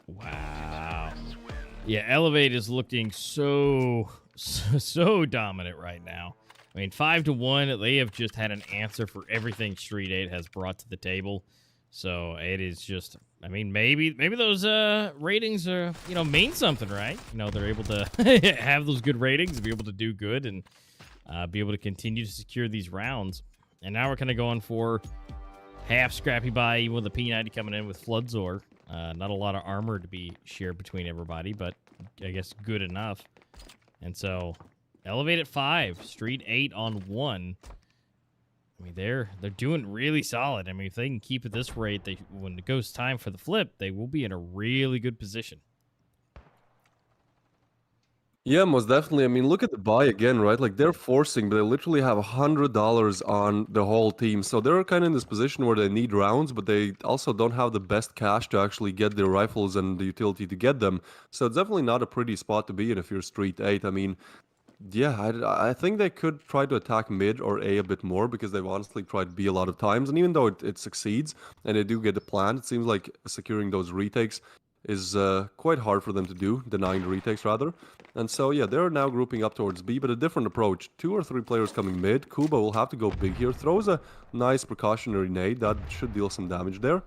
Wow. Yeah, Elevate is looking so dominant right now. I mean, 5-1, they have just had an answer for everything Street 8 has brought to the table. So it is just, I mean, maybe those ratings are, mean something, right? They're able to have those good ratings, be able to do good, and be able to continue to secure these rounds. And now we're kind of going for half scrappy buy, even with the P90 coming in with Floodzor. Not a lot of armor to be shared between everybody, but I guess good enough. And so Elevate at 5, Street 8 on 1. I mean, they're doing really solid. I mean, if they can keep at this rate, when it goes time for the flip, they will be in a really good position. Yeah, most definitely. I mean, look at the buy again, right? Like, they're forcing, but they literally have $100 on the whole team. So they're kind of in this position where they need rounds, but they also don't have the best cash to actually get their rifles and the utility to get them. So it's definitely not a pretty spot to be in if you're Street 8. I mean, yeah, I think they could try to attack mid or A bit more, because they've honestly tried B a lot of times. And even though it succeeds and they do get the plan, it seems like securing those retakes is quite hard for them to do, denying the retakes rather. And so yeah, they're now grouping up towards B, but a different approach. 2 or 3 players coming mid. Kuba will have to go big here. Throws a nice precautionary nade. That should deal some damage there.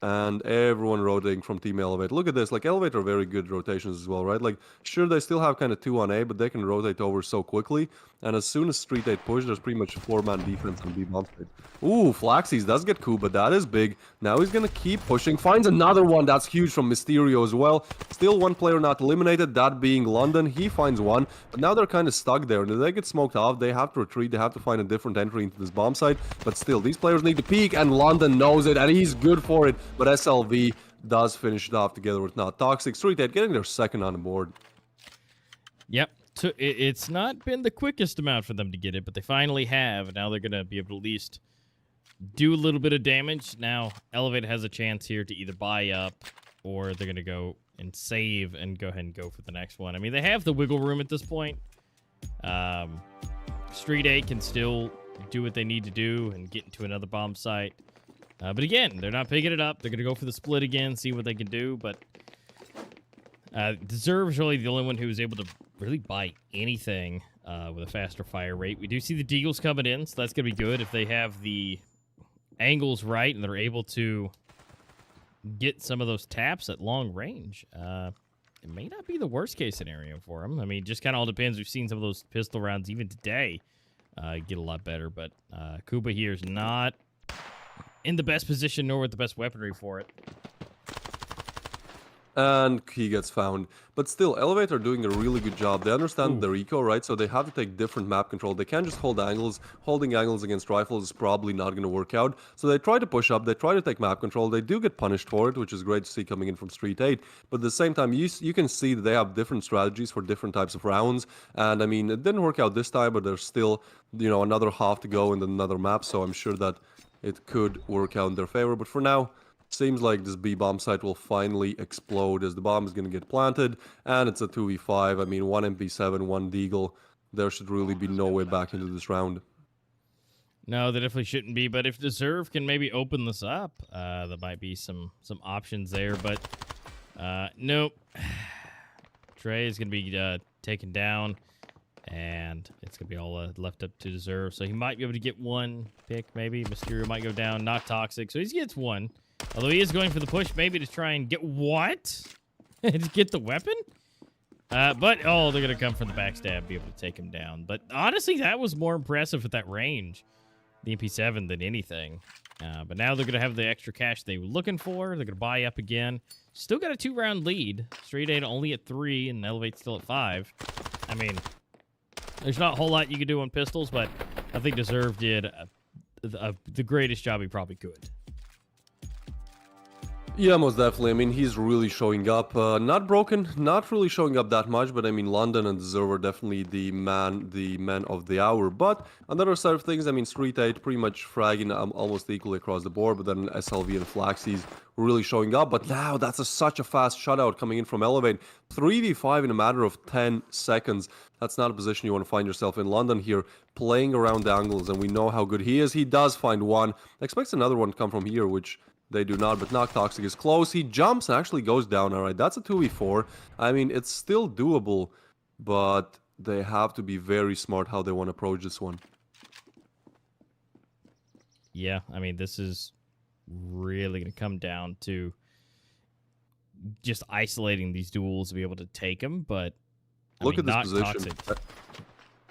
And everyone rotating from Team Elevate. Look at this, like Elevate are very good rotations as well, right? Like, sure, they still have kind of 2 on A, but they can rotate over so quickly. And as soon as Street 8 push, there's pretty much a 4-man defense on B bomb side. Ooh, Flaxies does get Kuba, that is big. Now he's gonna keep pushing, finds another one, that's huge from Mysterio as well. Still 1 player not eliminated, that being London. He finds 1, but now they're kind of stuck there. And if they get smoked off, they have to retreat, they have to find a different entry into this bomb site. But still, these players need to peek, and London knows it, and he's good for it. But SLV does finish it off together with Not Toxic. Street 8 getting their 2nd on the board. Yep. So it's not been the quickest amount for them to get it, but they finally have. And now they're going to be able to at least do a little bit of damage. Now, Elevate has a chance here to either buy up, or they're going to go and save and go ahead and go for the next one. I mean, they have the wiggle room at this point. Street 8 can still do what they need to do and get into another bomb site. But again, they're not picking it up. They're going to go for the split again, see what they can do. But Deserve's really the only one who was able to really buy anything with a faster fire rate. We do see the Deagles coming in, so that's going to be good if they have the angles right and they're able to get some of those taps at long range. It may not be the worst case scenario for them. I mean, just kind of all depends. We've seen some of those pistol rounds even today get a lot better. But Kuba here is not in the best position nor with the best weaponry for it. And he gets found. But still, Elevate are doing a really good job. They understand their eco, right? So they have to take different map control. They can't just hold angles. Holding angles against rifles is probably not going to work out. So they try to push up. They try to take map control. They do get punished for it, which is great to see coming in from Street 8. But at the same time, you can see that they have different strategies for different types of rounds. And I mean, it didn't work out this time, but there's still, another half to go in another map. So I'm sure that it could work out in their favor. But for now, Seems like this B bomb site will finally explode as the bomb is going to get planted, and it's a 2v5. I mean, one MP7, one Deagle. There should really be no way back into this round. No, there definitely shouldn't be. But if Deserve can maybe open this up, there might be some options there. But nope. Trey is going to be taken down, and it's going to be all left up to Deserve. So he might be able to get one pick, maybe. Mysterio might go down, not Toxic. So he gets one. Although he is going for the push, maybe to try and get what? To get the weapon? But, oh, they're going to come from the backstab, be able to take him down. But honestly, that was more impressive at that range, the MP7, than anything. But now they're going to have the extra cash they were looking for. They're going to buy up again. Still got a 2-round lead. STREETEIGHT only at 3 and Elevate still at 5. I mean, there's not a whole lot you could do on pistols, but I think Deserve did the greatest job he probably could. Yeah, most definitely. I mean, he's really showing up. Not broken, not really showing up that much, but I mean, London and Deserve are definitely the man of the hour. But on the other side of things, I mean, STREETEIGHT pretty much fragging almost equally across the board, but then SLV and Flaxies were really showing up. But now that's such a fast shutout coming in from Elevate. 3v5 in a matter of 10 seconds. That's not a position you want to find yourself in. London here playing around the angles, and we know how good he is. He does find one. Expects another one to come from here, which they do not, but Knock Toxic is close. He jumps and actually goes down. All right, that's a 2v4. I mean, it's still doable, but they have to be very smart how they want to approach this one. Yeah, I mean, this is really going to come down to just isolating these duels to be able to take them, but Look at this position. Toxic.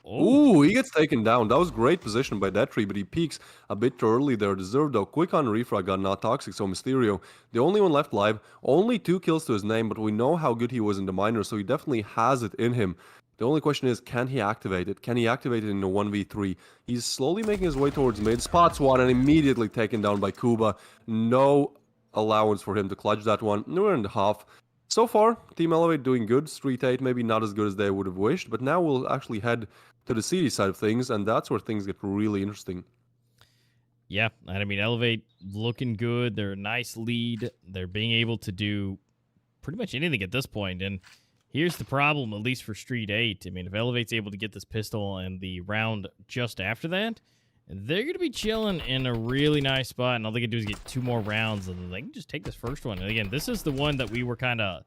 Ooh, he gets taken down. That was great position by that tree, but he peeks a bit too early there. Deserved though. Quick on refrag got not toxic, so Mysterio, the only one left live. Only 2 kills to his name, but we know how good he was in the minor, so he definitely has it in him. The only question is, can he activate it? Can he activate it in a 1v3? He's slowly making his way towards mid. Spots one and immediately taken down by Kuba. No allowance for him to clutch that one. We're in the half. So far, Team Elevate doing good. STREETEIGHT maybe not as good as they would have wished, but now we'll actually head to the CD side of things, and that's where things get really interesting. Yeah, and I mean, Elevate looking good. They're a nice lead. They're being able to do pretty much anything at this point, and here's the problem, at least for STREETEIGHT. I mean, if Elevate's able to get this pistol and the round just after that, they're going to be chilling in a really nice spot, and all they can do is get 2 more rounds, and they can just take this first one. And again, this is the one that we were kind of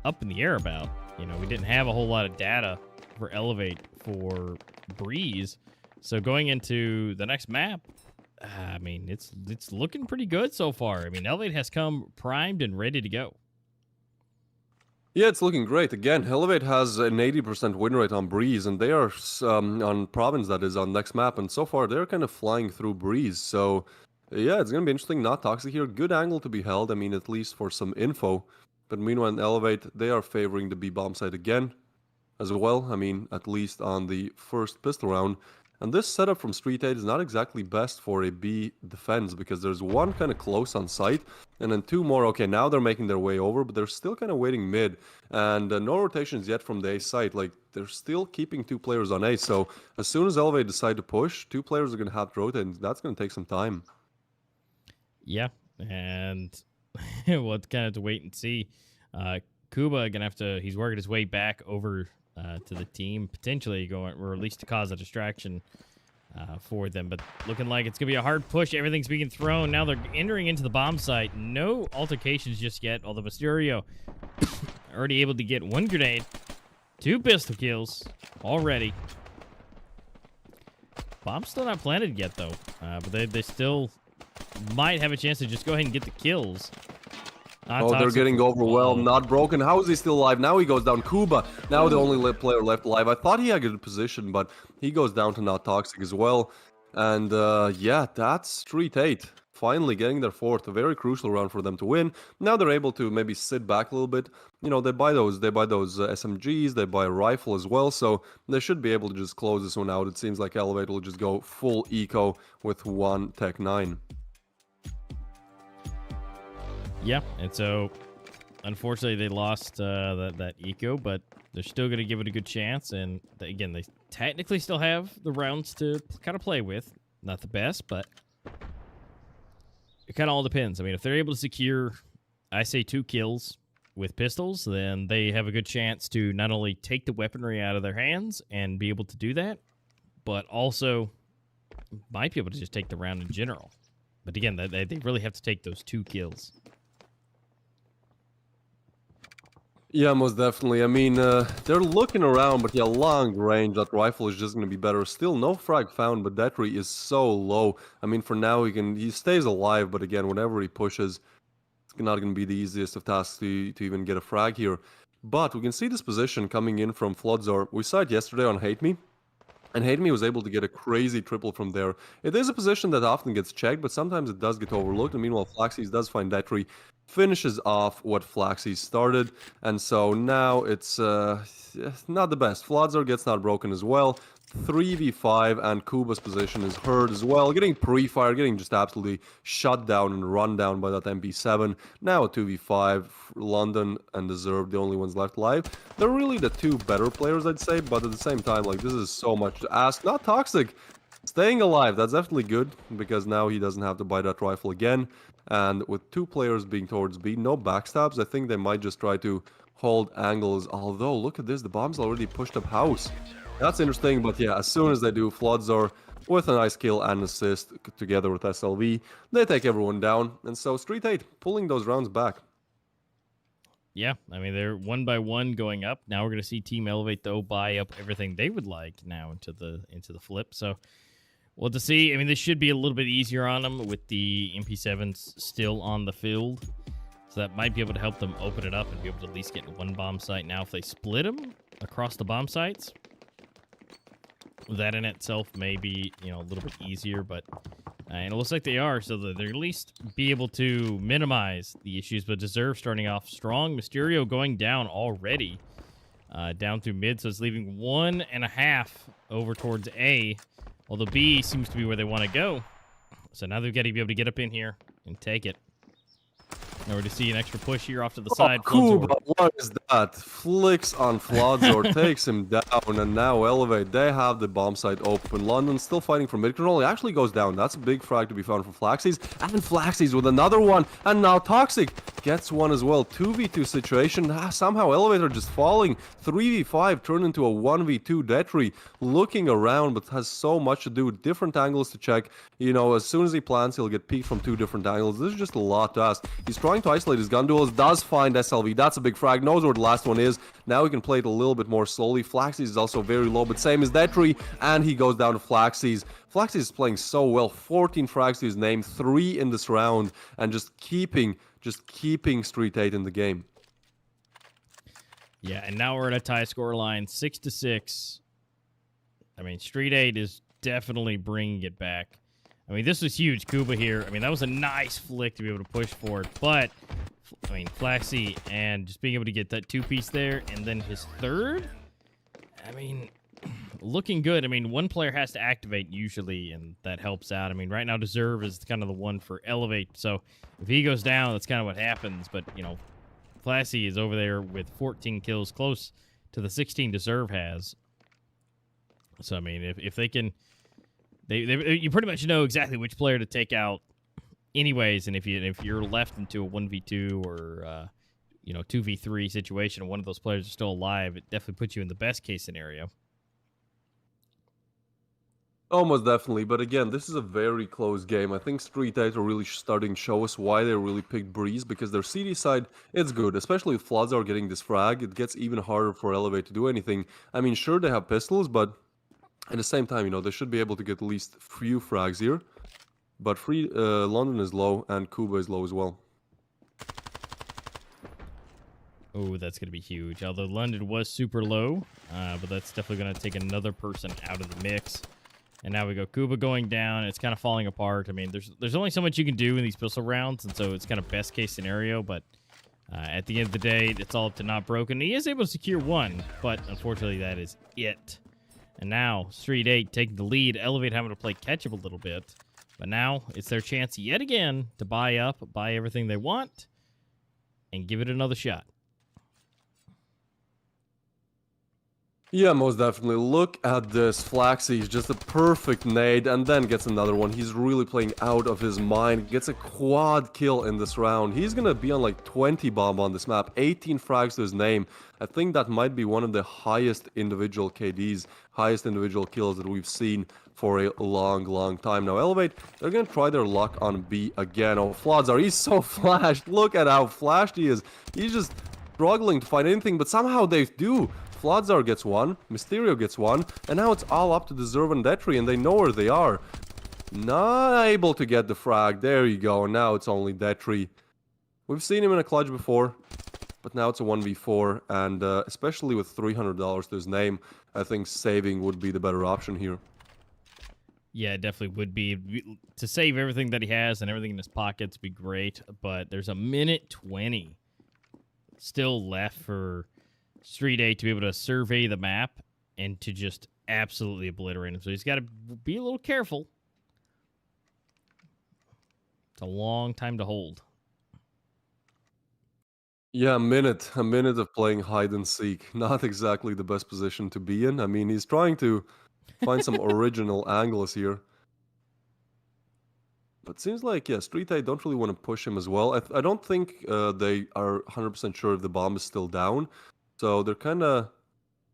up in the air about. You know, we didn't have a whole lot of data for Elevate for Breeze. So going into the next map, I mean, it's looking pretty good so far. I mean, Elevate has come primed and ready to go. Yeah, it's looking great. Again, Elevate has an 80% win rate on Breeze, and they are on Province, that is, on next map. And so far, they're kind of flying through Breeze. So, yeah, it's going to be interesting. Not Toxic here. Good angle to be held, I mean, at least for some info. But meanwhile, in Elevate, they are favoring the B-bomb side again as well. I mean, at least on the first pistol round. And this setup from STREETEIGHT is not exactly best for a B defense, because there's one kind of close on site, and then 2 more. Okay, now they're making their way over, but they're still kind of waiting mid, and no rotations yet from the A site. Like, they're still keeping 2 players on A, so as soon as Elevate decide to push, 2 players are going to have to rotate, and that's going to take some time. Yeah, and we'll kind of to wait and see. Kuba gonna have to. He's working his way back over to the team, potentially going, or at least to cause a distraction for them. But looking like it's gonna be a hard push. Everything's being thrown. Now they're entering into the bomb site. No altercations just yet. Although Mysterio already able to get 1 grenade, 2 pistol kills already. Bomb's still not planted yet though, but they still might have a chance to just go ahead and get the kills. Oh, they're getting overwhelmed. Not broken. How is he still alive? Now he goes down. Kuba, now the only player left alive. I thought he had a good position, but he goes down to Not Toxic as well. And yeah, that's STREETEIGHT finally getting their 4th. A very crucial round for them to win. Now they're able to maybe sit back a little bit. You know, they buy those SMGs. They buy a rifle as well. So they should be able to just close this one out. It seems like Elevate will just go full eco with 1 Tech 9. Yeah, and so unfortunately they lost that eco, but they're still going to give it a good chance. And again, they technically still have the rounds to kind of play with. Not the best, but kind of all depends. I mean, if they're able to secure, I say 2 kills with pistols, then they have a good chance to not only take the weaponry out of their hands and be able to do that, but also might be able to just take the round in general. But again, they really have to take those 2 kills. Yeah, most definitely. I mean, they're looking around, but yeah, long range, that rifle is just going to be better. Still, no frag found, but that rate is so low. I mean, for now, he stays alive, but again, whenever he pushes, it's not going to be the easiest of tasks to even get a frag here. But we can see this position coming in from Floodzor. We saw it yesterday on Hate Me. And Hate Me was able to get a crazy triple from there. It is a position that often gets checked, but sometimes it does get overlooked. And meanwhile, Flaxies does find that tree, finishes off what Flaxies started. And so now it's not the best. Flodzor gets not broken as well. 3v5, and Kuba's position is hurt as well. Getting pre-fire, getting just absolutely shut down and run down by that MP7. Now a 2v5, London and Deserve, the only ones left alive. They're really the 2 better players, I'd say, but at the same time, like, this is so much to ask. Not Toxic. Staying alive, that's definitely good, because now he doesn't have to buy that rifle again. And with 2 players being towards B, no backstabs, I think they might just try to hold angles. Although, look at this, the bomb's already pushed up house. That's interesting, but yeah, as soon as they do, Floodzor with a nice kill and assist together with SLV, they take everyone down. And so STREETEIGHT pulling those rounds back. Yeah, I mean, they're 1 by 1 going up. Now we're going to see Team Elevate, though, buy up everything they would like now into the flip. So we'll have to see. I mean, this should be a little bit easier on them with the MP7s still on the field. So that might be able to help them open it up and be able to at least get 1 bomb site. Now, if they split them across the bomb sites, that in itself may be, a little bit easier, but and it looks like they are, so that they'll at least be able to minimize the issues. But Deserve starting off strong. Mysterio going down already, down through mid, so it's leaving 1.5 over towards A, although B seems to be where they want to go. So now they've got to be able to get up in here and take it. Now we're to see an extra push here off to the side. Kuba, what is that? Flicks on Floodzor, takes him down, and now Elevate. They have the bomb site open. London still fighting for mid control. He actually goes down. That's a big frag to be found for Flaxies. And Flaxies with another one. And now Toxic gets one as well. 2v2 situation. Somehow Elevator just falling. 3v5 turned into a 1v2 Detry. Looking around, but has so much to do. Different angles to check. As soon as he plants, he'll get peeked from 2 different angles. This is just a lot to ask. He's trying to isolate his gun duels, does find SLV. That's a big frag, knows where the last one is. Now he can play it a little bit more slowly. Flaxies is also very low, but same as Detry, and he goes down to Flaxies. Flaxies is playing so well. 14 frags to his name, 3 in this round, and just keeping STREETEIGHT in the game. Yeah, and now we're at a tie score line, 6-6. I mean, STREETEIGHT is definitely bringing it back. I mean, this was huge. Kuba here. I mean, that was a nice flick to be able to push for it. But, I mean, Flaxy and just being able to get that 2-piece there and then his third, I mean, looking good. I mean, 1 player has to activate usually, and that helps out. I mean, right now, Deserve is kind of the one for Elevate. So if he goes down, that's kind of what happens. But, Flaxy is over there with 14 kills, close to the 16 Deserve has. So, I mean, if they can... you pretty much know exactly which player to take out anyways, and if you're left into a 1v2 or 2v3 situation and one of those players is still alive, it definitely puts you in the best case scenario. Almost definitely, but again, this is a very close game. I think STREETEIGHT are really starting to show us why they really picked Breeze, because their CD side, it's good, especially if Floods are getting this frag. It gets even harder for Elevate to do anything. I mean, sure, they have pistols, but at the same time, they should be able to get at least few frags here. But London is low, and Kuba is low as well. Oh, that's going to be huge. Although London was super low, but that's definitely going to take another person out of the mix. And now we go Kuba going down. It's kind of falling apart. I mean, there's only so much you can do in these pistol rounds, and so it's kind of best case scenario. But at the end of the day, it's all up to Not Broken. He is able to secure 1, but unfortunately, that is it. And now, STREETEIGHT taking the lead. Elevate having to play catch-up a little bit. But now, it's their chance yet again to buy everything they want, and give it another shot. Yeah, most definitely. Look at this. Flaxy is just a perfect nade and then gets another one. He's really playing out of his mind. Gets a quad kill in this round. He's gonna be on like 20 bomb on this map. 18 frags to his name. I think that might be one of the highest individual KDs, highest individual kills that we've seen for a long time. Now, Elevate, they're gonna try their luck on B again. Oh, Flodzar, he's so flashed. Look at how flashed he is. He's just struggling to find anything, but somehow they do. Flodzar gets one, Mysterio gets one, and now it's all up to Deserve and Detri, and they know where they are. Not able to get the frag. There you go. Now it's only Detri. We've seen him in a clutch before, but now it's a 1v4, and especially with $300 to his name, I think saving would be the better option here. Yeah, it definitely would be. To save everything that he has and everything in his pockets would be great, but there's a minute 20 still left for STREETEIGHT to be able to survey the map and to just absolutely obliterate him. So he's got to be a little careful. It's a long time to hold. Yeah, a minute of playing hide and seek. Not exactly the best position to be in. I mean, he's trying to find some original angles here. But seems like, yeah, STREETEIGHT don't really want to push him as well. I don't think they are 100% sure if the bomb is still down. So they're kind of,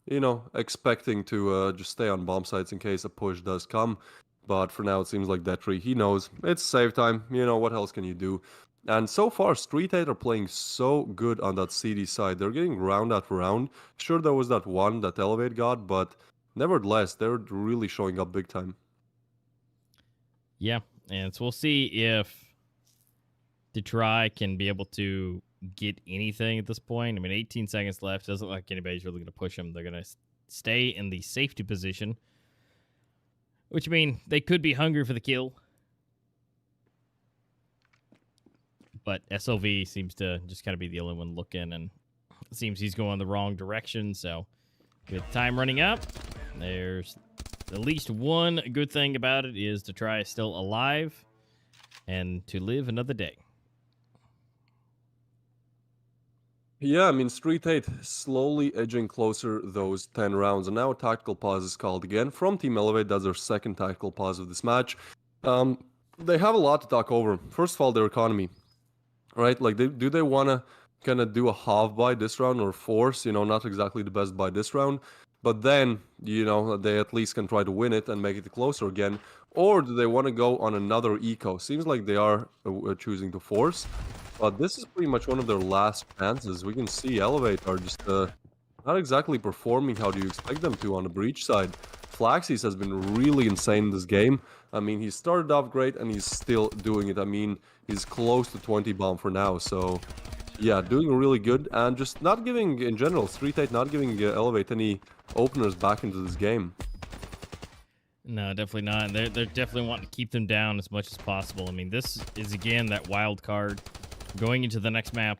you know, expecting to just stay on bomb sites in case a push does come. But for now, it seems like Detri, he knows it's save time. You know, what else can you do? And so far, STREETEIGHT are playing so good on that CD side. They're getting round after round. Sure, there was that one that Elevate got, but nevertheless, they're really showing up big time. Yeah, and so we'll see if Detry can be able to get anything at this point. I mean, 18 seconds left. Doesn't look like anybody's really going to push them. They're going to stay in the safety position, which means they could be hungry for the kill. But SLV seems to just kind of be the only one looking, and it seems he's going the wrong direction. So with time running up, there's at least one good thing about it is Detry is still alive and to live another day. Yeah, I mean, STREETEIGHT slowly edging closer those 10 rounds. And now a tactical pause is called again from Team Elevate. That's their second tactical pause of this match. They have a lot to talk over. First of all, their economy, right? Like, do they want to kind of do a half buy this round or force, you know, not exactly the best buy this round, but then, you know, they at least can try to win it and make it closer again. Or do they want to go on another eco? Seems like they are choosing to force. But this is pretty much one of their last chances. We can see Elevate are just not exactly performing how do you expect them to on the breach side. Flaxys has been really insane in this game. I mean, he started off great and he's still doing it. I mean, he's close to 20 bomb for now. So, yeah, doing really good. And just not giving, in general, STREETEIGHT not giving Elevate any openers back into this game. No, definitely not. They're definitely wanting to keep them down as much as possible. I mean, this is, again, that wild card. Going into the next map,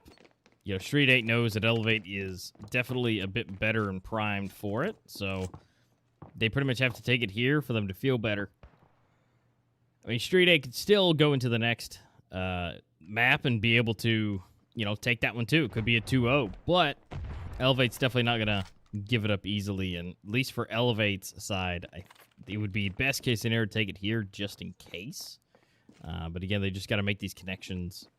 you know, STREETEIGHT knows that Elevate is definitely a bit better and primed for it, so they pretty much have to take it here for them to feel better. I mean, STREETEIGHT could still go into the next map and be able to, you know, take that one too. It could be a 2-0, but Elevate's definitely not going to give it up easily, and at least for Elevate's side, it would be best case scenario to take it here just in case. But again, they just got to make these connections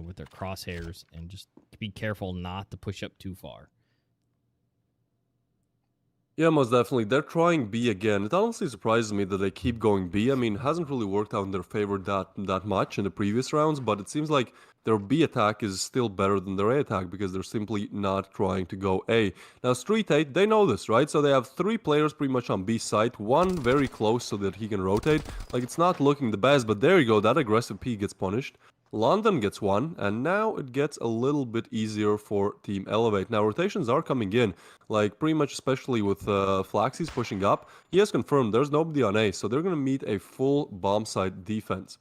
with their crosshairs and just be careful not to push up too far. Yeah, most definitely. They're trying B again. It honestly surprises me that they keep going B. I mean, it hasn't really worked out in their favor that much in the previous rounds, but it seems like their B attack is still better than their A attack because they're simply not trying to go A. Now, STREETEIGHT, they know this, right? So they have 3 players pretty much on B site, one very close so that he can rotate. Like, it's not looking the best, but there you go. That aggressive P gets punished. London gets one, and now it gets a little bit easier for Team Elevate. Now, rotations are coming in, like pretty much especially with Flaxys pushing up. He has confirmed there's nobody on A, so they're going to meet a full bomb site defense.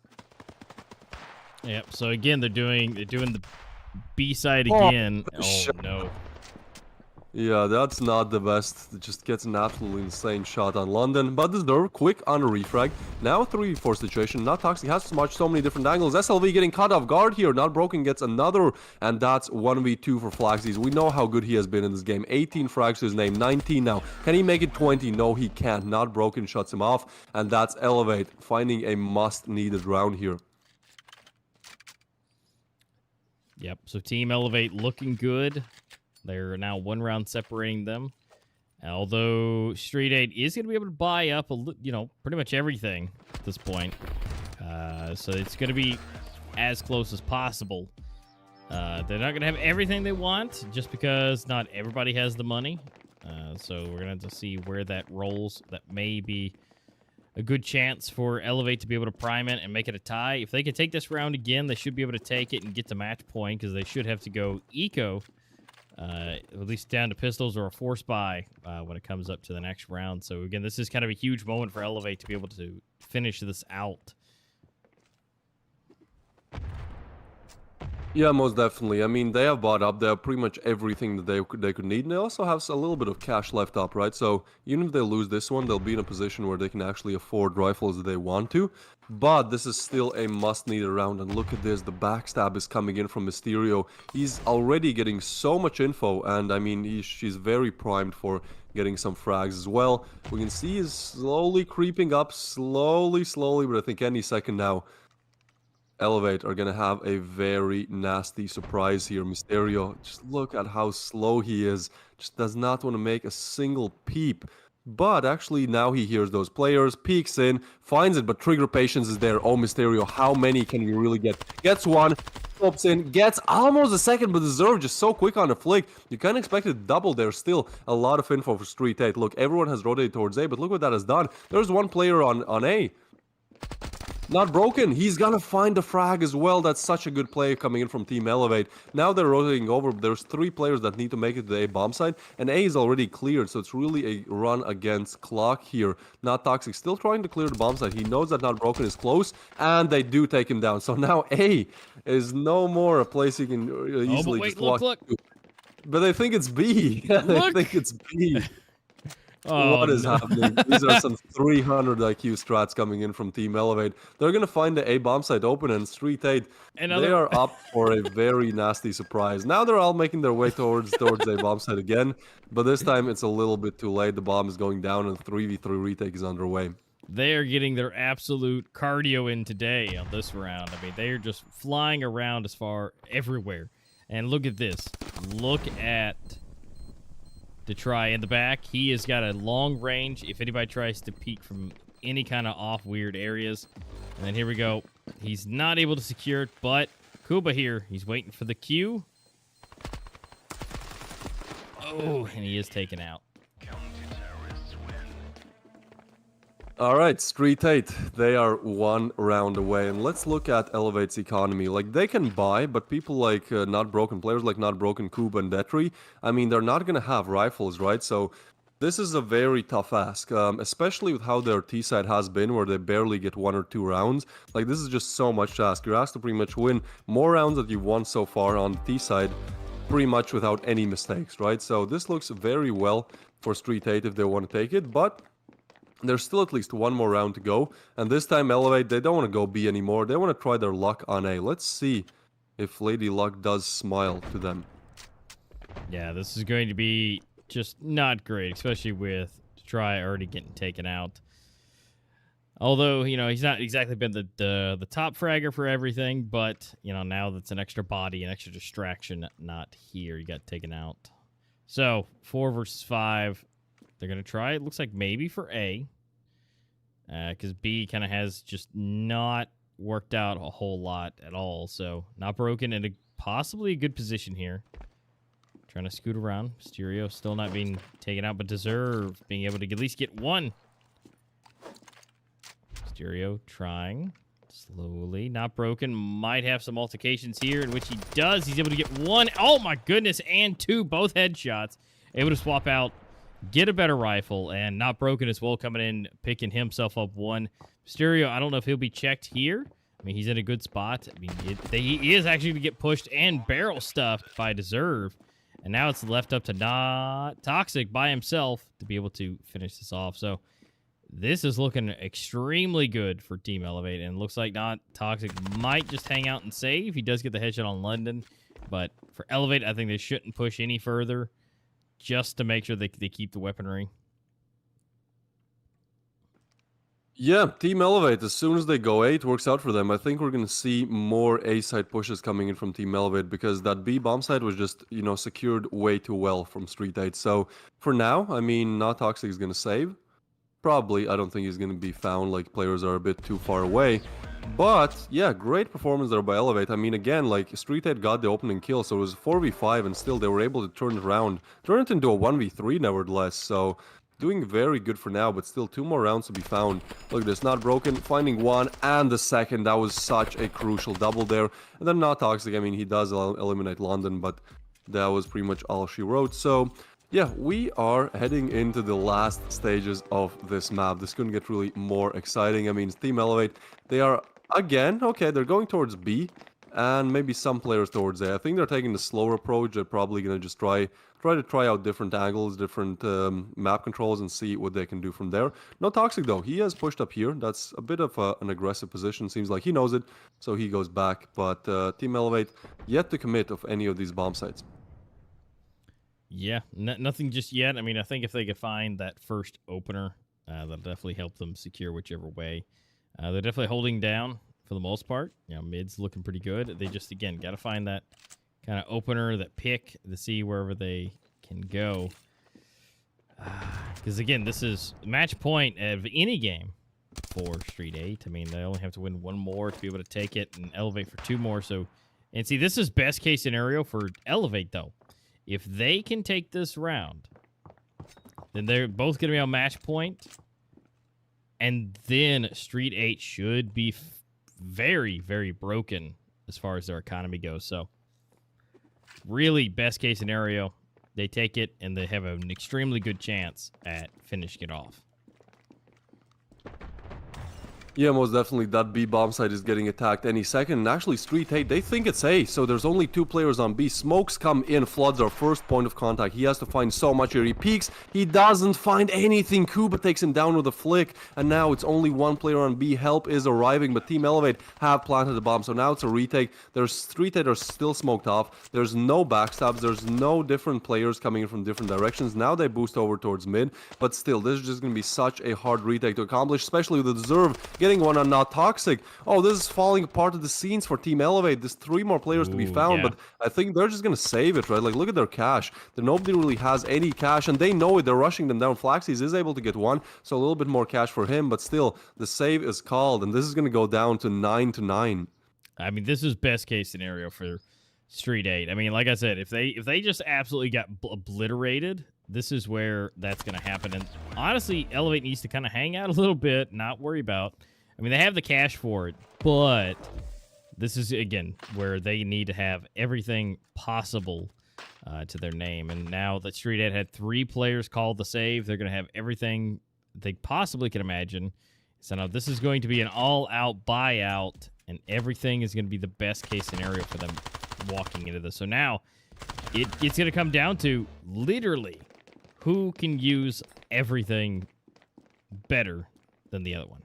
Yep, so again, they're doing the B side again. Oh, no. Yeah, that's not the best. It just gets an absolutely insane shot on London. But Deserve, quick on a refrag. Now 3v4 situation. Not Toxic has so many different angles. SLV getting caught off guard here. Not Broken gets another. And that's 1v2 for Flaxies. We know how good he has been in this game. 18 frags to his name. 19 now. Can he make it 20? No, he can't. Not Broken shuts him off. And that's Elevate finding a must-needed round here. Yep, so Team Elevate looking good. They're now 1 round separating them. Although STREETEIGHT is going to be able to buy up, pretty much everything at this point. So it's going to be as close as possible. They're not going to have everything they want just because not everybody has the money. So we're going to have to see where that rolls. That may be a good chance for Elevate to be able to prime it and make it a tie. If they can take this round again, they should be able to take it and get to match point because they should have to go eco. At least down to pistols or a force buy when it comes up to the next round. So again, this is kind of a huge moment for Elevate to be able to finish this out. Yeah, most definitely. I mean, they have bought up. They have pretty much everything that they could need. And they also have a little bit of cash left up, right? So even if they lose this one, they'll be in a position where they can actually afford rifles if they want to. But this is still a must-needed round. And look at this. The backstab is coming in from Mysterio. He's already getting so much info. And, I mean, she's very primed for getting some frags as well. We can see he's slowly creeping up. Slowly. But I think any second now, Elevate are going to have a very nasty surprise here. Mysterio, just look at how slow he is. Just does not want to make a single peep. But actually now he hears those players, peeks in, finds it, but trigger patience is there. Oh, Mysterio, how many can you really get? Gets one, scopes in, gets almost a second, but Deserve just so quick on the flick. You kind of expect it double there. Still a lot of info for STREETEIGHT. Look, everyone has rotated towards A, but look what that has done. There's one player on A. Not Broken. He's gonna find the frag as well. That's such a good play coming in from Team Elevate. Now they're rotating over. There's 3 players that need to make it to the A bomb site, and A is already cleared, so it's really a run against clock here. Not Toxic still trying to clear the bomb site. He knows that Not Broken is close, and they do take him down. So now A is no more a place he can easily just walk to. But they think it's B. They think it's B. Oh, what is happening? These are some 300 IQ strats coming in from Team Elevate. They're going to find the A bomb site open, and STREETEIGHT, they are up for a very nasty surprise. Now they're all making their way towards A bomb site again, but this time it's a little bit too late. The bomb is going down, and 3v3 retake is underway. They are getting their absolute cardio in today on this round. I mean, they are just flying around everywhere. And look at this. Look at to try in the back. He has got a long range if anybody tries to peek from any kind of off weird areas. And then here we go. He's not able to secure it, but Kuba here, he's waiting for the cue. Oh, and he is taken out. All right, STREETEIGHT, they are 1 round away, and let's look at Elevate's economy. Like, they can buy, but people like Not Broken, players like Not Broken, Kuba, and Detri, I mean, they're not going to have rifles, right? So this is a very tough ask, especially with how their T-side has been, where they barely get 1 or 2 rounds. Like, this is just so much to ask. You're asked to pretty much win more rounds that you've won so far on the T-side, pretty much without any mistakes, right? So this looks very well for STREETEIGHT if they want to take it, but there's still at least 1 more round to go, and this time Elevate, they don't want to go B anymore. They want to try their luck on A. Let's see if Lady Luck does smile to them. Yeah, this is going to be just not great, especially with Try already getting taken out. Although, he's not exactly been the top fragger for everything, but, now that's an extra body, an extra distraction, not here. You got taken out. So, 4 versus 5. They're going to try, it looks like maybe for A. Because B kind of has just not worked out a whole lot at all. So, Not Broken in possibly a good position here. Trying to scoot around. Mysterio still not being taken out, but Deserve being able to at least get 1. Mysterio trying slowly. Not Broken might have some altercations here, in which he does. He's able to get 1. Oh my goodness, and 2, both headshots. Able to swap out, get a better rifle, and Not Broken as well coming in, picking himself up 1. Mysterio, I don't know if he'll be checked here. I mean, he's in a good spot. I mean, he is actually going to get pushed and barrel stuffed by Deserve. And now it's left up to Not Toxic by himself to be able to finish this off. So this is looking extremely good for Team Elevate. And it looks like Not Toxic might just hang out and save. He does get the headshot on London. But for Elevate, I think they shouldn't push any further just to make sure they keep the weaponry. Yeah, Team Elevate, as soon as they go A, it works out for them. I think we're going to see more A-side pushes coming in from Team Elevate because that B bomb side was just, you know, secured way too well from STREETEIGHT. So for now, I mean, Not Toxic is going to save. Probably, I don't think he's going to be found, like players are a bit too far away. But yeah, great performance there by Elevate. I mean, again, like STREETEIGHT got the opening kill, so it was 4v5 and still they were able to turn it around. Turn it into a 1v3 nevertheless, so doing very good for now, but still 2 more rounds to be found. Look at this, Not Broken, finding one and the second. That was such a crucial double there. And then Not Toxic, I mean, he does eliminate London, but that was pretty much all she wrote. So yeah, we are heading into the last stages of this map. This couldn't get really more exciting. I mean, Team Elevate, they are, again, okay, they're going towards B, and maybe some players towards A. I think they're taking the slower approach. They're probably going to just try out different angles, different map controls, and see what they can do from there. No Toxic, though. He has pushed up here. That's a bit of an aggressive position. Seems like he knows it, so he goes back. But Team Elevate yet to commit of any of these bomb sites. Yeah, nothing just yet. I mean, I think if they could find that first opener, that'll definitely help them secure whichever way. They're definitely holding down for the most part. You know, mid's looking pretty good. They just, again, got to find that kind of opener, that pick, to see wherever they can go. Because, again, this is match point of any game for STREETEIGHT. I mean, they only have to win 1 more to be able to take it and elevate for 2 more. So, and see, this is best case scenario for Elevate, though. If they can take this round, then they're both going to be on match point. And then STREETEIGHT should be very, very broken as far as their economy goes. So, really, best case scenario, they take it and they have an extremely good chance at finishing it off. Yeah, most definitely. That B bomb site is getting attacked any second. And actually, STREETEIGHT, they think it's A, so there's only 2 players on B. Smokes come in, floods our first point of contact. He has to find so much here. He peeks, he doesn't find anything. Kuba takes him down with a flick, and now it's only 1 player on B. Help is arriving, but Team Elevate have planted the bomb, so now it's a retake. There's STREETEIGHT are still smoked off. There's no backstabs. There's no different players coming in from different directions. Now they boost over towards mid, but still, this is just going to be such a hard retake to accomplish, especially with the Deserve getting one on Not Toxic. Oh, this is falling apart of the scenes for Team Elevate. There's 3 more players to be found, yeah. but I think they're just gonna save it, right? Like, look at their cash. Nobody really has any cash, and they know it. They're rushing them down. Flaxies is able to get 1, so a little bit more cash for him, but still, the save is called, and this is gonna go down to 9-9. I mean, this is best case scenario for STREETEIGHT. I mean, like I said, if they just absolutely got obliterated, this is where that's going to happen. And honestly, Elevate needs to kind of hang out a little bit, not worry about. I mean, they have the cash for it, but this is, again, where they need to have everything possible to their name. And now that STREETEIGHT had 3 players call the save, they're going to have everything they possibly can imagine. So now this is going to be an all-out buyout, and everything is going to be the best-case scenario for them walking into this. So now it's going to come down to literally who can use everything better than the other one.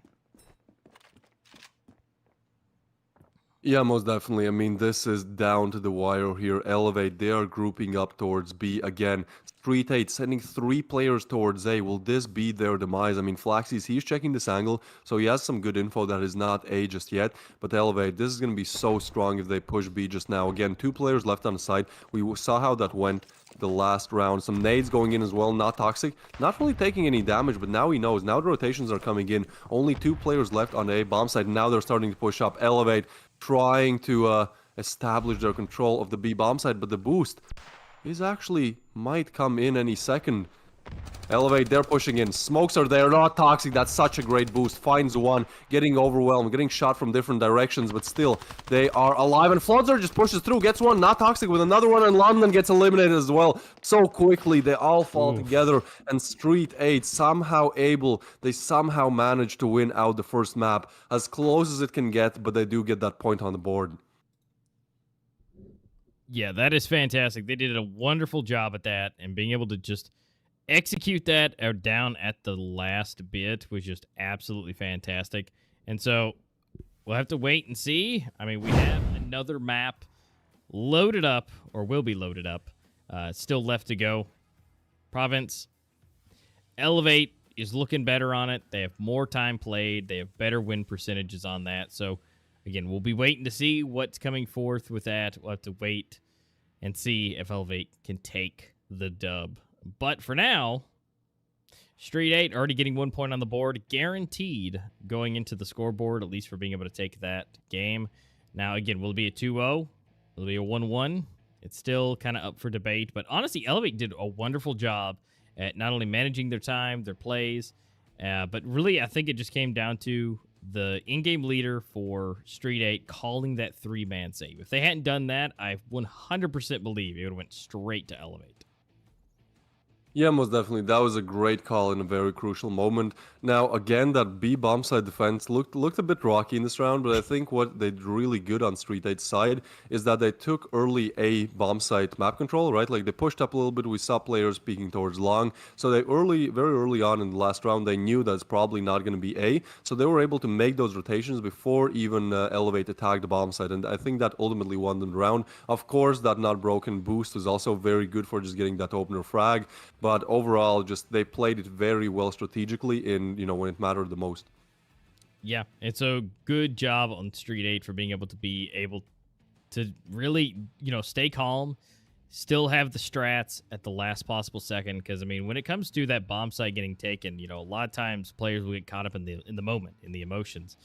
Yeah, most definitely. I mean, this is down to the wire here. Elevate, they are grouping up towards B again. STREETEIGHT sending 3 players towards A. Will this be their demise? I mean, Flaxies, he's checking this angle, so he has some good info that is not A just yet. But Elevate, this is going to be so strong if they push B just now. Again, 2 players left on the side. We saw how that went the last round. Some nades going in as well. Not Toxic, not really taking any damage, but now he knows. Now the rotations are coming in. Only 2 players left on A bomb site. Now they're starting to push up. Elevate trying to establish their control of the B bomb site, but the boost is actually might come in any second. Elevate, they're pushing in. Smokes are there. Not Toxic. That's such a great boost. Finds 1. Getting overwhelmed. Getting shot from different directions. But still, they are alive. And Floodzer just pushes through. Gets 1. Not Toxic with another one. And London gets eliminated as well. So quickly, they all fall together. And STREETEIGHT they somehow manage to win out the first map. As close as it can get. But they do get that point on the board. Yeah, that is fantastic. They did a wonderful job at that, and being able to just execute that down at the last bit was just absolutely fantastic. And so we'll have to wait and see. I mean, we have another map loaded up, or will be loaded up, still left to go. Province. Elevate is looking better on it. They have more time played. They have better win percentages on that. So, again, we'll be waiting to see what's coming forth with that. We'll have to wait and see if Elevate can take the dub. But for now, STREETEIGHT already getting 1 point on the board, guaranteed going into the scoreboard, at least for being able to take that game. Now, again, will it be a 2-0? Will it be a 1-1? It's still kind of up for debate. But honestly, Elevate did a wonderful job at not only managing their time, their plays, but really I think it just came down to the in-game leader for STREETEIGHT calling that 3-man save. If they hadn't done that, I 100% believe it would have went straight to Elevate. Yeah, most definitely. That was a great call in a very crucial moment. Now, again, that B bomb side defense looked a bit rocky in this round, but I think what they did really good on STREETEIGHT's side is that they took early A bomb site map control, right? Like they pushed up a little bit. We saw players peeking towards long. So they very early on in the last round, they knew that it's probably not going to be A. So they were able to make those rotations before even Elevate attacked the bomb site. And I think that ultimately won them the round. Of course, that not broken boost was also very good for just getting that opener frag. But overall, just they played it very well strategically in, when it mattered the most. Yeah, it's a good job on STREETEIGHT for being able to really, stay calm, still have the strats at the last possible second. Because, I mean, when it comes to that bomb site getting taken, a lot of times players will get caught up in the moment, in the emotions.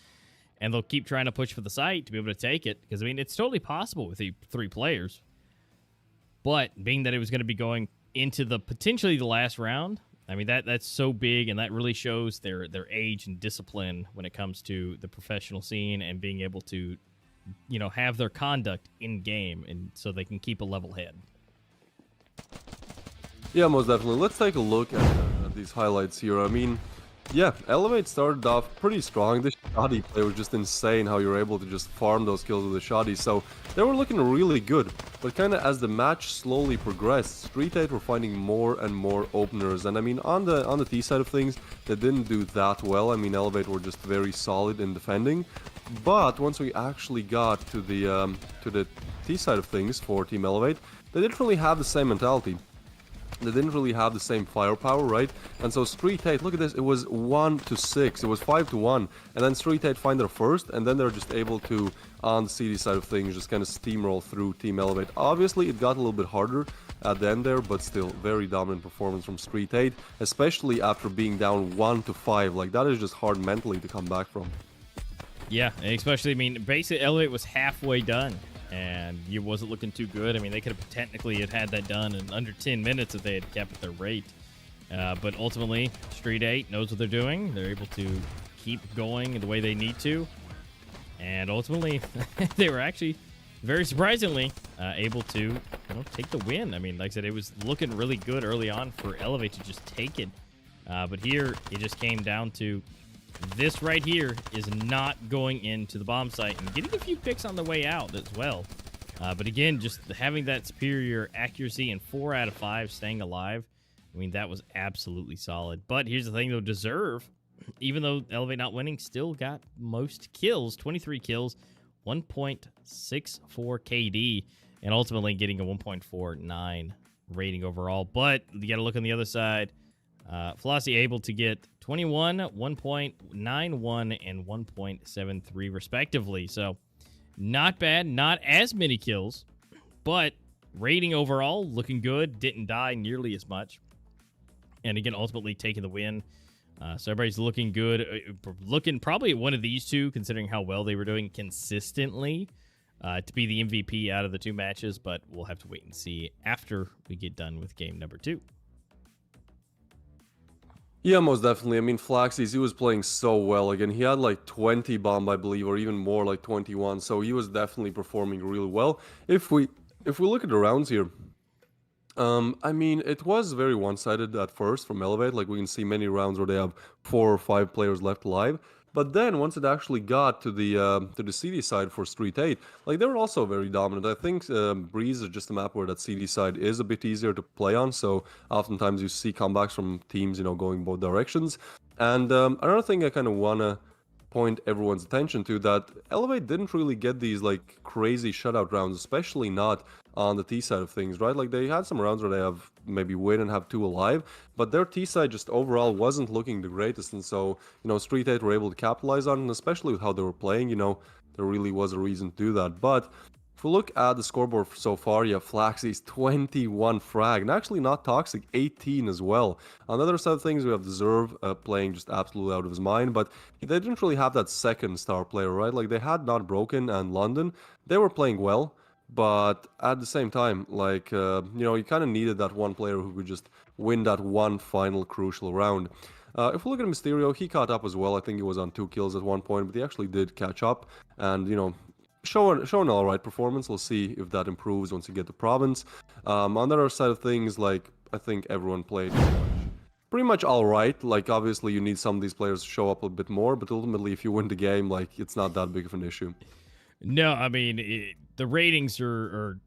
And they'll keep trying to push for the site to be able to take it. Because, I mean, it's totally possible with the 3 players. But being that it was going to be going into potentially the last round, I mean, that's so big, and that really shows their age and discipline when it comes to the professional scene and being able to, have their conduct in game, and so they can keep a level head. Yeah, most definitely. Let's take a look at these highlights here. I mean, yeah, Elevate started off pretty strong. The shoddy play was just insane how you're able to just farm those kills with the shoddy. So they were looking really good. But kind of as the match slowly progressed, STREETEIGHT were finding more and more openers. And I mean, on the T side of things, they didn't do that well. I mean, Elevate were just very solid in defending. But once we actually got to the T side of things for Team Elevate, they didn't really have the same mentality. They didn't really have the same firepower, right? And so STREETEIGHT, look at this, it was 1-6, it was 5-1, and then STREETEIGHT find their first, and then they're just able to, on the CD side of things, just kind of steamroll through Team Elevate. Obviously, it got a little bit harder at the end there, but still, very dominant performance from STREETEIGHT, especially after being down 1-5. Like, that is just hard mentally to come back from. Yeah, especially, I mean, basically, Elevate was halfway done. And it wasn't looking too good. I mean, they could have technically had that done in under 10 minutes if they had kept their rate. But ultimately, STREETEIGHT knows what they're doing. They're able to keep going the way they need to. And ultimately, they were actually, very surprisingly, able to take the win. I mean, like I said, it was looking really good early on for Elevate to just take it. But here, it just came down to this right here is not going into the bomb site and getting a few picks on the way out as well. But again, just having that superior accuracy and 4 out of 5 staying alive, I mean, that was absolutely solid. But here's the thing, though, Deserve, even though Elevate not winning, still got most kills, 23 kills, 1.64 KD, and ultimately getting a 1.49 rating overall. But you got to look on the other side. Flossie able to get 21, 1.91, and 1.73 respectively. So not bad, not as many kills, but rating overall looking good. Didn't die nearly as much. And again, ultimately taking the win. So everybody's looking good. Looking probably at one of these two, considering how well they were doing consistently, to be the MVP out of the 2 matches. But we'll have to wait and see after we get done with game number 2. Yeah, most definitely. I mean, Flaxies, he was playing so well. Again, he had like 20 bomb, I believe, or even more, like 21. So he was definitely performing really well. If we look at the rounds here, I mean, it was very one-sided at first from Elevate. Like we can see many rounds where they have 4 or 5 players left alive. But then once it actually got to the CD side for Street 8, like they were also very dominant. I think Breeze is just a map where that CD side is a bit easier to play on, so oftentimes you see comebacks from teams, going both directions. And another thing I kind of wanna point everyone's attention to, that Elevate didn't really get these like crazy shutout rounds, especially not on the T side of things, right? Like they had some rounds where they have maybe win and have 2 alive, but their T side just overall wasn't looking the greatest. And so, Street 8 were able to capitalize on it, and especially with how they were playing, there really was a reason to do that. But if we look at the scoreboard so far, you have Flaxy's 21 frag, and actually not Toxic, 18 as well. On the other side of things, we have Deserve playing just absolutely out of his mind, but they didn't really have that second star player, right? Like, they had Not Broken and London. They were playing well, but at the same time, like, you kind of needed that one player who could just win that one final crucial round. If we look at Mysterio, he caught up as well. I think he was on 2 kills at one point, but he actually did catch up, and, showing an alright performance. We'll see if that improves once you get to Province. On the other side of things, like, I think everyone played pretty much alright. Like, obviously, you need some of these players to show up a bit more, but ultimately, if you win the game, like, it's not that big of an issue. No, I mean, the ratings are,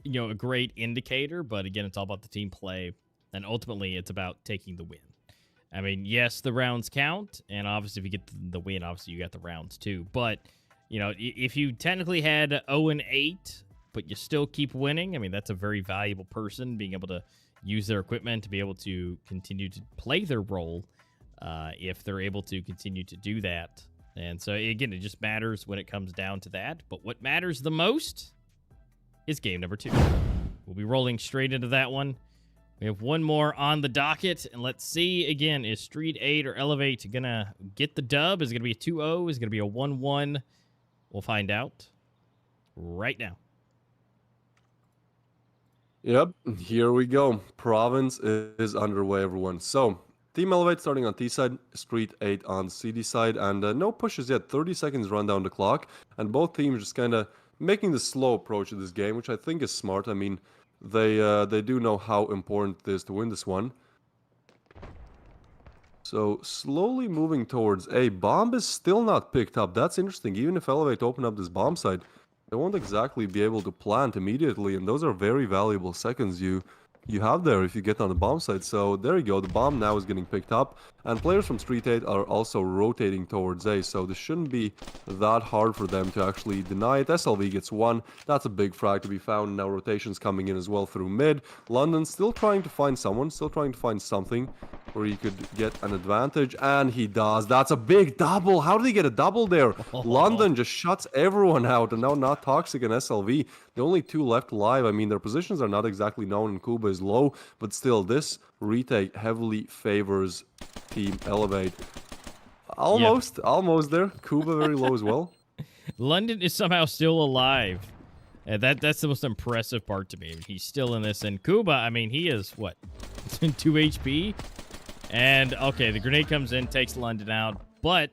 a great indicator, but again, it's all about the team play, and ultimately, it's about taking the win. I mean, yes, the rounds count, and obviously, if you get the win, obviously, you got the rounds too, but if you technically had 0-8, but you still keep winning, I mean, that's a very valuable person, being able to use their equipment to be able to continue to play their role if they're able to continue to do that. And so, again, it just matters when it comes down to that. But what matters the most is game number 2. We'll be rolling straight into that one. We have one more on the docket, and let's see, again, is Street 8 or Elevate going to get the dub? Is it going to be a 2-0? Is it going to be a 1-1? We'll find out right now. Yep, here we go. Province is underway, everyone. So, Team Elevate starting on T side, Street 8 on CD side, and no pushes yet. 30 seconds run down the clock, and both teams just kind of making the slow approach to this game, which I think is smart. I mean, they do know how important it is to win this one. So, slowly moving towards A. Bomb is still not picked up. That's interesting. Even if Elevate open up this bomb side, they won't exactly be able to plant immediately, and those are very valuable seconds you have there if you get on the bomb side. So there you go, the bomb now is getting picked up, and players from Street 8 are also rotating towards A, so this shouldn't be that hard for them to actually deny it. SLV gets 1, that's a big frag to be found. Now rotations coming in as well through mid. London still trying to find someone, still trying to find something where he could get an advantage, and he does. That's a big double. How did he get a double there? London just shuts everyone out, and now Not Toxic and SLV, the only 2 left alive. I mean, their positions are not exactly known, and Kuba is low, but still, this retake heavily favors Team Elevate. Almost there. Kuba very low as well. London is somehow still alive. That's the most impressive part to me. He's still in this, and Kuba, I mean, he is, what, 2 HP? And, okay, the grenade comes in, takes London out, but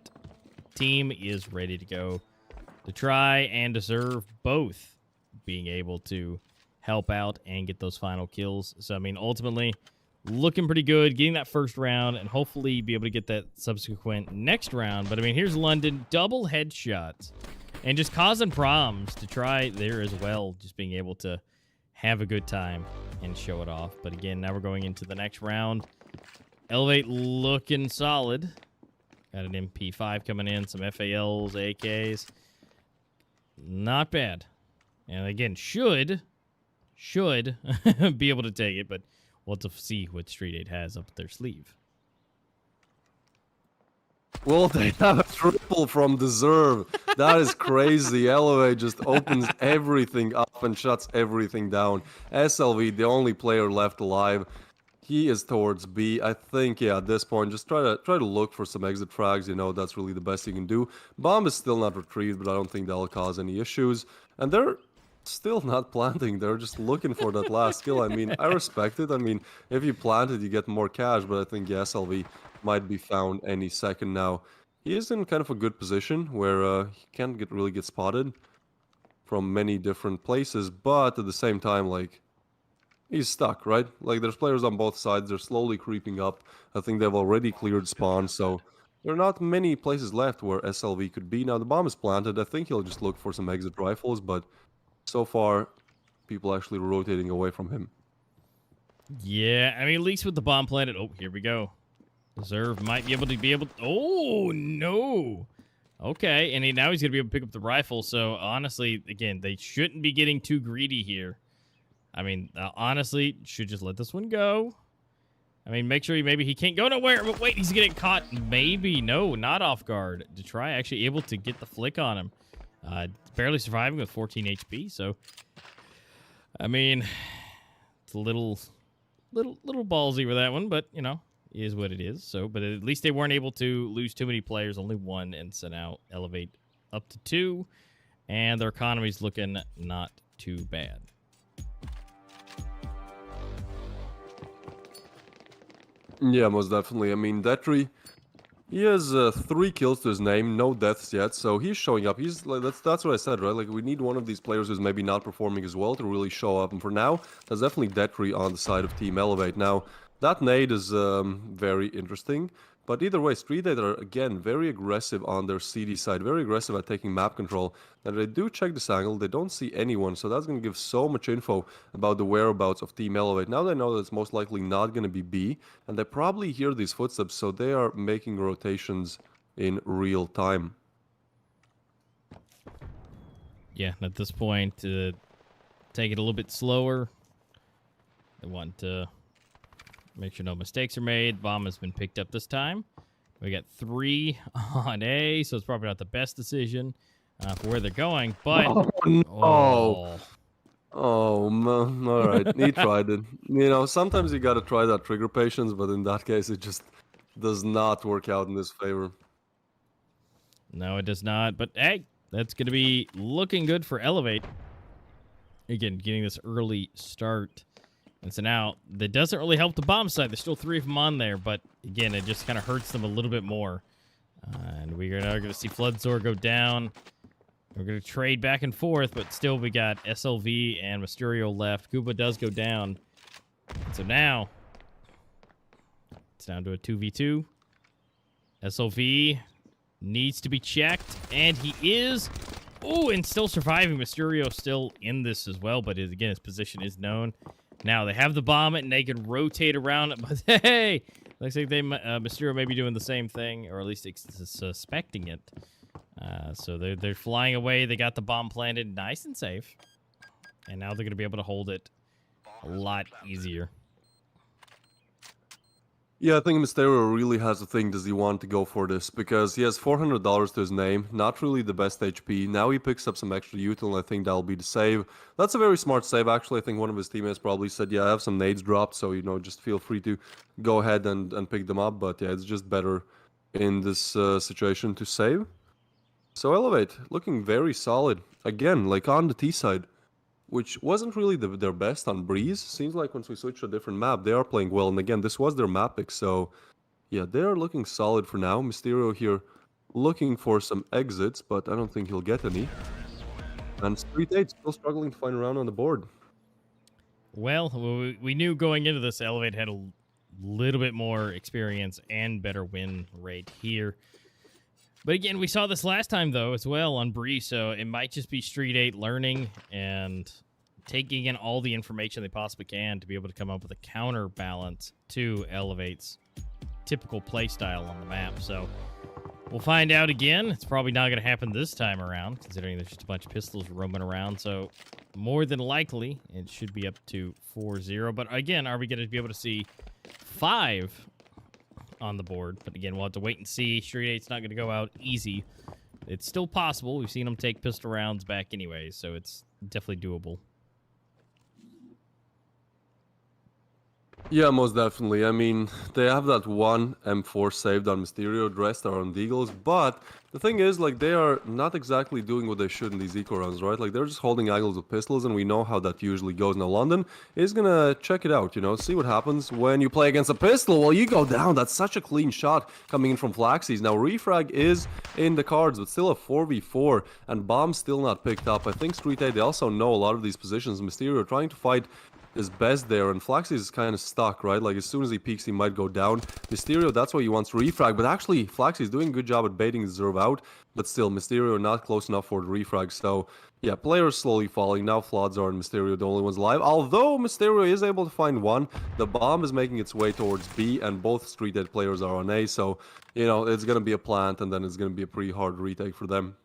team is ready to go to try and deserve both being able to help out and get those final kills. So, I mean, ultimately, looking pretty good, getting that first round, and hopefully be able to get that subsequent next round. But, I mean, here's London, double headshots, and just causing problems to try there as well, just being able to have a good time and show it off. But, again, now we're going into the next round. Elevate looking solid. Got an MP5 coming in, some FALs, AKs. Not bad. And again, should be able to take it, but we'll have to see what Street 8 has up their sleeve. Well, they have a triple from Deserve. That is crazy. Elevate just opens everything up and shuts everything down. SLV, the only player left alive. He is towards B. I think, yeah, at this point, just try to look for some exit frags. That's really the best you can do. Bomb is still not retrieved, but I don't think that'll cause any issues. And they're still not planting. They're just looking for that last kill. I mean, I respect it. I mean, if you plant it, you get more cash, but I think SLV might be found any second now. He is in kind of a good position where he can't really get spotted from many different places, but at the same time, like, he's stuck, right? Like, there's players on both sides. They're slowly creeping up. I think they've already cleared spawn, so there are not many places left where SLV could be. Now the bomb is planted. I think he'll just look for some exit rifles, but so far, people actually rotating away from him. Yeah, I mean, at least with the bomb planted. Oh, here we go. Reserve might be able to. Oh, no. Okay, and now he's going to be able to pick up the rifle. So, honestly, again, they shouldn't be getting too greedy here. I mean, honestly, should just let this one go. I mean, make sure maybe he can't go nowhere. But wait, he's getting caught. Maybe. No, not off guard. Detroit actually able to get the flick on him. Barely surviving with 14 HP. So, I mean, it's a little ballsy with that one, but, you know, is what it is. So, but at least they weren't able to lose too many players. Only one, and so now elevate up to 2. And their economy's looking not too bad. Yeah, most definitely. I mean, Detri, he has 3 kills to his name, no deaths yet, so he's showing up. He's like that's what I said, right? Like, we need one of these players who's maybe not performing as well to really show up. And for now, that's definitely Detri on the side of Team Elevate. Now, that nade is very interesting. But either way, STREETEIGHT are, again, very aggressive on their CD side, very aggressive at taking map control. And they do check this angle, they don't see anyone, so that's going to give so much info about the whereabouts of Team Elevate. Now they know that it's most likely not going to be B, and they probably hear these footsteps, so they are making rotations in real time. Yeah, at this point, take it a little bit slower. They want to make sure no mistakes are made. Bomb has been picked up this time. We got 3 on A, so it's probably not the best decision for where they're going. But oh man, all right, he tried it. You know, sometimes you gotta try that trigger patience, but in that case, it just does not work out in his favor. No, it does not. But hey, that's going to be looking good for Elevate. Again, getting this early start. And so now, that doesn't really help the bomb side. There's still 3 of them on there, but again, it just kind of hurts them a little bit more. And we are now going to see Floodzor go down. We're going to trade back and forth, but still we got SLV and Mysterio left. Kuba does go down. So now, it's down to a 2v2. SLV needs to be checked, and he is. Oh, and still surviving. Mysterio still in this as well, but again, his position is known. Now, they have the bomb, and they can rotate around it, but hey! Looks like Mysterio may be doing the same thing, or at least suspecting it. So they're flying away. They got the bomb planted nice and safe. And now they're going to be able to hold it a lot easier. Yeah, I think Mysterio really has to think, does he want to go for this? Because he has $400 to his name, not really the best HP. Now he picks up some extra util, and I think that'll be the save. That's a very smart save, actually. I think one of his teammates probably said, yeah, I have some nades dropped, so, you know, just feel free to go ahead and pick them up. But yeah, it's just better in this situation to save. So Elevate, looking very solid. Again, like on the T side, which wasn't really their best on Breeze. Seems like once we switch to a different map, they are playing well. And again, this was their map pick, so yeah, they are looking solid for now. Mysterio here looking for some exits, but I don't think he'll get any. And STREETEIGHT still struggling to find a round on the board. Well, we knew going into this, Elevate had a little bit more experience and better win rate here. But again, we saw this last time, though, as well on Bree, so it might just be STREETEIGHT learning and taking in all the information they possibly can to be able to come up with a counterbalance to Elevate's typical playstyle on the map. So we'll find out again. It's probably not going to happen this time around, considering there's just a bunch of pistols roaming around. So more than likely, it should be up to 4-0. But again, are we going to be able to see 5 on the board? But again, we'll have to wait and see. STREETEIGHT's not going to go out easy. It's still possible. We've seen them take pistol rounds back anyway, so it's definitely doable. Yeah, most definitely. I mean, they have that one M4 saved on Mysterio, the rest are on Deagles, but the thing is, like, they are not exactly doing what they should in these eco rounds, right? Like, they're just holding angles with pistols, and we know how that usually goes. Now, London is gonna check it out, you know, see what happens when you play against a pistol. Well, you go down. That's such a clean shot coming in from Flaxies. Now, refrag is in the cards, but still a 4v4, and bomb still not picked up. I think STREETEIGHT, they also know a lot of these positions. Mysterio trying to fight best there, and Flaxy is kind of stuck, right? Like, as soon as he peeks, he might go down. Mysterio, that's why he wants to refrag, but actually, Flaxy is doing a good job at baiting the Zerv out, but still, Mysterio not close enough for the refrag, so yeah, players slowly falling. Now Flodzar and Mysterio the only ones alive, although Mysterio is able to find one. The bomb is making its way towards B, and both STREETEIGHT players are on A, so, you know, it's going to be a plant, and then it's going to be a pretty hard retake for them.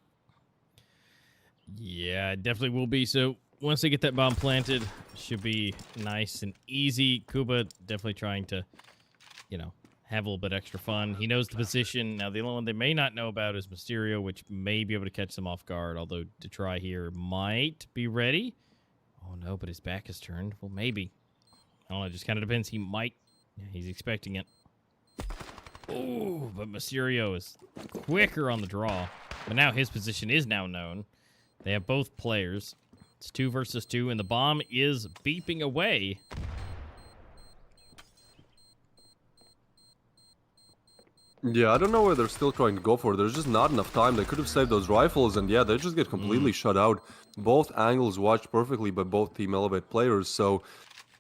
Yeah, it definitely will be. So once they get that bomb planted, should be nice and easy. Kuba definitely trying to, you know, have a little bit extra fun. He knows the position. Now, the only one they may not know about is Mysterio, which may be able to catch them off guard, although to try here might be ready. Oh, no, but his back is turned. Well, maybe. I don't know. It just kind of depends. He might. Yeah, he's expecting it. Oh, but Mysterio is quicker on the draw. But now his position is now known. They have both players. It's 2 versus 2, and the bomb is beeping away. Yeah, I don't know where they're still trying to go for. There's just not enough time. They could have saved those rifles, and yeah, they just get completely shut out. Both angles watched perfectly by both Team Elevate players, so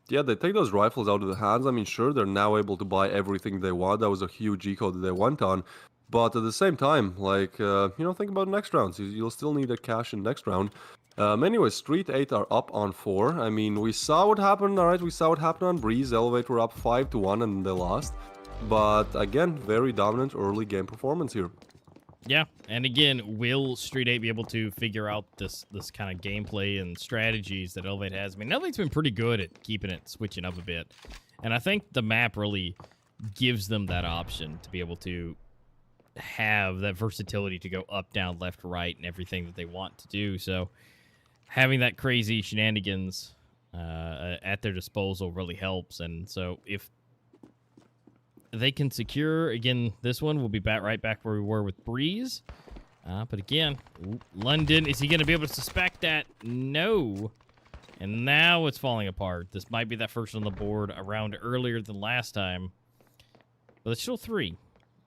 yeah, they take those rifles out of the hands. I mean, sure, they're now able to buy everything they want. That was a huge eco that they went on. But at the same time, like, you know, think about next rounds. You'll still need a cash in next round. Anyway, STREETEIGHT are up on 4. I mean, we saw what happened, alright? We saw what happened on Breeze. Elevate were up 5-1 and they lost. But again, very dominant early game performance here. Yeah, and again, will STREETEIGHT be able to figure out this kind of gameplay and strategies that Elevate has? I mean, Elevate's been pretty good at keeping it switching up a bit. And I think the map really gives them that option to be able to have that versatility to go up, down, left, right, and everything that they want to do. So having that crazy shenanigans at their disposal really helps. And so if they can secure, again, this one, we'll be right back where we were with Breeze. But again, London, is he going to be able to suspect that? No. And now it's falling apart. This might be that first on the board a round earlier than last time. But it's still 3.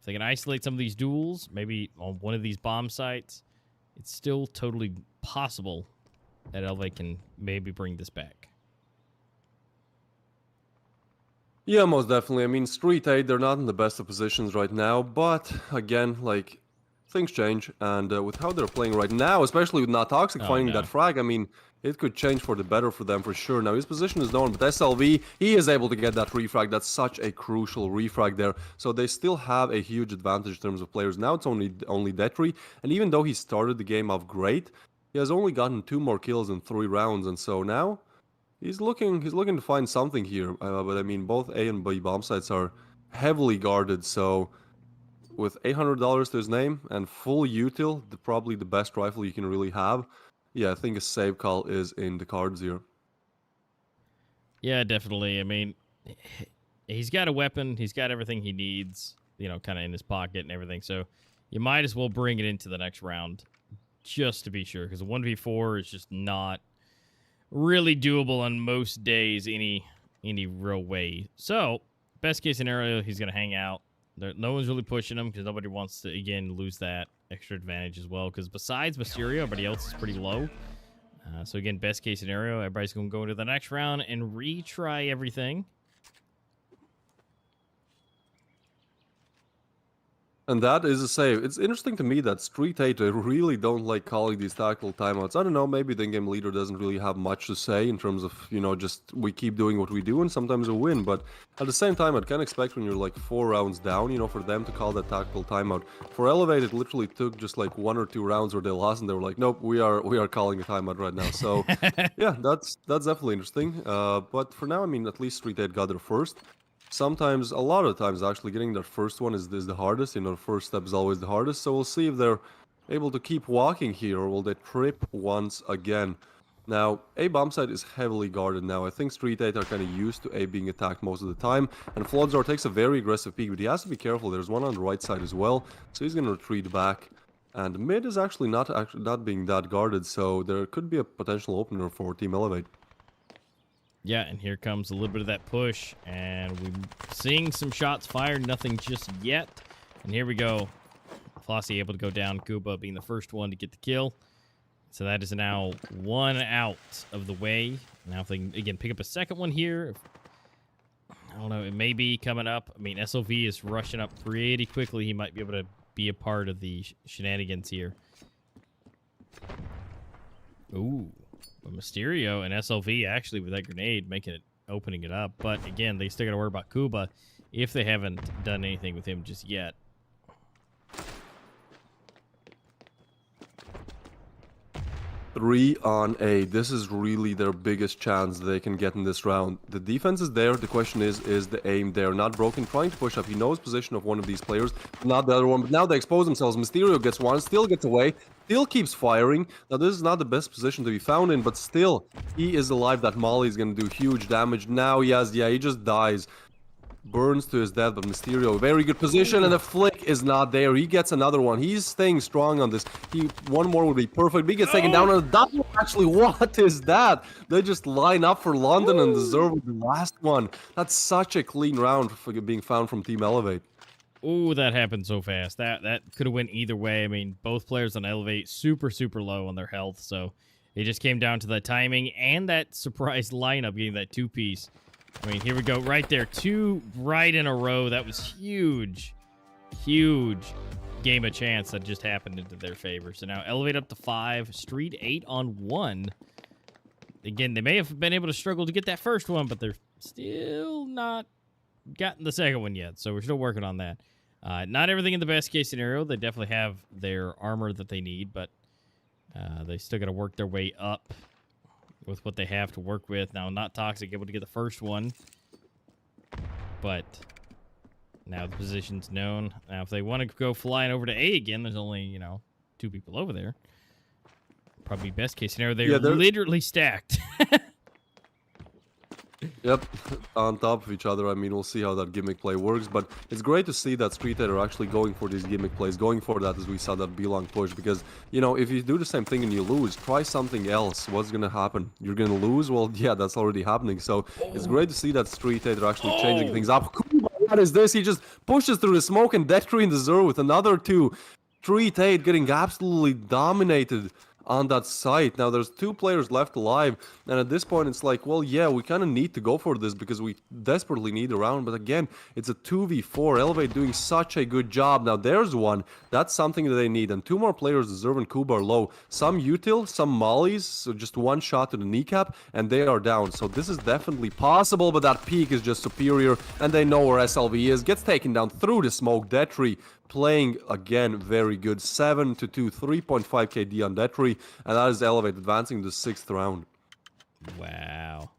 If they can isolate some of these duels, maybe on one of these bomb sites, it's still totally possible that Elevate can maybe bring this back. Yeah, most definitely. I mean, STREETEIGHT, they're not in the best of positions right now, but again, like, things change, and with how they're playing right now, especially with Not Toxic finding that frag, I mean, it could change for the better for them for sure. Now, his position is known, but SLV, he is able to get that refrag. That's such a crucial refrag there. So they still have a huge advantage in terms of players. Now it's only Detri, and even though he started the game off great, he has only gotten 2 more kills in 3 rounds, and so now he's looking to find something here. But I mean, both A and B bomb sites are heavily guarded, so with $800 to his name and full util, probably the best rifle you can really have. Yeah, I think a save call is in the cards here. Yeah, definitely. I mean, he's got a weapon. He's got everything he needs, you know, kind of in his pocket and everything. So you might as well bring it into the next round just to be sure, because a 1v4 is just not really doable on most days any real way. So best case scenario, he's going to hang out. No one's really pushing him because nobody wants to, again, lose that extra advantage as well. Because besides Mysterio, everybody else is pretty low. So again, best case scenario, everybody's going to go into the next round and retry everything. And that is a save. It's interesting to me that STREETEIGHT, they really don't like calling these tactical timeouts. I don't know, maybe the in-game leader doesn't really have much to say in terms of, you know, just we keep doing what we do and sometimes we win. But at the same time, I'd kind of expect when you're like 4 rounds down, you know, for them to call that tactical timeout. For Elevate, it literally took just like 1 or 2 rounds where they lost and they were like, nope, we are calling a timeout right now. So yeah, that's definitely interesting. But for now, I mean, at least STREETEIGHT got there first. Sometimes, a lot of times, actually, getting their first one is the hardest. You know, the first step is always the hardest. So we'll see if they're able to keep walking here, or will they trip once again. Now, A bomb site is heavily guarded now. I think STREETEIGHT are kind of used to A being attacked most of the time. And Flodzar takes a very aggressive peek, but he has to be careful. There's one on the right side as well. So he's going to retreat back. And mid is actually not being that guarded. So there could be a potential opener for Team Elevate. Yeah, and here comes a little bit of that push, and we're seeing some shots fired, nothing just yet. And here we go. Flossie able to go down, Kuba being the first one to get the kill. So that is now 1 out of the way. Now if they can, again, pick up a second one here. I don't know, it may be coming up. I mean, SLV is rushing up pretty quickly. He might be able to be a part of the shenanigans here. Ooh. But Mysterio and SLV actually with that grenade opening it up. But again, they still got to worry about Kuba if they haven't done anything with him just yet. Three on 8. This is really their biggest chance they can get in this round. The defense is there. The question is the aim there? Not broken, trying to push up. He knows position of one of these players, not the other one. But now they expose themselves. Mysterio gets one, still gets away, still keeps firing. Now this is not the best position to be found in, but still, he is alive. That Molly is going to do huge damage. Now he just dies. Burns to his death, but Mysterio, very good position, and the flick is not there. He gets another one. He's staying strong on this. One more would be perfect. He gets taken down on a double. Actually, what is that? They just line up for London and deserve the last one. That's such a clean round for being found from Team Elevate. Ooh, that happened so fast. That could have went either way. I mean, both players on Elevate super low on their health, so it just came down to the timing and that surprise lineup getting that 2-piece. I mean, here we go, right there. 2 right in a row. That was huge. Huge game of chance that just happened into their favor. So now Elevate up to 5. STREETEIGHT on 1. Again, they may have been able to struggle to get that first one, but they're still not gotten the second one yet. So we're still working on that. Not everything in the best case scenario. They definitely have their armor that they need, but they still got to work their way up with what they have to work with. Now, Not Toxic able to get the first one, but now the position's known. Now, if they want to go flying over to A again, there's only, 2 people over there. Probably best case scenario, they're literally stacked. Yep, on top of each other. I mean, we'll see how that gimmick play works, but it's great to see that STREETEIGHT are actually going for these gimmick plays, going for that as we saw that B-long push, because, if you do the same thing and you lose, try something else. What's going to happen? You're going to lose? Well, yeah, that's already happening, so it's great to see that STREETEIGHT are actually changing things up. What is this? He just pushes through the smoke and Death Tree in the Zero with another 2. STREETEIGHT getting absolutely dominated on that site. Now there's 2 players left alive, and at this point it's like, well, yeah, we kind of need to go for this because we desperately need a round. But again, it's a 2v4. Elevate doing such a good job. Now there's one. That's something that they need, and 2 more players, Deserve and Kuba, are low. Some util, some mollies, so just 1 shot to the kneecap and they are down. So this is definitely possible, but that peak is just superior, and they know where SLV is. Gets taken down through the smoke. Death Tree playing again very good. 7-2, 3.5 KD on Death Tree, and that is Elevate advancing to the 6th round. Wow.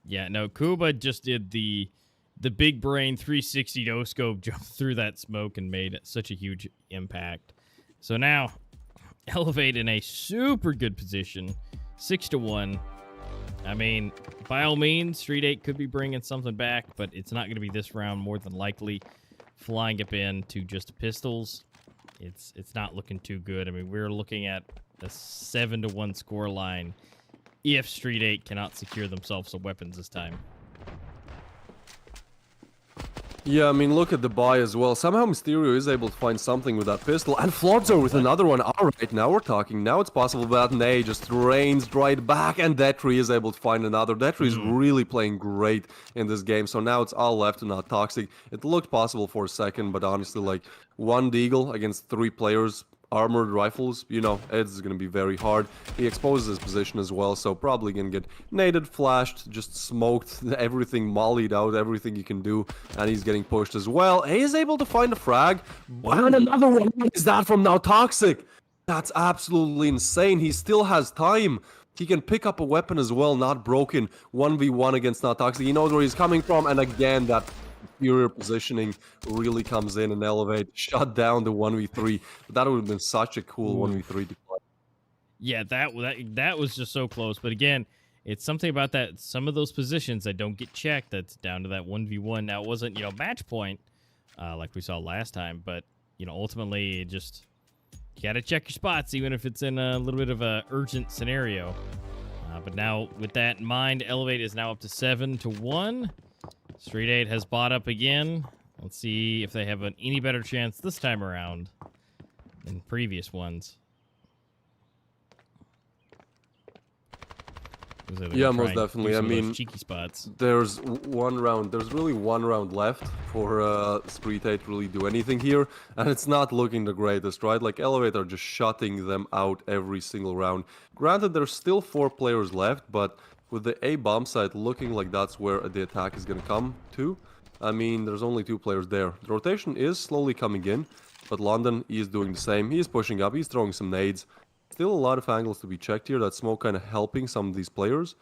Yeah, no, Kuba just did the big brain 360 no-scope jump through that smoke and made such a huge impact. So now, Elevate in a super good position, 6-1. I mean, by all means, STREETEIGHT could be bringing something back, but it's not going to be this round more than likely. Flying up into just pistols, it's not looking too good. I mean, we're looking at a 7-1 score line if STREETEIGHT cannot secure themselves some weapons this time. Yeah, I mean, look at the buy as well. Somehow Mysterio is able to find something with that pistol, and Flodzo with another one. Alright, now we're talking. Now it's possible, but Nay just rains right back, and Death Tree is able to find another. Death Tree is really playing great in this game, so now it's all left and Not Toxic. It looked possible for a second, but honestly, like, 1 Deagle against 3 players, armored rifles, it's going to be very hard. He exposes his position as well, so probably going to get naded, flashed, just smoked, everything mollied out, everything he can do, and he's getting pushed as well. He is able to find a frag, and another one. What is that from Not Toxic? That's absolutely insane. He still has time. He can pick up a weapon as well, not broken. 1v1 against Not Toxic. He knows where he's coming from, and again, that superior positioning really comes in and Elevate, shut down the 1v3. But that would have been such a cool 1v3 to play. Yeah, that was just so close. But again, it's something about that. Some of those positions that don't get checked, that's down to that 1v1. Now, it wasn't, match point like we saw last time, but, ultimately, you got to check your spots, even if it's in a little bit of a urgent scenario. But now, with that in mind, Elevate is now up to 7-1. STREETEIGHT has bought up again. Let's see if they have any better chance this time around than previous ones. So they're Yeah, gonna try most and do definitely. I some of those mean, cheeky spots. there's really one round left for Street 8 to really do anything here, and it's not looking the greatest, right? Like, Elevate are just shutting them out every single round. Granted, there's still 4 players left, but with the A bomb site looking like that's where the attack is gonna come to, I mean, there's only 2 players there. The rotation is slowly coming in, but London is doing the same. He's pushing up, he's throwing some nades. Still a lot of angles to be checked here. That smoke kind of helping some of these players.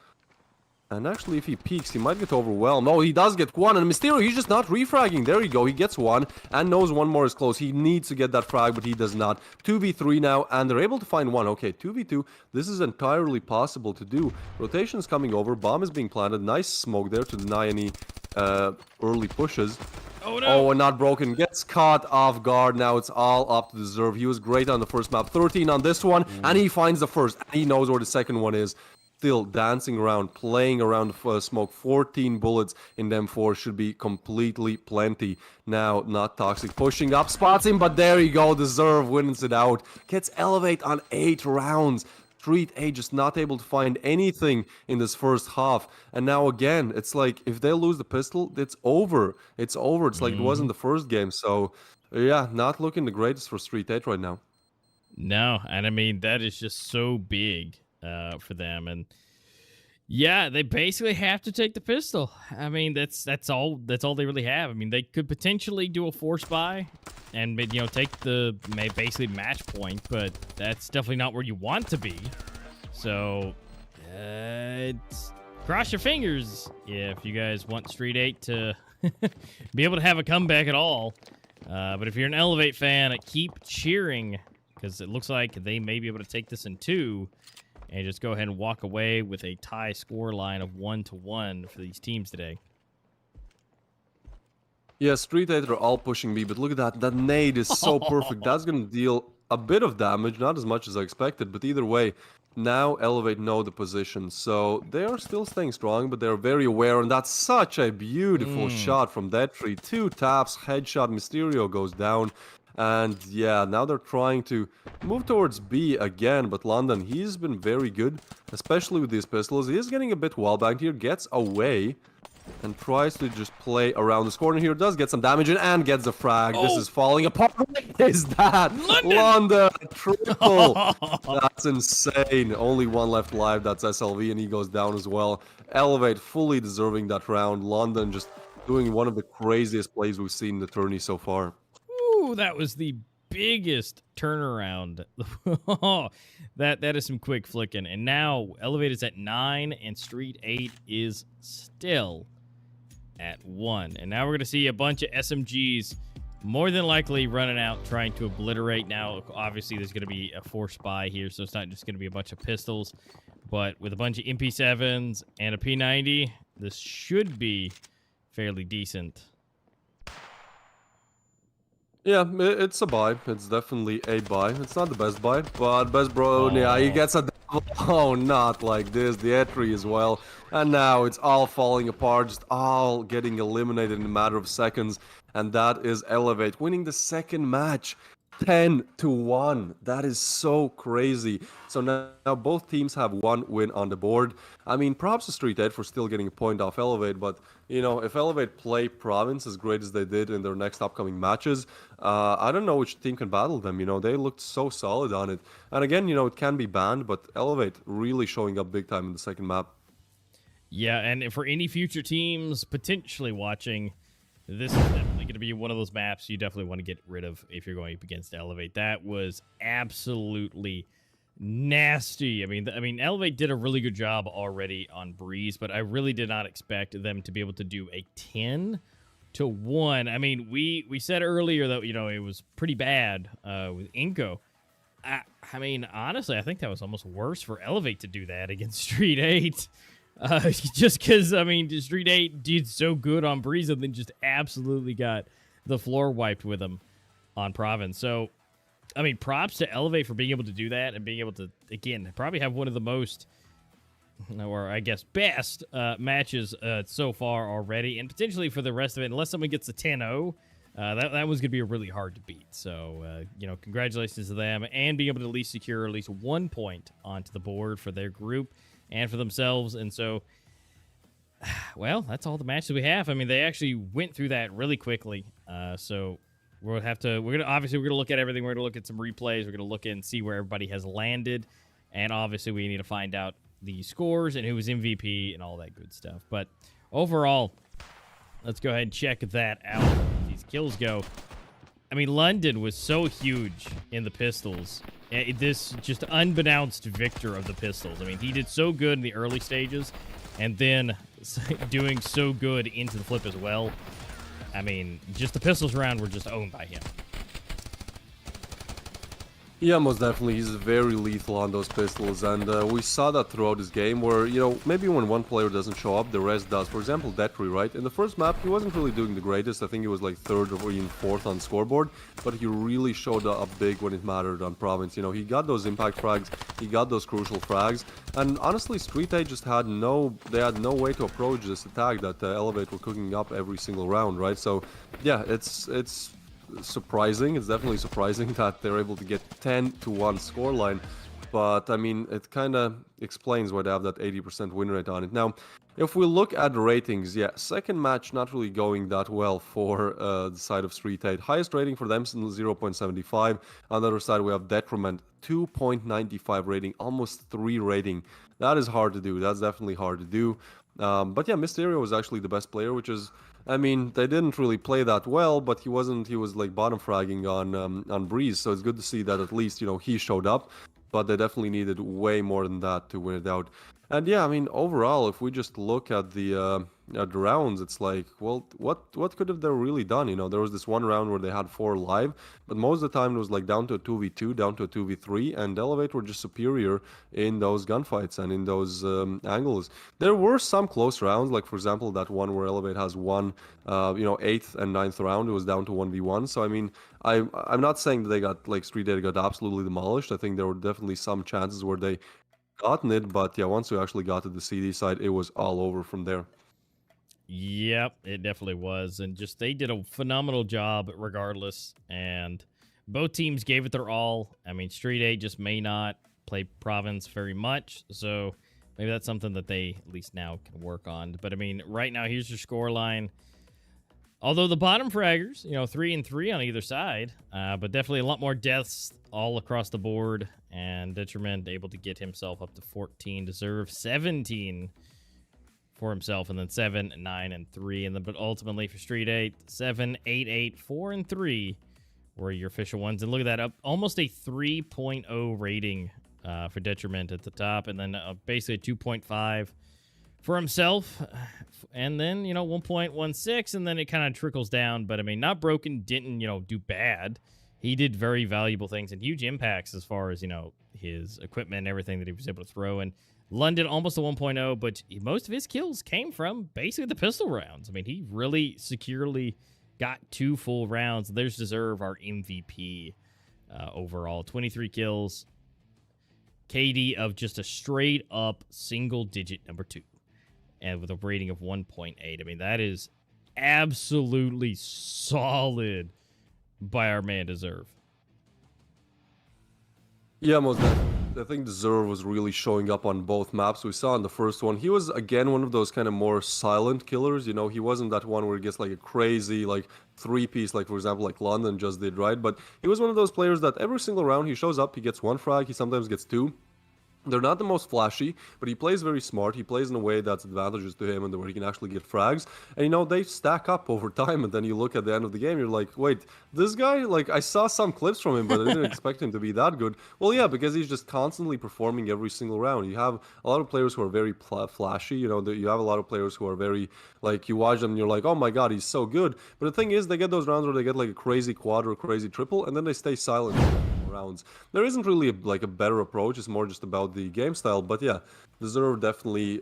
And actually, if he peeks, he might get overwhelmed. Oh, he does get one. And Mysterio, he's just not refragging. There you go. He gets one and knows one more is close. He needs to get that frag, but he does not. 2v3 now, and they're able to find one. Okay, 2v2. This is entirely possible to do. Rotation is coming over. Bomb is being planted. Nice smoke there to deny any early pushes. Oh, no. Oh, and not broken. Gets caught off guard. Now it's all up to Deserve. He was great on the first map. 13 on this one, and he finds the first. And he knows where the second one is. Still dancing around, playing around the smoke. 14 bullets in them 4 should be completely plenty. Now, not Toxic pushing up, spots him, but there you go. Deserve wins it out. Gets Elevate on 8 rounds. Street 8 just not able to find anything in this first half. And now again, it's like if they lose the pistol, it's over. It's over. It's like it wasn't the first game. So, yeah, not looking the greatest for Street 8 right now. No, and I mean, that is just so big for them. And yeah, they basically have to take the pistol. I mean, that's all they really have. I mean, they could potentially do a force buy and, take the basically match point, but that's definitely not where you want to be. So, cross your fingers if you guys want Street 8 to be able to have a comeback at all. But if you're an Elevate fan, keep cheering, because it looks like they may be able to take this in 2 and just go ahead and walk away with a tie score line of 1-1 for these teams today. Yeah, Street 8 are all pushing me, but look at that. That nade is so perfect. That's going to deal a bit of damage, not as much as I expected, but either way, now Elevate know the position. So they are still staying strong, but they're very aware, and that's such a beautiful shot from that tree. 2 taps, headshot, Mysterio goes down. And yeah, now they're trying to move towards B again, but London, he's been very good, especially with these pistols. He is getting a bit wallbanged here, gets away, and tries to just play around this corner here. Does get some damage in and gets the frag. This is falling apart. What is that? London triple. That's insane. Only one left alive. That's SLV, and he goes down as well. Elevate fully deserving that round. London just doing one of the craziest plays we've seen in the tourney so far. Ooh, that was the biggest turnaround. that is some quick flicking. And now Elevate is at 9 and Street 8 is still at 1. And now we're going to see a bunch of SMGs more than likely running out trying to obliterate. Now, obviously, there's going to be a force buy here, so it's not just going to be a bunch of pistols. But with a bunch of MP7s and a P90, this should be fairly decent. Yeah, it's a buy. It's definitely a buy. It's not the best buy, but best bro, yeah, he gets a double. Oh, not like this. The entry as well. And now it's all falling apart, just all getting eliminated in a matter of seconds. And that is Elevate winning the second match. 10-1. That is so crazy. So now both teams have 1 win on the board. I mean, props to Street 8 for still getting a point off Elevate, but, if Elevate play Province as great as they did in their next upcoming matches, I don't know which team can battle them. They looked so solid on it. And again, it can be banned, but Elevate really showing up big time in the second map. Yeah, and for any future teams potentially watching, this is definitely going to be one of those maps you definitely want to get rid of if you're going up against Elevate. That was absolutely nasty. I mean, Elevate did a really good job already on Breeze, but I really did not expect them to be able to do a 10-1. I mean, we said earlier that, it was pretty bad with INCO. I mean, honestly, I think that was almost worse for Elevate to do that against Street 8. Just because, I mean, Street 8 did so good on Breeze and then just absolutely got the floor wiped with them on Province. So, I mean, props to Elevate for being able to do that and being able to, again, probably have one of the most, or I guess best matches so far already. And potentially for the rest of it, unless someone gets a 10-0, that was going to be really hard to beat. So, congratulations to them and being able to at least secure at least 1 point onto the board for their group. and for themselves. And so, well, that's all the matches we have. I mean, they actually went through that really quickly. So we're gonna look at everything. We're gonna look at some replays. We're gonna look and see where everybody has landed, and obviously we need to find out the scores and who was MVP and all that good stuff. But overall, let's go ahead and check that out. These kills go. I mean, London was so huge in the pistols. This just unbeknownst victor of the pistols. I mean, he did so good in the early stages, and then doing so good into the flip as well. I mean, just the pistols round were just owned by him. Yeah, most definitely. He's very lethal on those pistols, and we saw that throughout his game where, you know, maybe when one player doesn't show up, the rest does. For example, Detri, right? In the first map, he wasn't really doing the greatest. I think he was like 3rd or even 4th on scoreboard, but he really showed up big when it mattered on Province. You know, he got those impact frags, he got those crucial frags, and honestly, STREETEIGHT just had no way to approach this attack that Elevate were cooking up every single round, right? So, yeah, it's surprising. It's definitely surprising that they're able to get 10-1 scoreline, but I mean, it kind of explains why they have that 80% win rate on it. Now, if we look at the ratings, yeah, second match not really going that well for the side of STREETEIGHT. Highest rating for them is 0.75. On the other side, we have Detriment 2.95 rating, almost 3 rating. That is hard to do. That's definitely hard to do. But yeah, Mysterio was actually the best player, which is, I mean, they didn't really play that well, but he was like bottom fragging on Breeze, so it's good to see that at least, you know, he showed up, but they definitely needed way more than that to win it out. And yeah, I mean, overall, if we just look at the rounds, it's like, well, what could have they really done? You know, there was this one round where they had 4 live, but most of the time it was like down to a 2v2, down to a 2v3, and Elevate were just superior in those gunfights and in those angles. There were some close rounds, like for example that one where Elevate has won, you know, 8th and 9th round. It was down to 1v1. So I mean, I'm not saying that they got like STREETEIGHT got absolutely demolished. I think there were definitely some chances where they gotten it, but yeah, once we actually got to the CD side, it was all over from there. Yep, it definitely was. And just they did a phenomenal job regardless. And both teams gave it their all. I mean, STREETEIGHT just may not play Province very much. So maybe that's something that they at least now can work on. But I mean, right now, here's your score line. Although the bottom fraggers, you know, 3-3 on either side, but definitely a lot more deaths all across the board. And Detriment able to get himself up to 14, deserve 17 for himself, and then 7, 9, and 3. And then, but ultimately for STREETEIGHT, 7, 8, 8, 4, and 3 were your official ones. And look at that, up almost a 3.0 rating for Detriment at the top, and then basically a 2.5 for himself, and then, you know, 1.16, and then it kind of trickles down. But I mean, Not Broken didn't, you know, do bad. He did very valuable things and huge impacts as far as, you know, his equipment and everything that he was able to throw. And London almost a 1.0, but most of his kills came from basically the pistol rounds. I mean, he really securely got 2 full rounds. There's Deserve, our MVP overall. 23 kills. KD of just a straight up single digit number 2. And with a rating of 1.8. I mean, that is absolutely solid by our man Deserve. Yeah, most definitely. I think Deserve was really showing up on both maps. We saw in the first one, he was again one of those kind of more silent killers. You know, he wasn't that one where he gets like a crazy like 3-piece, like for example, like London just did, right? But he was one of those players that every single round he shows up, he gets 1 frag, he sometimes gets 2. They're not the most flashy, but he plays very smart. He plays in a way that's advantageous to him and where he can actually get frags. And, you know, they stack up over time. And then you look at the end of the game, you're like, wait, this guy, like, I saw some clips from him, but I didn't expect him to be that good. Well, yeah, because he's just constantly performing every single round. You have a lot of players who are very flashy. You know, you have a lot of players who are very, like, you watch them and you're like, oh my God, he's so good. But the thing is, they get those rounds where they get like a crazy quad or a crazy triple, and then they stay silent rounds. There isn't really a better approach. It's more just about the game style. But yeah, Deserve definitely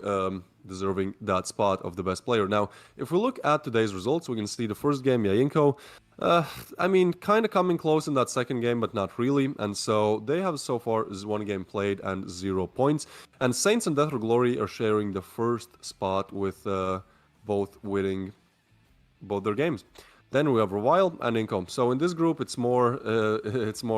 deserving that spot of the best player. Now, if we look at today's results, we can see the first game, yeah, INCO. I mean, kind of coming close in that second game, but not really. And so they have so far 1 game played and 0 points. And Saints and Death or Glory are sharing the first spot with both winning both their games. Then we have Revile and INCO. So in this group, it's more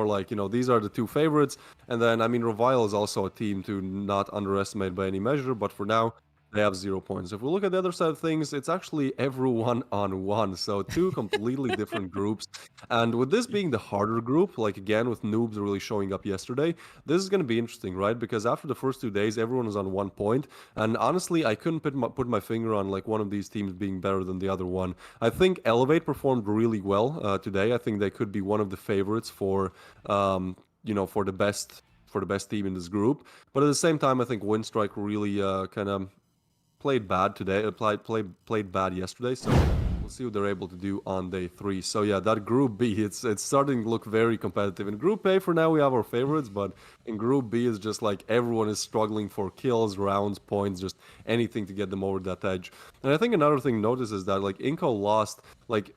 like, you know, these are the two favorites. And then, I mean, Revile is also a team to not underestimate by any measure, but for now, they have 0 points. If we look at the other side of things, it's actually everyone on one. So two completely different groups. And with this being the harder group, like again, with Noobs really showing up yesterday, this is going to be interesting, right? Because after the first 2 days, everyone is on 1 point. And honestly, I couldn't put my finger on like one of these teams being better than the other one. I think Elevate performed really well today. I think they could be one of the favorites for, you know, for the best team in this group. But at the same time, I think Winstrike really kind of played bad today. Played bad yesterday. So we'll see what they're able to do on day 3. So yeah, that Group B, it's starting to look very competitive. In Group A, for now, we have our favorites, but in Group B, it's just like everyone is struggling for kills, rounds, points, just anything to get them over that edge. And I think another thing to notice is that like INCO lost like.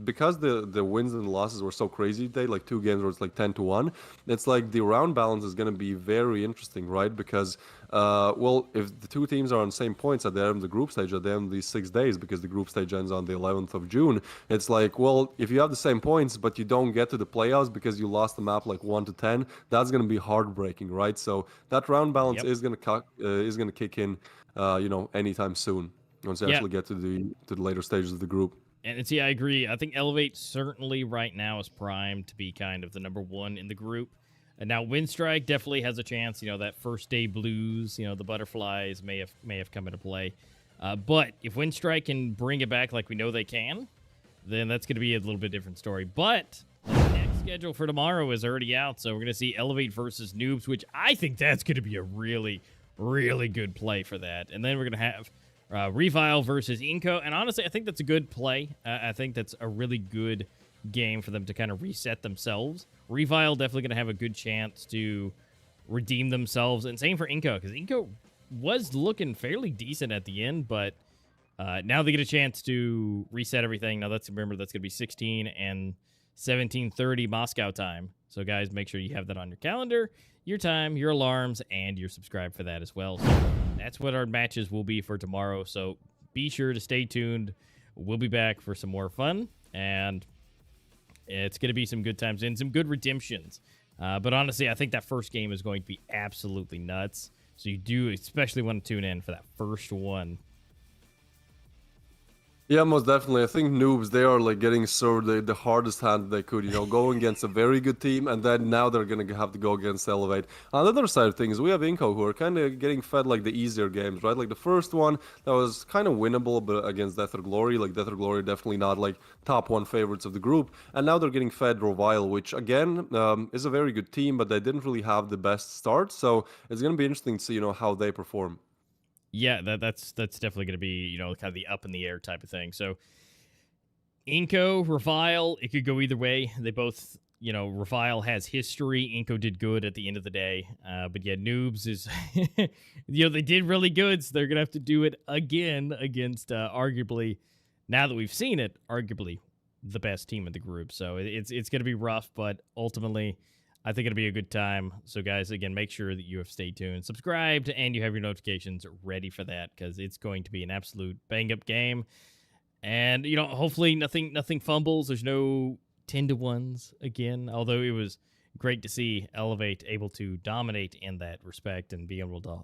Because the wins and losses were so crazy today, like 2 games where it's like 10-1, it's like the round balance is going to be very interesting, right? Because, well, if the two teams are on the same points at the end of the group stage, at the end of these 6 days, because the group stage ends on the 11th of June, it's like, well, if you have the same points, but you don't get to the playoffs because you lost the map like 1-10, that's going to be heartbreaking, right? So that round balance is going to kick in, you know, anytime soon once you actually get to the later stages of the group. And see, I agree. I think Elevate certainly right now is primed to be kind of the #1 in the group. And now Winstrike definitely has a chance. You know, that first day blues, you know, the butterflies may have come into play. But if Winstrike can bring it back like we know they can, then that's going to be a little bit different story. But the next schedule for tomorrow is already out. So we're going to see Elevate versus Noobs, which I think that's going to be a really, really good play for that. And then we're going to have Revile versus INCO, and honestly, I think that's a good play. I think that's a really good game for them to kind of reset themselves. Revile definitely going to have a good chance to redeem themselves, and same for INCO, because INCO was looking fairly decent at the end, but now they get a chance to reset everything. Now, remember, that's going to be 16 and 17:30 Moscow time. So, guys, make sure you have that on your calendar, your time, your alarms, and you're subscribed for that as well. So that's what our matches will be for tomorrow. So be sure to stay tuned. We'll be back for some more fun, and it's going to be some good times and some good redemptions. But honestly, I think that first game is going to be absolutely nuts. So you do especially want to tune in for that first one. Yeah, most definitely. I think Noobs, they are like getting served the hardest hand they could, you know, going against a very good team, and then now they're going to have to go against Elevate. On the other side of things, we have INCO, who are kind of getting fed like the easier games, right? Like the first one, that was kind of winnable, but against Death or Glory. Like Death or Glory definitely not like top 1 favorites of the group. And now they're getting fed Revile, which again is a very good team, but they didn't really have the best start. So it's going to be interesting to see, you know, how they perform. Yeah, that's definitely going to be, you know, kind of the up in the air type of thing. So INCO, Revile, it could go either way. They both, you know, Revile has history. INCO did good at the end of the day. But yeah, Noobs is, you know, they did really good, so they're going to have to do it again against arguably, now that we've seen it, arguably the best team in the group. So it's going to be rough, but ultimately, I think it'll be a good time. So, guys, again, make sure that you have stayed tuned, subscribed, and you have your notifications ready for that, because it's going to be an absolute bang-up game. And, you know, hopefully nothing fumbles. There's no 10-1s again, although it was great to see Elevate able to dominate in that respect and be able to,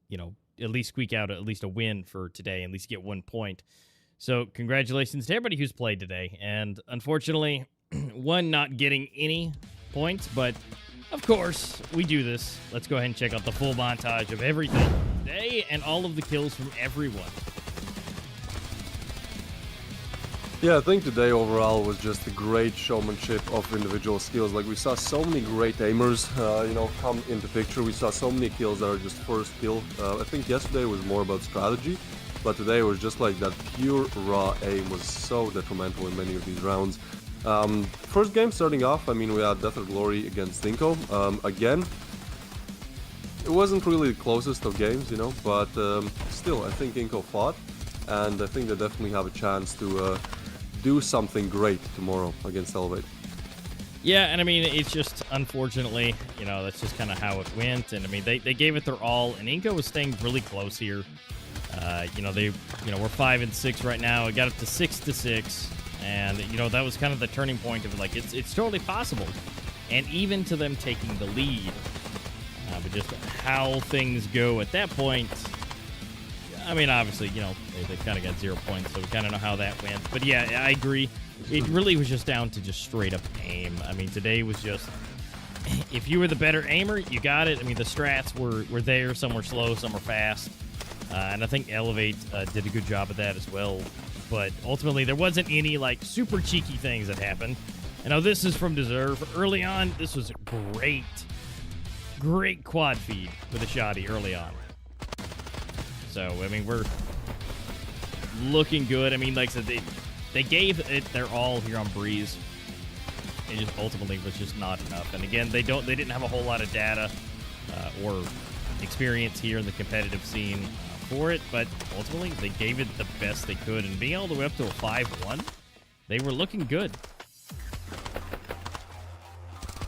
you know, at least squeak out at least a win for today, at least get 1 point. So, congratulations to everybody who's played today. And, unfortunately, one not getting any points, but of course we do this. Let's go ahead and check out the full montage of everything today and all of the kills from everyone. Yeah, I think today overall was just a great showmanship of individual skills. Like we saw so many great aimers, you know, come into picture. We saw so many kills that are just first kill. I think yesterday was more about strategy, but today was just like that pure raw aim was so detrimental in many of these rounds. First game starting off, I mean, we had Death or Glory against INCO. Again, it wasn't really the closest of games, you know, but still, I think INCO fought, and I think they definitely have a chance to do something great tomorrow against Elevate. Yeah, and I mean, it's just, unfortunately, you know, that's just kind of how it went, and I mean, they gave it their all, and INCO was staying really close here. You know, we're 5-6 right now. It got up to 6-6. And, you know, that was kind of the turning point of, like, it's totally possible. And even to them taking the lead. But just how things go at that point, I mean, obviously, you know, they kind of got 0 points, so we kind of know how that went. But, yeah, I agree. It really was just down to just straight-up aim. I mean, today was just, if you were the better aimer, you got it. I mean, the strats were there. Some were slow, some were fast. And I think Elevate did a good job of that as well. But ultimately, there wasn't any, like, super cheeky things that happened. And now this is from Deserve. Early on, this was great. Great quad feed with a shoddy early on. So, I mean, we're looking good. I mean, like I said, they gave it their all here on Breeze. It just ultimately was just not enough. And again, they didn't have a whole lot of data or experience here in the competitive scene for it, but ultimately they gave it the best they could. And being all the way up to a 5-1, they were looking good.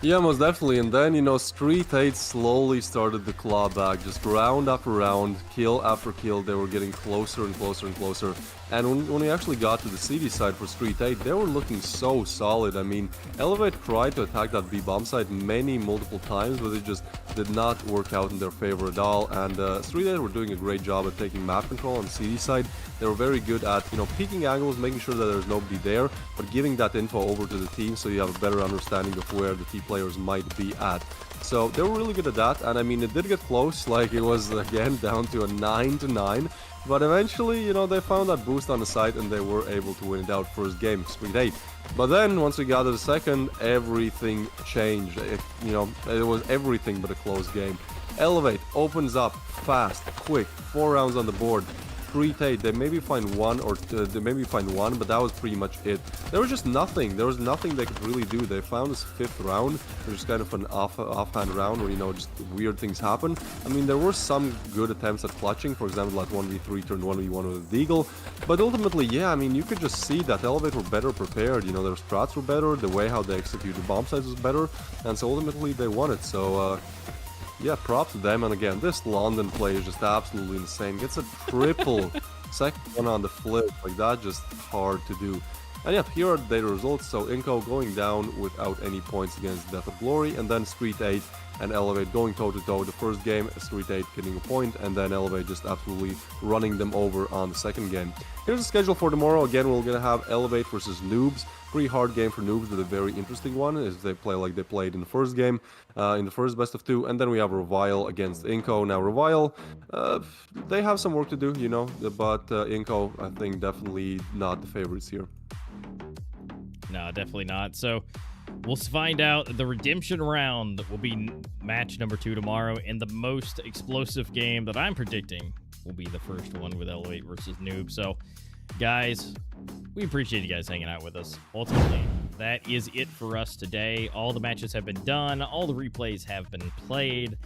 Yeah, most definitely. And then, you know, STREETEIGHT slowly started to claw back. Just round after round, kill after kill, they were getting closer and closer and closer. And when we actually got to the CD side for STREETEIGHT, they were looking so solid. I mean, Elevate tried to attack that B bomb site multiple times, but it just did not work out in their favor at all. And STREETEIGHT were doing a great job at taking map control on the CD side. They were very good at, you know, peeking angles, making sure that there's nobody there, but giving that info over to the team so you have a better understanding of where the T players might be at. So they were really good at that, and I mean, it did get close, like it was again down to a 9-9, but eventually, you know, they found that boost on the site and they were able to win it out first game, STREETEIGHT. But then, once we got to the second, everything changed. You know, it was everything but a close game. Elevate opens up fast, quick, 4 rounds on the board. STREETEIGHT, they maybe find one, but that was pretty much it. There was just nothing. There was nothing they could really do. They found this 5th round, which is kind of an offhand round where, you know, just weird things happen. I mean, there were some good attempts at clutching, for example, like 1v3 turned 1v1 with a Deagle, but ultimately, yeah, I mean, you could just see that Elevate were better prepared. You know, their strats were better, the way how they executed bomb sites was better, and so ultimately they won it. So, yeah, props to them. And again, this London play is just absolutely insane. Gets a triple, second one on the flip, like that, just hard to do. And yeah, here are the data results. So INCO going down without any points against Death of Glory, and then STREETEIGHT and Elevate going toe-to-toe. The first game, STREETEIGHT getting a point, and then Elevate just absolutely running them over on the second game. Here's the schedule for tomorrow. Again, we're gonna have Elevate versus Noobs. Pretty hard game for Noobs, but a very interesting one, as they play like they played in the first game, in the first best of 2. And then we have Revile against INCO. Now Revile, they have some work to do, you know, but INCO, I think, definitely not the favorites here. No, definitely not. So we'll find out. The redemption round will be match number 2 tomorrow, and the most explosive game that I'm predicting will be the first one with Elevate versus Noob. So, guys, we appreciate you guys hanging out with us. Ultimately, that is it for us today. All the matches have been done, all the replays have been played,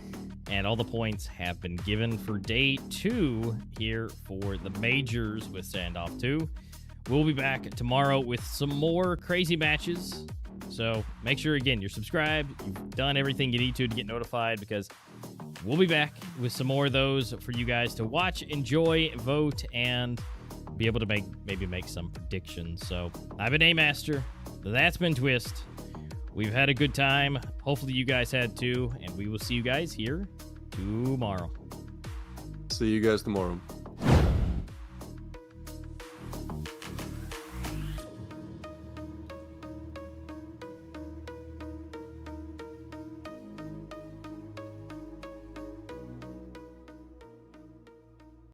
and all the points have been given for day 2 here for the majors with Standoff 2. We'll be back tomorrow with some more crazy matches. So make sure, again, you're subscribed. You've done everything you need to get notified, because we'll be back with some more of those for you guys to watch, enjoy, vote, and be able to maybe make some predictions. So I've been A-Master. That's been Twist. We've had a good time. Hopefully you guys had too. And we will see you guys here tomorrow. See you guys tomorrow.